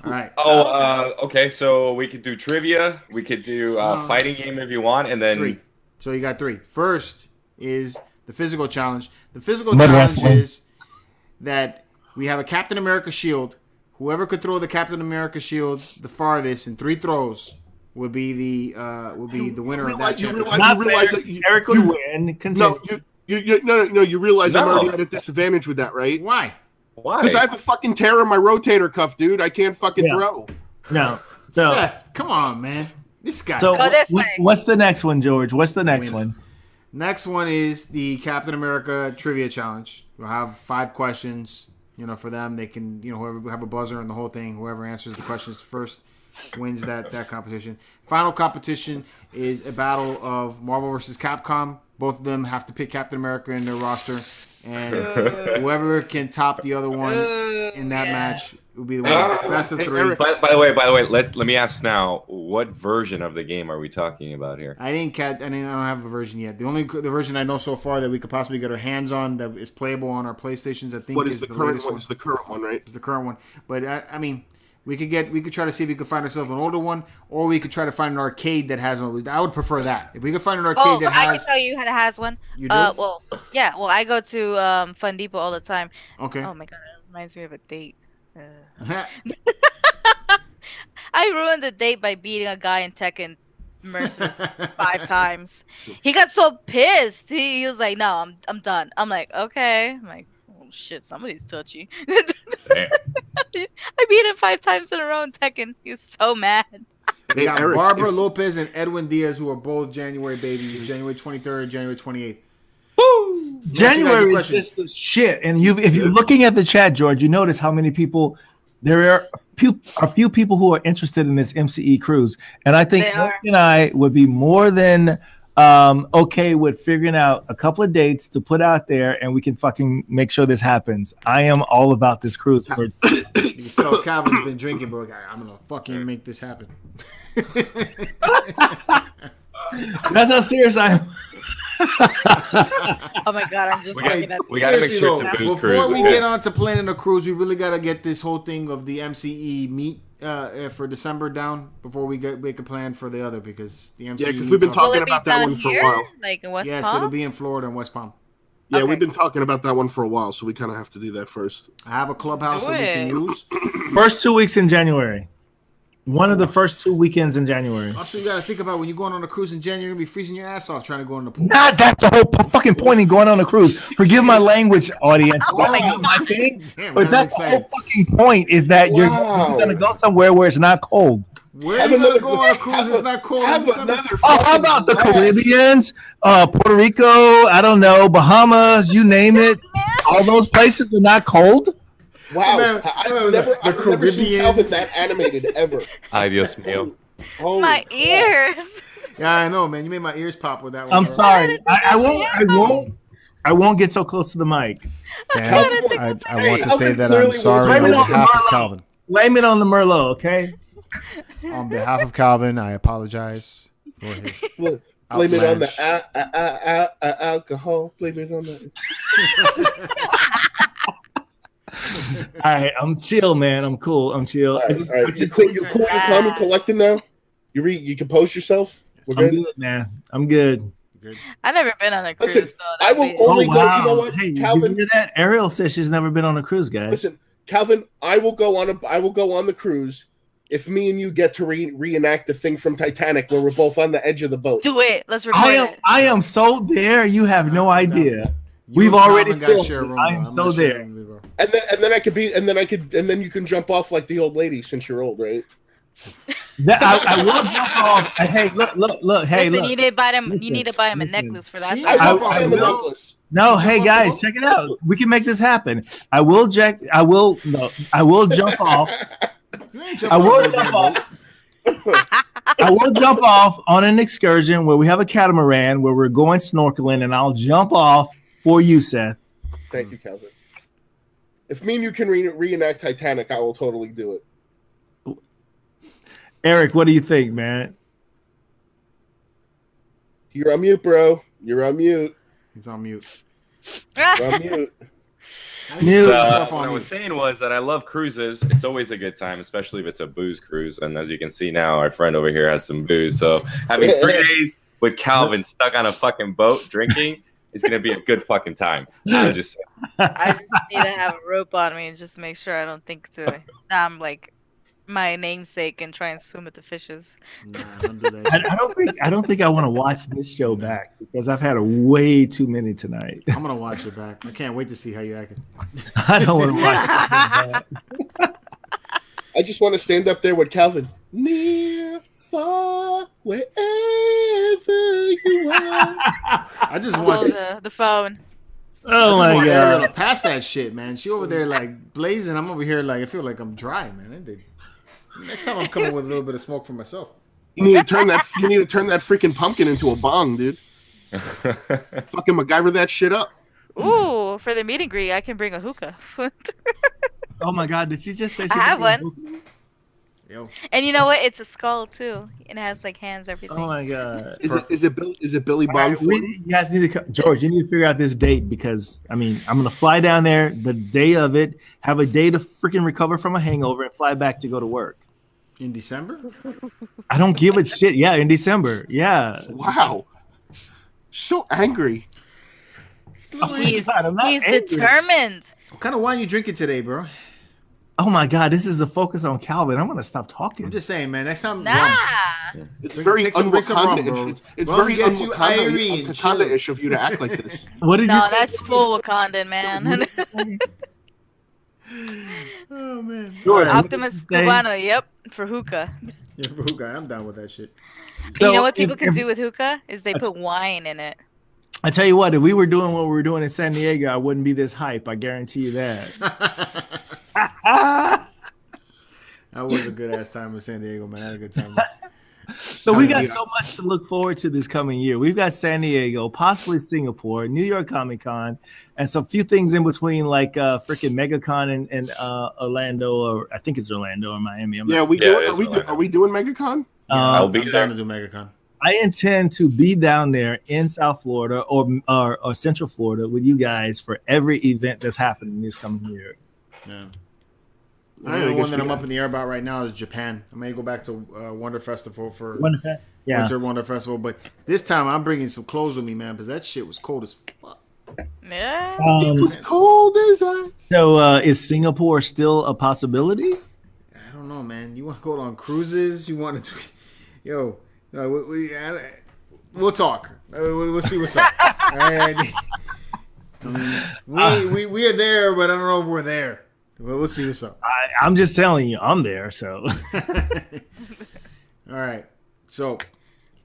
All right. Okay. So we could do trivia. We could do fighting game if you want, and then three. So you got three. First is the physical challenge. The physical challenge is that we have a Captain America shield. Whoever could throw the Captain America shield the farthest in 3 throws would be the winner of that championship. Eric would win. No, you realize I'm already at a disadvantage with that, right? Why? Because I have a fucking tear in my rotator cuff, dude. I can't fucking throw. No. So, Seth, come on, man. This guy. So what's the next one, George? What's the next one? Next one is the Captain America trivia challenge. We'll have 5 questions. For them, they can, whoever have a buzzer and the whole thing. Whoever answers the questions first wins that competition. Final competition is a battle of Marvel versus Capcom. Both of them have to pick Captain America in their roster, and whoever can top the other one in that match would be the best of 3. By the way, let me ask now, what version of the game are we talking about here? I don't have a version yet. The version I know so far that we could possibly get our hands on that is playable on our PlayStations, I think, is the current one. It's the current one, right? It's the current one. But I mean, we could try to see if we could find ourselves an older one, or we could try to find an arcade that has one. I would prefer that. If we could find an arcade that has, I can tell you how to has one. You do? Well, yeah. Well, I go to Fun Depot all the time. Okay. Oh my god, it reminds me of a date. I ruined the date by beating a guy in Tekken Mercies 5 times. He got so pissed. He was like, "No, I'm done." I'm like, "Okay." I'm like, "Oh shit, somebody's touchy." I beat him 5 times in a row in Tekken. He was so mad. They got Barbara Lopez and Edwin Diaz, who are both January babies. January 23rd, January 28th. Woo! January is just the shit. And if you're looking at the chat, George, you notice how many people there are. A few people who are interested in this MCE cruise, and I think Eric and I would be more than okay with figuring out a couple of dates to put out there, and we can fucking make sure this happens. I am all about this cruise. You can tell Calvin's been drinking, but I'm gonna fucking make this happen. That's how serious I am. Oh my god, I'm just looking at this. We gotta make sure it's a booze cruise. Before we get on to planning a cruise, we really gotta get this whole thing of the MCE meet for December down before we make a plan for the other, because the MCE. Yeah, because we've been talking about that one for a while. Like in West Palm? Yes, it'll be in Florida and West Palm. Yeah, we've been talking about that one for a while, so we kind of have to do that first. I have a clubhouse that we can use. First 2 weeks in January. One of the first 2 weekends in January. Also, you got to think about when you're going on a cruise in January, you're going to be freezing your ass off trying to go in the pool. Nah, that's the whole fucking point in going on a cruise. Forgive my language, audience. But that's the whole fucking point, is that you're going to go somewhere where it's not cold. Where are you going to go on a cruise? It's not cold. How about the Caribbeans, Puerto Rico, I don't know, Bahamas, you name it. All those places are not cold. Wow, I've never seen Calvin that animated ever. Ay, Dios mío. My ears. Yeah, I know, man. You made my ears pop with that one. I'm sorry. I won't get so close to the mic. I want to say that I'm sorry on behalf of Calvin. Blame it on the Merlot, okay? On behalf of Calvin, I apologize for his. Blame it on the alcohol. Blame it on that. All right, I'm chill, man. I'm cool. I'm chill. All right. You're cool and calm and collected now? You compose yourself? I'm good, man. I'm good. I've never been on a cruise. Listen, I will only go. You know what, hey, Calvin? You hear that? Ariel says she's never been on a cruise, guys. Listen, Calvin, I will go on the cruise if me and you get to reenact the thing from Titanic where we're both on the edge of the boat. Do it. Let's record it. I am so there. You have no idea. We've already filmed. I'm so there. And then you can jump off like the old lady since you're old, right? I will jump off. Hey, look. Hey, listen, look. You need to buy him a necklace for that. No, hey guys, check it out. We can make this happen. I will jump off. I will jump off on an excursion where we have a catamaran where we're going snorkeling, and I'll jump off for you, Seth. Thank you, Calvin. If me and you can reenact Titanic, I will totally do it. Eric, what do you think, man? You're on mute, bro. You're on mute. He's on mute. You're on mute. What I was saying was that I love cruises. It's always a good time, especially if it's a booze cruise. And as you can see now, our friend over here has some booze. So having 3 days with Calvin stuck on a fucking boat drinking is going to be a good fucking time. I just need to have a rope on me and just make sure I don't think I'm like my namesake and try and swim with the fishes. Nah, don't do that. I don't think I want to watch this show back because I've had way too many tonight. I'm gonna watch it back. I can't wait to see how you acted. I don't want to watch it back. I just want to stand up there with Calvin. Near, far, wherever you are. I just want the phone. Oh my god! To pass that shit, man. She over there like blazing. I'm over here like I feel like I'm dry, man. Next time I'm coming with a little bit of smoke for myself. You need to turn that. You need to turn that freaking pumpkin into a bong, dude. Fucking MacGyver that shit up. Ooh, for the meet and greet, I can bring a hookah. Oh my God! Did she just say she I have got one. Yo. And you know what? It's a skull too. It has like hands, everything. Oh my God! Is it Billy Bond? You guys need to come. George. You need to figure out this date because I mean I'm gonna fly down there the day of it, have a day to freaking recover from a hangover, and fly back to go to work. In December? I don't give a shit. Yeah, in December. Yeah. Wow. So angry. He's determined. What kind of wine you drinking today, bro? Oh my God, this is a focus on Calvin. I'm gonna stop talking. I'm just saying, man. Next time, it's very un-Wakanda. It's very un-Wakanda-ish of you to act like this. What did you say? That's full Wakandan, man. Oh man. Optimus Cubano, yep, for hookah. Yeah, for hookah. I'm down with that shit. So, you know what people can do with hookah is they put wine in it. I tell you what, if we were doing what we were doing in San Diego, I wouldn't be this hype. I guarantee you that. That was a good ass time in San Diego, man. I had a good time. So we got so much to look forward to this coming year. We've got San Diego, possibly Singapore, New York Comic Con, and some few things in between, like freaking MegaCon and Orlando, or I think it's Orlando or Miami. Are we doing MegaCon? I'll be down to do MegaCon. I intend to be down there in South Florida or Central Florida with you guys for every event that's happening this coming year. Yeah. The only one that I'm up in the air about right now is Japan. I may go back to Wonder Festival for Winter Wonder Festival, but this time I'm bringing some clothes with me, man, because that shit was cold as fuck. Yeah, it was cold as ice. So is Singapore still a possibility? I don't know, man. You want to go on cruises? You want to, we'll talk. We'll see what's up. All right. I mean, we are there, but I don't know if we're there. We'll see what's up. I'm just telling you, I'm there. So, all right. So,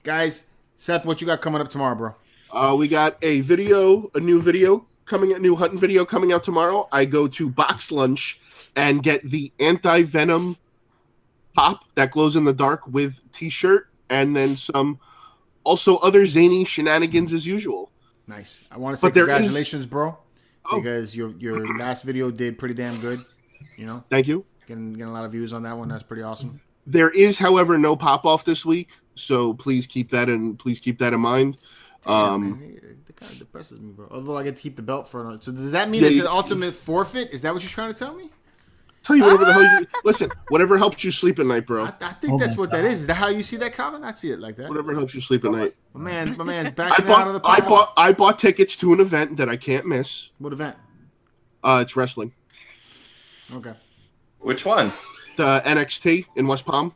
guys, Seth, what you got coming up tomorrow, bro? We got a new hunting video coming out tomorrow. I go to Box Lunch and get the anti-Venom pop that glows in the dark with t-shirt, and then some also other zany shenanigans as usual. Nice. I want to say congratulations, bro. Because your last video did pretty damn good, you know. Thank you. Getting a lot of views on that one. That's pretty awesome. There is, however, no pop off this week, so please keep that in mind. Damn, it kind of depresses me, bro. Although I get to keep the belt for another. So does that mean it's an ultimate forfeit? Is that what you're trying to tell me? Tell you whatever the hell you listen. Whatever helps you sleep at night, bro. I think that's what that is. Is that how you see that, Calvin? I see it like that. Whatever helps you sleep at night. My man's backing out of the pop. I bought tickets to an event that I can't miss. What event? It's wrestling. Okay. Which one? The NXT in West Palm.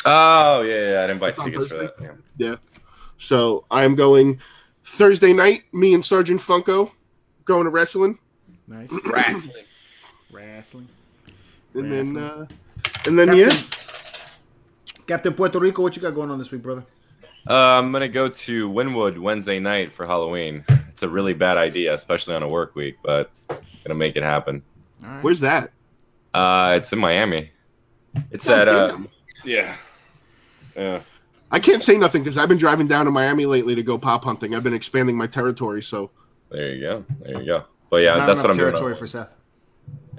Oh yeah, I didn't buy tickets for that. Yeah. So I am going Thursday night. Me and Sergeant Funko going to wrestling. Nice. Wrestling. And then Captain Puerto Rico, what you got going on this week, brother? I'm gonna go to Wynwood Wednesday night for Halloween. It's a really bad idea, especially on a work week, but gonna make it happen. All right. Where's that? It's in Miami. It's at yeah. I can't say nothing because I've been driving down to Miami lately to go pop hunting. I've been expanding my territory, so there you go. But yeah, that's what I'm doing. Territory for Seth.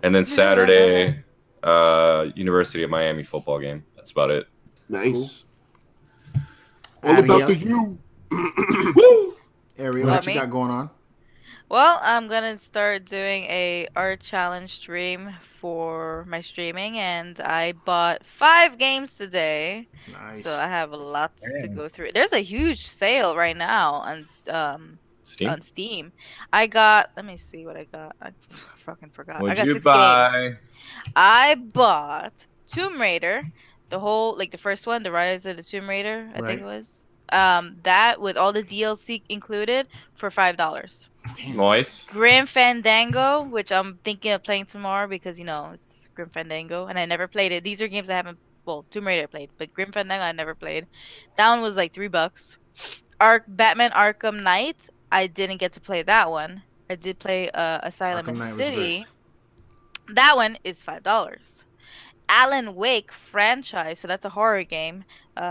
And then Saturday, University of Miami football game. That's about it. Nice. Cool. All about the U. Woo! Ariel, what you got going on? Well, I'm gonna start doing a art challenge stream for my streaming, and I bought 5 games today. Nice. So I have lots to go through. There's a huge sale right now on Steam. I got. Let me see what I got. I fucking forgot. I got 6 games. I bought Tomb Raider, the whole the first one, the Rise of the Tomb Raider. I think it was. That with all the DLC included for $5. Nice. Grim Fandango, which I'm thinking of playing tomorrow because it's Grim Fandango and I never played it. These are games I haven't. Well, Tomb Raider I played, but Grim Fandango I never played. That one was like $3. Batman Arkham Knight. I didn't get to play that one. I did play Asylum in City. That one is $5. Alan Wake franchise, so that's a horror game,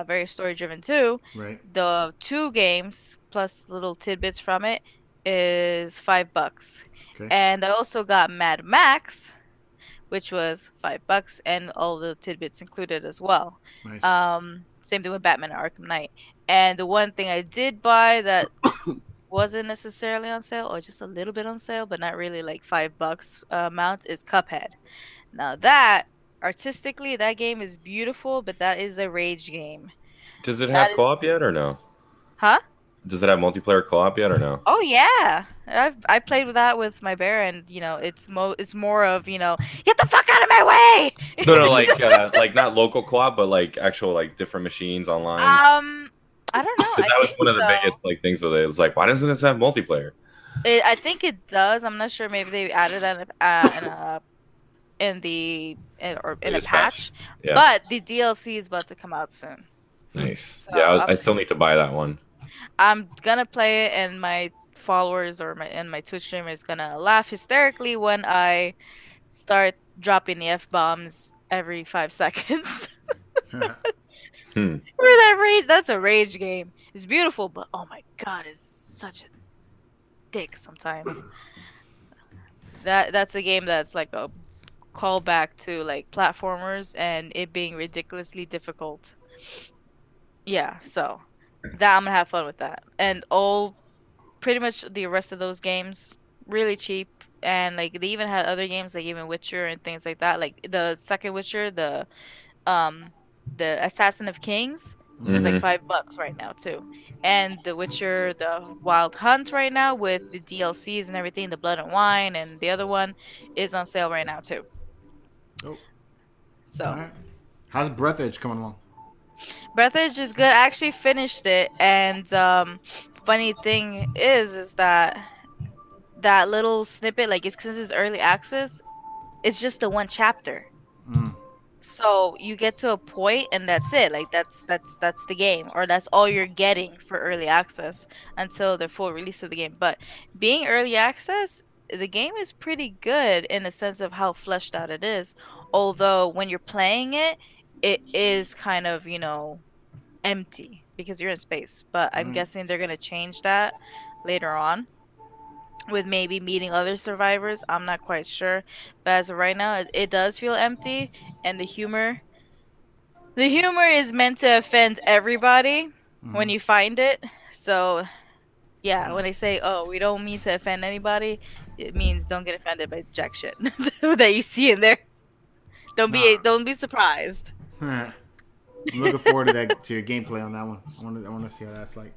very story driven too. Right. The 2 games plus little tidbits from it is $5. Okay. And I also got Mad Max, which was $5, and all the tidbits included as well. Nice. Same thing with Batman and Arkham Knight. And the one thing I did buy that wasn't necessarily on sale, or just a little bit on sale, but not really like $5 amount, is Cuphead. Now that artistically, that game is beautiful, but that is a rage game. Does it have co-op yet or no? Huh? Does it have multiplayer co-op yet or no? Oh yeah, I played with that with my bear, and you know it's more of get the fuck out of my way. No, like not local co-op, but like actual like different machines online. I don't know. That was one of the biggest like things with it. It's like, why doesn't this have multiplayer? I think it does. I'm not sure. Maybe they added that in a patch. Yeah. But the DLC is about to come out soon. Nice. So yeah, I still need to buy that one. I'm gonna play it, and my followers and my Twitch streamer is gonna laugh hysterically when I start dropping the F-bombs every 5 seconds. That's a rage game. It's beautiful, but oh my god, it's such a dick sometimes. That's a game that's like a callback to like platformers and it being ridiculously difficult. Yeah, so that I'm gonna have fun with that. And pretty much the rest of those games really cheap, and like they even had other games like even Witcher and things like that. Like the second Witcher, the Assassin of Kings is like $5 right now too. And the Witcher, the Wild Hunt right now with the DLCs and everything, the Blood and Wine, and the other one is on sale right now too. Oh. So right. How's Breath Edge coming along? Breath Edge is good. I actually finished it, and funny thing is that little snippet, like since it's early access, it's just the one chapter. So you get to a point and that's it. Like that's the game, or that's all you're getting for early access until the full release of the game. But being early access, the game is pretty good in the sense of how fleshed out it is. Although when you're playing it, it is kind of, empty because you're in space. But I'm guessing they're going to change that later on with maybe meeting other survivors. I'm not quite sure. But as of right now, it does feel empty. And the humor is meant to offend everybody when you find it. So, yeah, when they say, oh, we don't mean to offend anybody, it means don't get offended by jack shit that you see in there. Don't be surprised. I'm looking forward to your gameplay on that one. I want to see how that's like.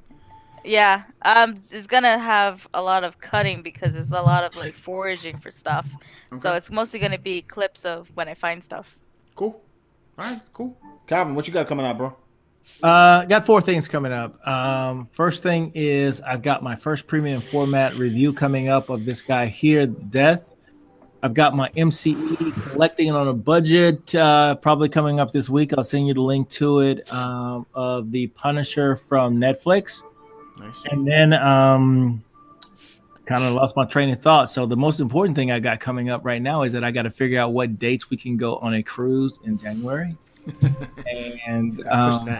Yeah, it's gonna have a lot of cutting because there's a lot of like foraging for stuff. Okay. So it's mostly gonna be clips of when I find stuff. Cool. All right, cool. Calvin, what you got coming out, bro? Got 4 things coming up. First thing is I've got my first premium format review coming up of this guy here, Death. I've got my MCE collecting it on a budget, probably coming up this week. I'll send you the link to it, of the Punisher from Netflix. Nice. And then kind of lost my train of thought. So the most important thing I got coming up right now is that I got to figure out what dates we can go on a cruise in January. And the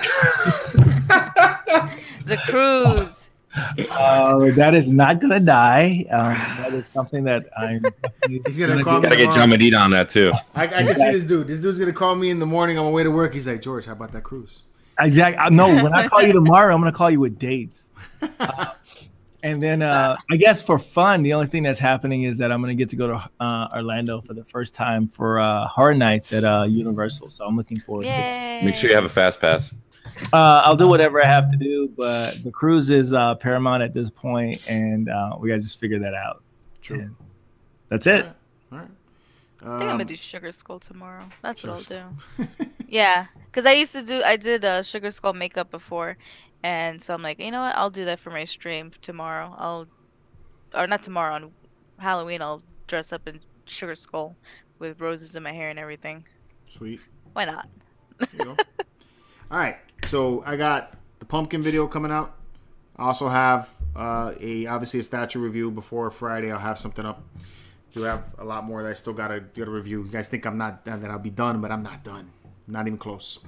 cruise. That is not gonna die. That is something that he's gonna call me. Gotta get John Medina on that too. I can see this dude. This dude's gonna call me in the morning on my way to work. He's like, George, how about that cruise? Exactly. No, when I call you tomorrow, I'm gonna call you with dates. And then I guess for fun, the only thing that's happening is that I'm gonna get to go to Orlando for the first time for Horror Nights at Universal. So I'm looking forward to it. Make sure you have a fast pass. I'll do whatever I have to do, but the cruise is paramount at this point, and we gotta just figure that out. True. And that's it. All right. I think I'm gonna do Sugar Skull tomorrow. That's what I'll do. Yeah, because I did Sugar Skull makeup before, and so I'm like, you know what? I'll do that for my stream tomorrow. Or not tomorrow, on Halloween. I'll dress up in Sugar Skull with roses in my hair and everything. Sweet. Why not? There you go. All right. So I got the pumpkin video coming out. I also have obviously a statue review before Friday. I'll have something up. Do have a lot more that I still gotta review. You guys think I'm not done, that I'll be done, but I'm not done. Not even close.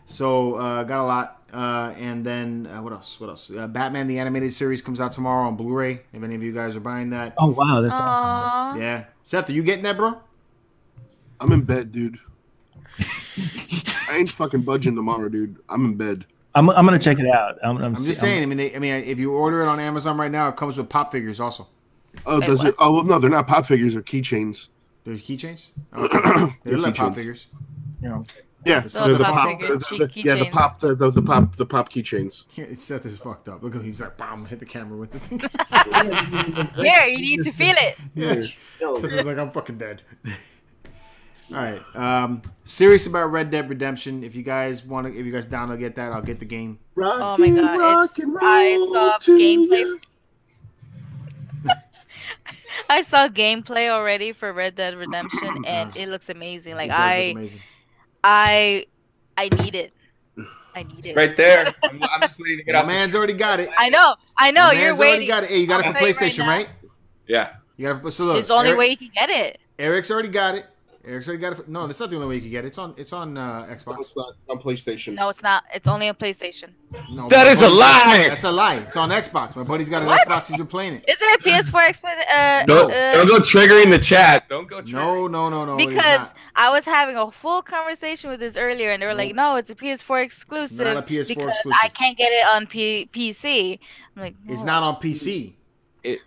So got a lot. And then what else? Batman the Animated Series comes out tomorrow on Blu-ray. If any of you guys are buying that. Oh wow, that's awesome. Yeah. Seth, are you getting that, bro? I'm in bed, dude. I ain't fucking budging tomorrow, dude. I'm in bed. I'm gonna check it out. I'm just saying. I mean, if you order it on Amazon right now, it comes with pop figures also. Oh, does it? Oh, well, no, they're not pop figures. They're keychains. They're keychains. Okay. They're like pop figures. Yeah, they're the pop keychains. Seth is fucked up. Look at him. He's like, bam, hit the camera with the thing. Yeah, you need to feel it. Yeah. Seth is like, I'm fucking dead. All right. Serious about Red Dead Redemption. If you guys down to get that, I'll get the game. Oh my god! I saw gameplay. I saw gameplay already for Red Dead Redemption, and it looks amazing. Like I need it. I need it. Right there. I'm just waiting to get out. Man's already got it. I know. You're waiting. Got it. Hey, you got it for PlayStation, right? Yeah. You got it. So look, it's the only way you can get it. Eric's already got it. No, that's not the only way you can get it. It's on Xbox. It's not on PlayStation. No, it's not. It's only on PlayStation. No, that is a lie. That's a lie. It's on Xbox. My buddy's got an Xbox. He's been playing it. Isn't it PS4? Don't go triggering the chat. Don't go triggering. No. Because I was having a full conversation with this earlier, and they were like, "No, it's a PS4 exclusive." It's not a PS4 because exclusive. I can't get it on PC. I'm like, it's not on PC.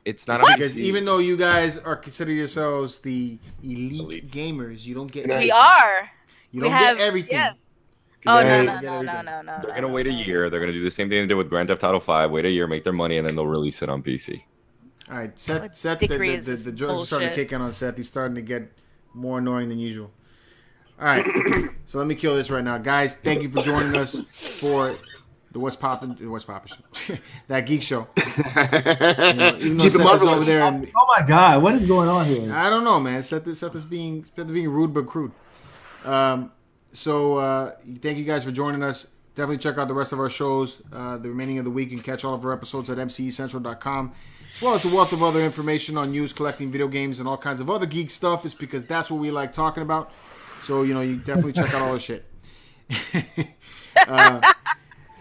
It's not because even though you guys consider yourselves the elite gamers, you don't get. We are. You don't get everything. Yes. Oh no. They're gonna wait a year. They're gonna do the same thing they did with Grand Theft Auto 5. Wait a year, make their money, and then they'll release it on PC. All right, Seth. The judge started kicking on Seth. He's starting to get more annoying than usual. All right, so let me kill this right now, guys. Thank you for joining us for the What's Poppin', that Geek Show. Even though Seth is over there. And, oh my God, what is going on here? I don't know, man. Seth is being rude but crude. So thank you guys for joining us. Definitely check out the rest of our shows the remaining of the week and catch all of our episodes at mcecentral.com, as well as a wealth of other information on news, collecting video games, and all kinds of other geek stuff. It's because that's what we like talking about. So, you definitely check out all the shit.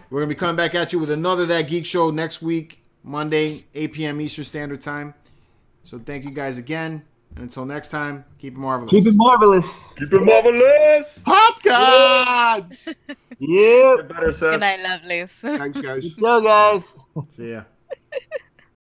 We're going to be coming back at you with another That Geek Show next week, Monday, 8 p.m. Eastern Standard Time. So thank you guys again. And until next time, keep it marvelous. Keep it marvelous. Keep it marvelous. Pop gods. Yeah. Better, Seth. Good night, lovelies. Thanks, guys. Yo, guys. See ya.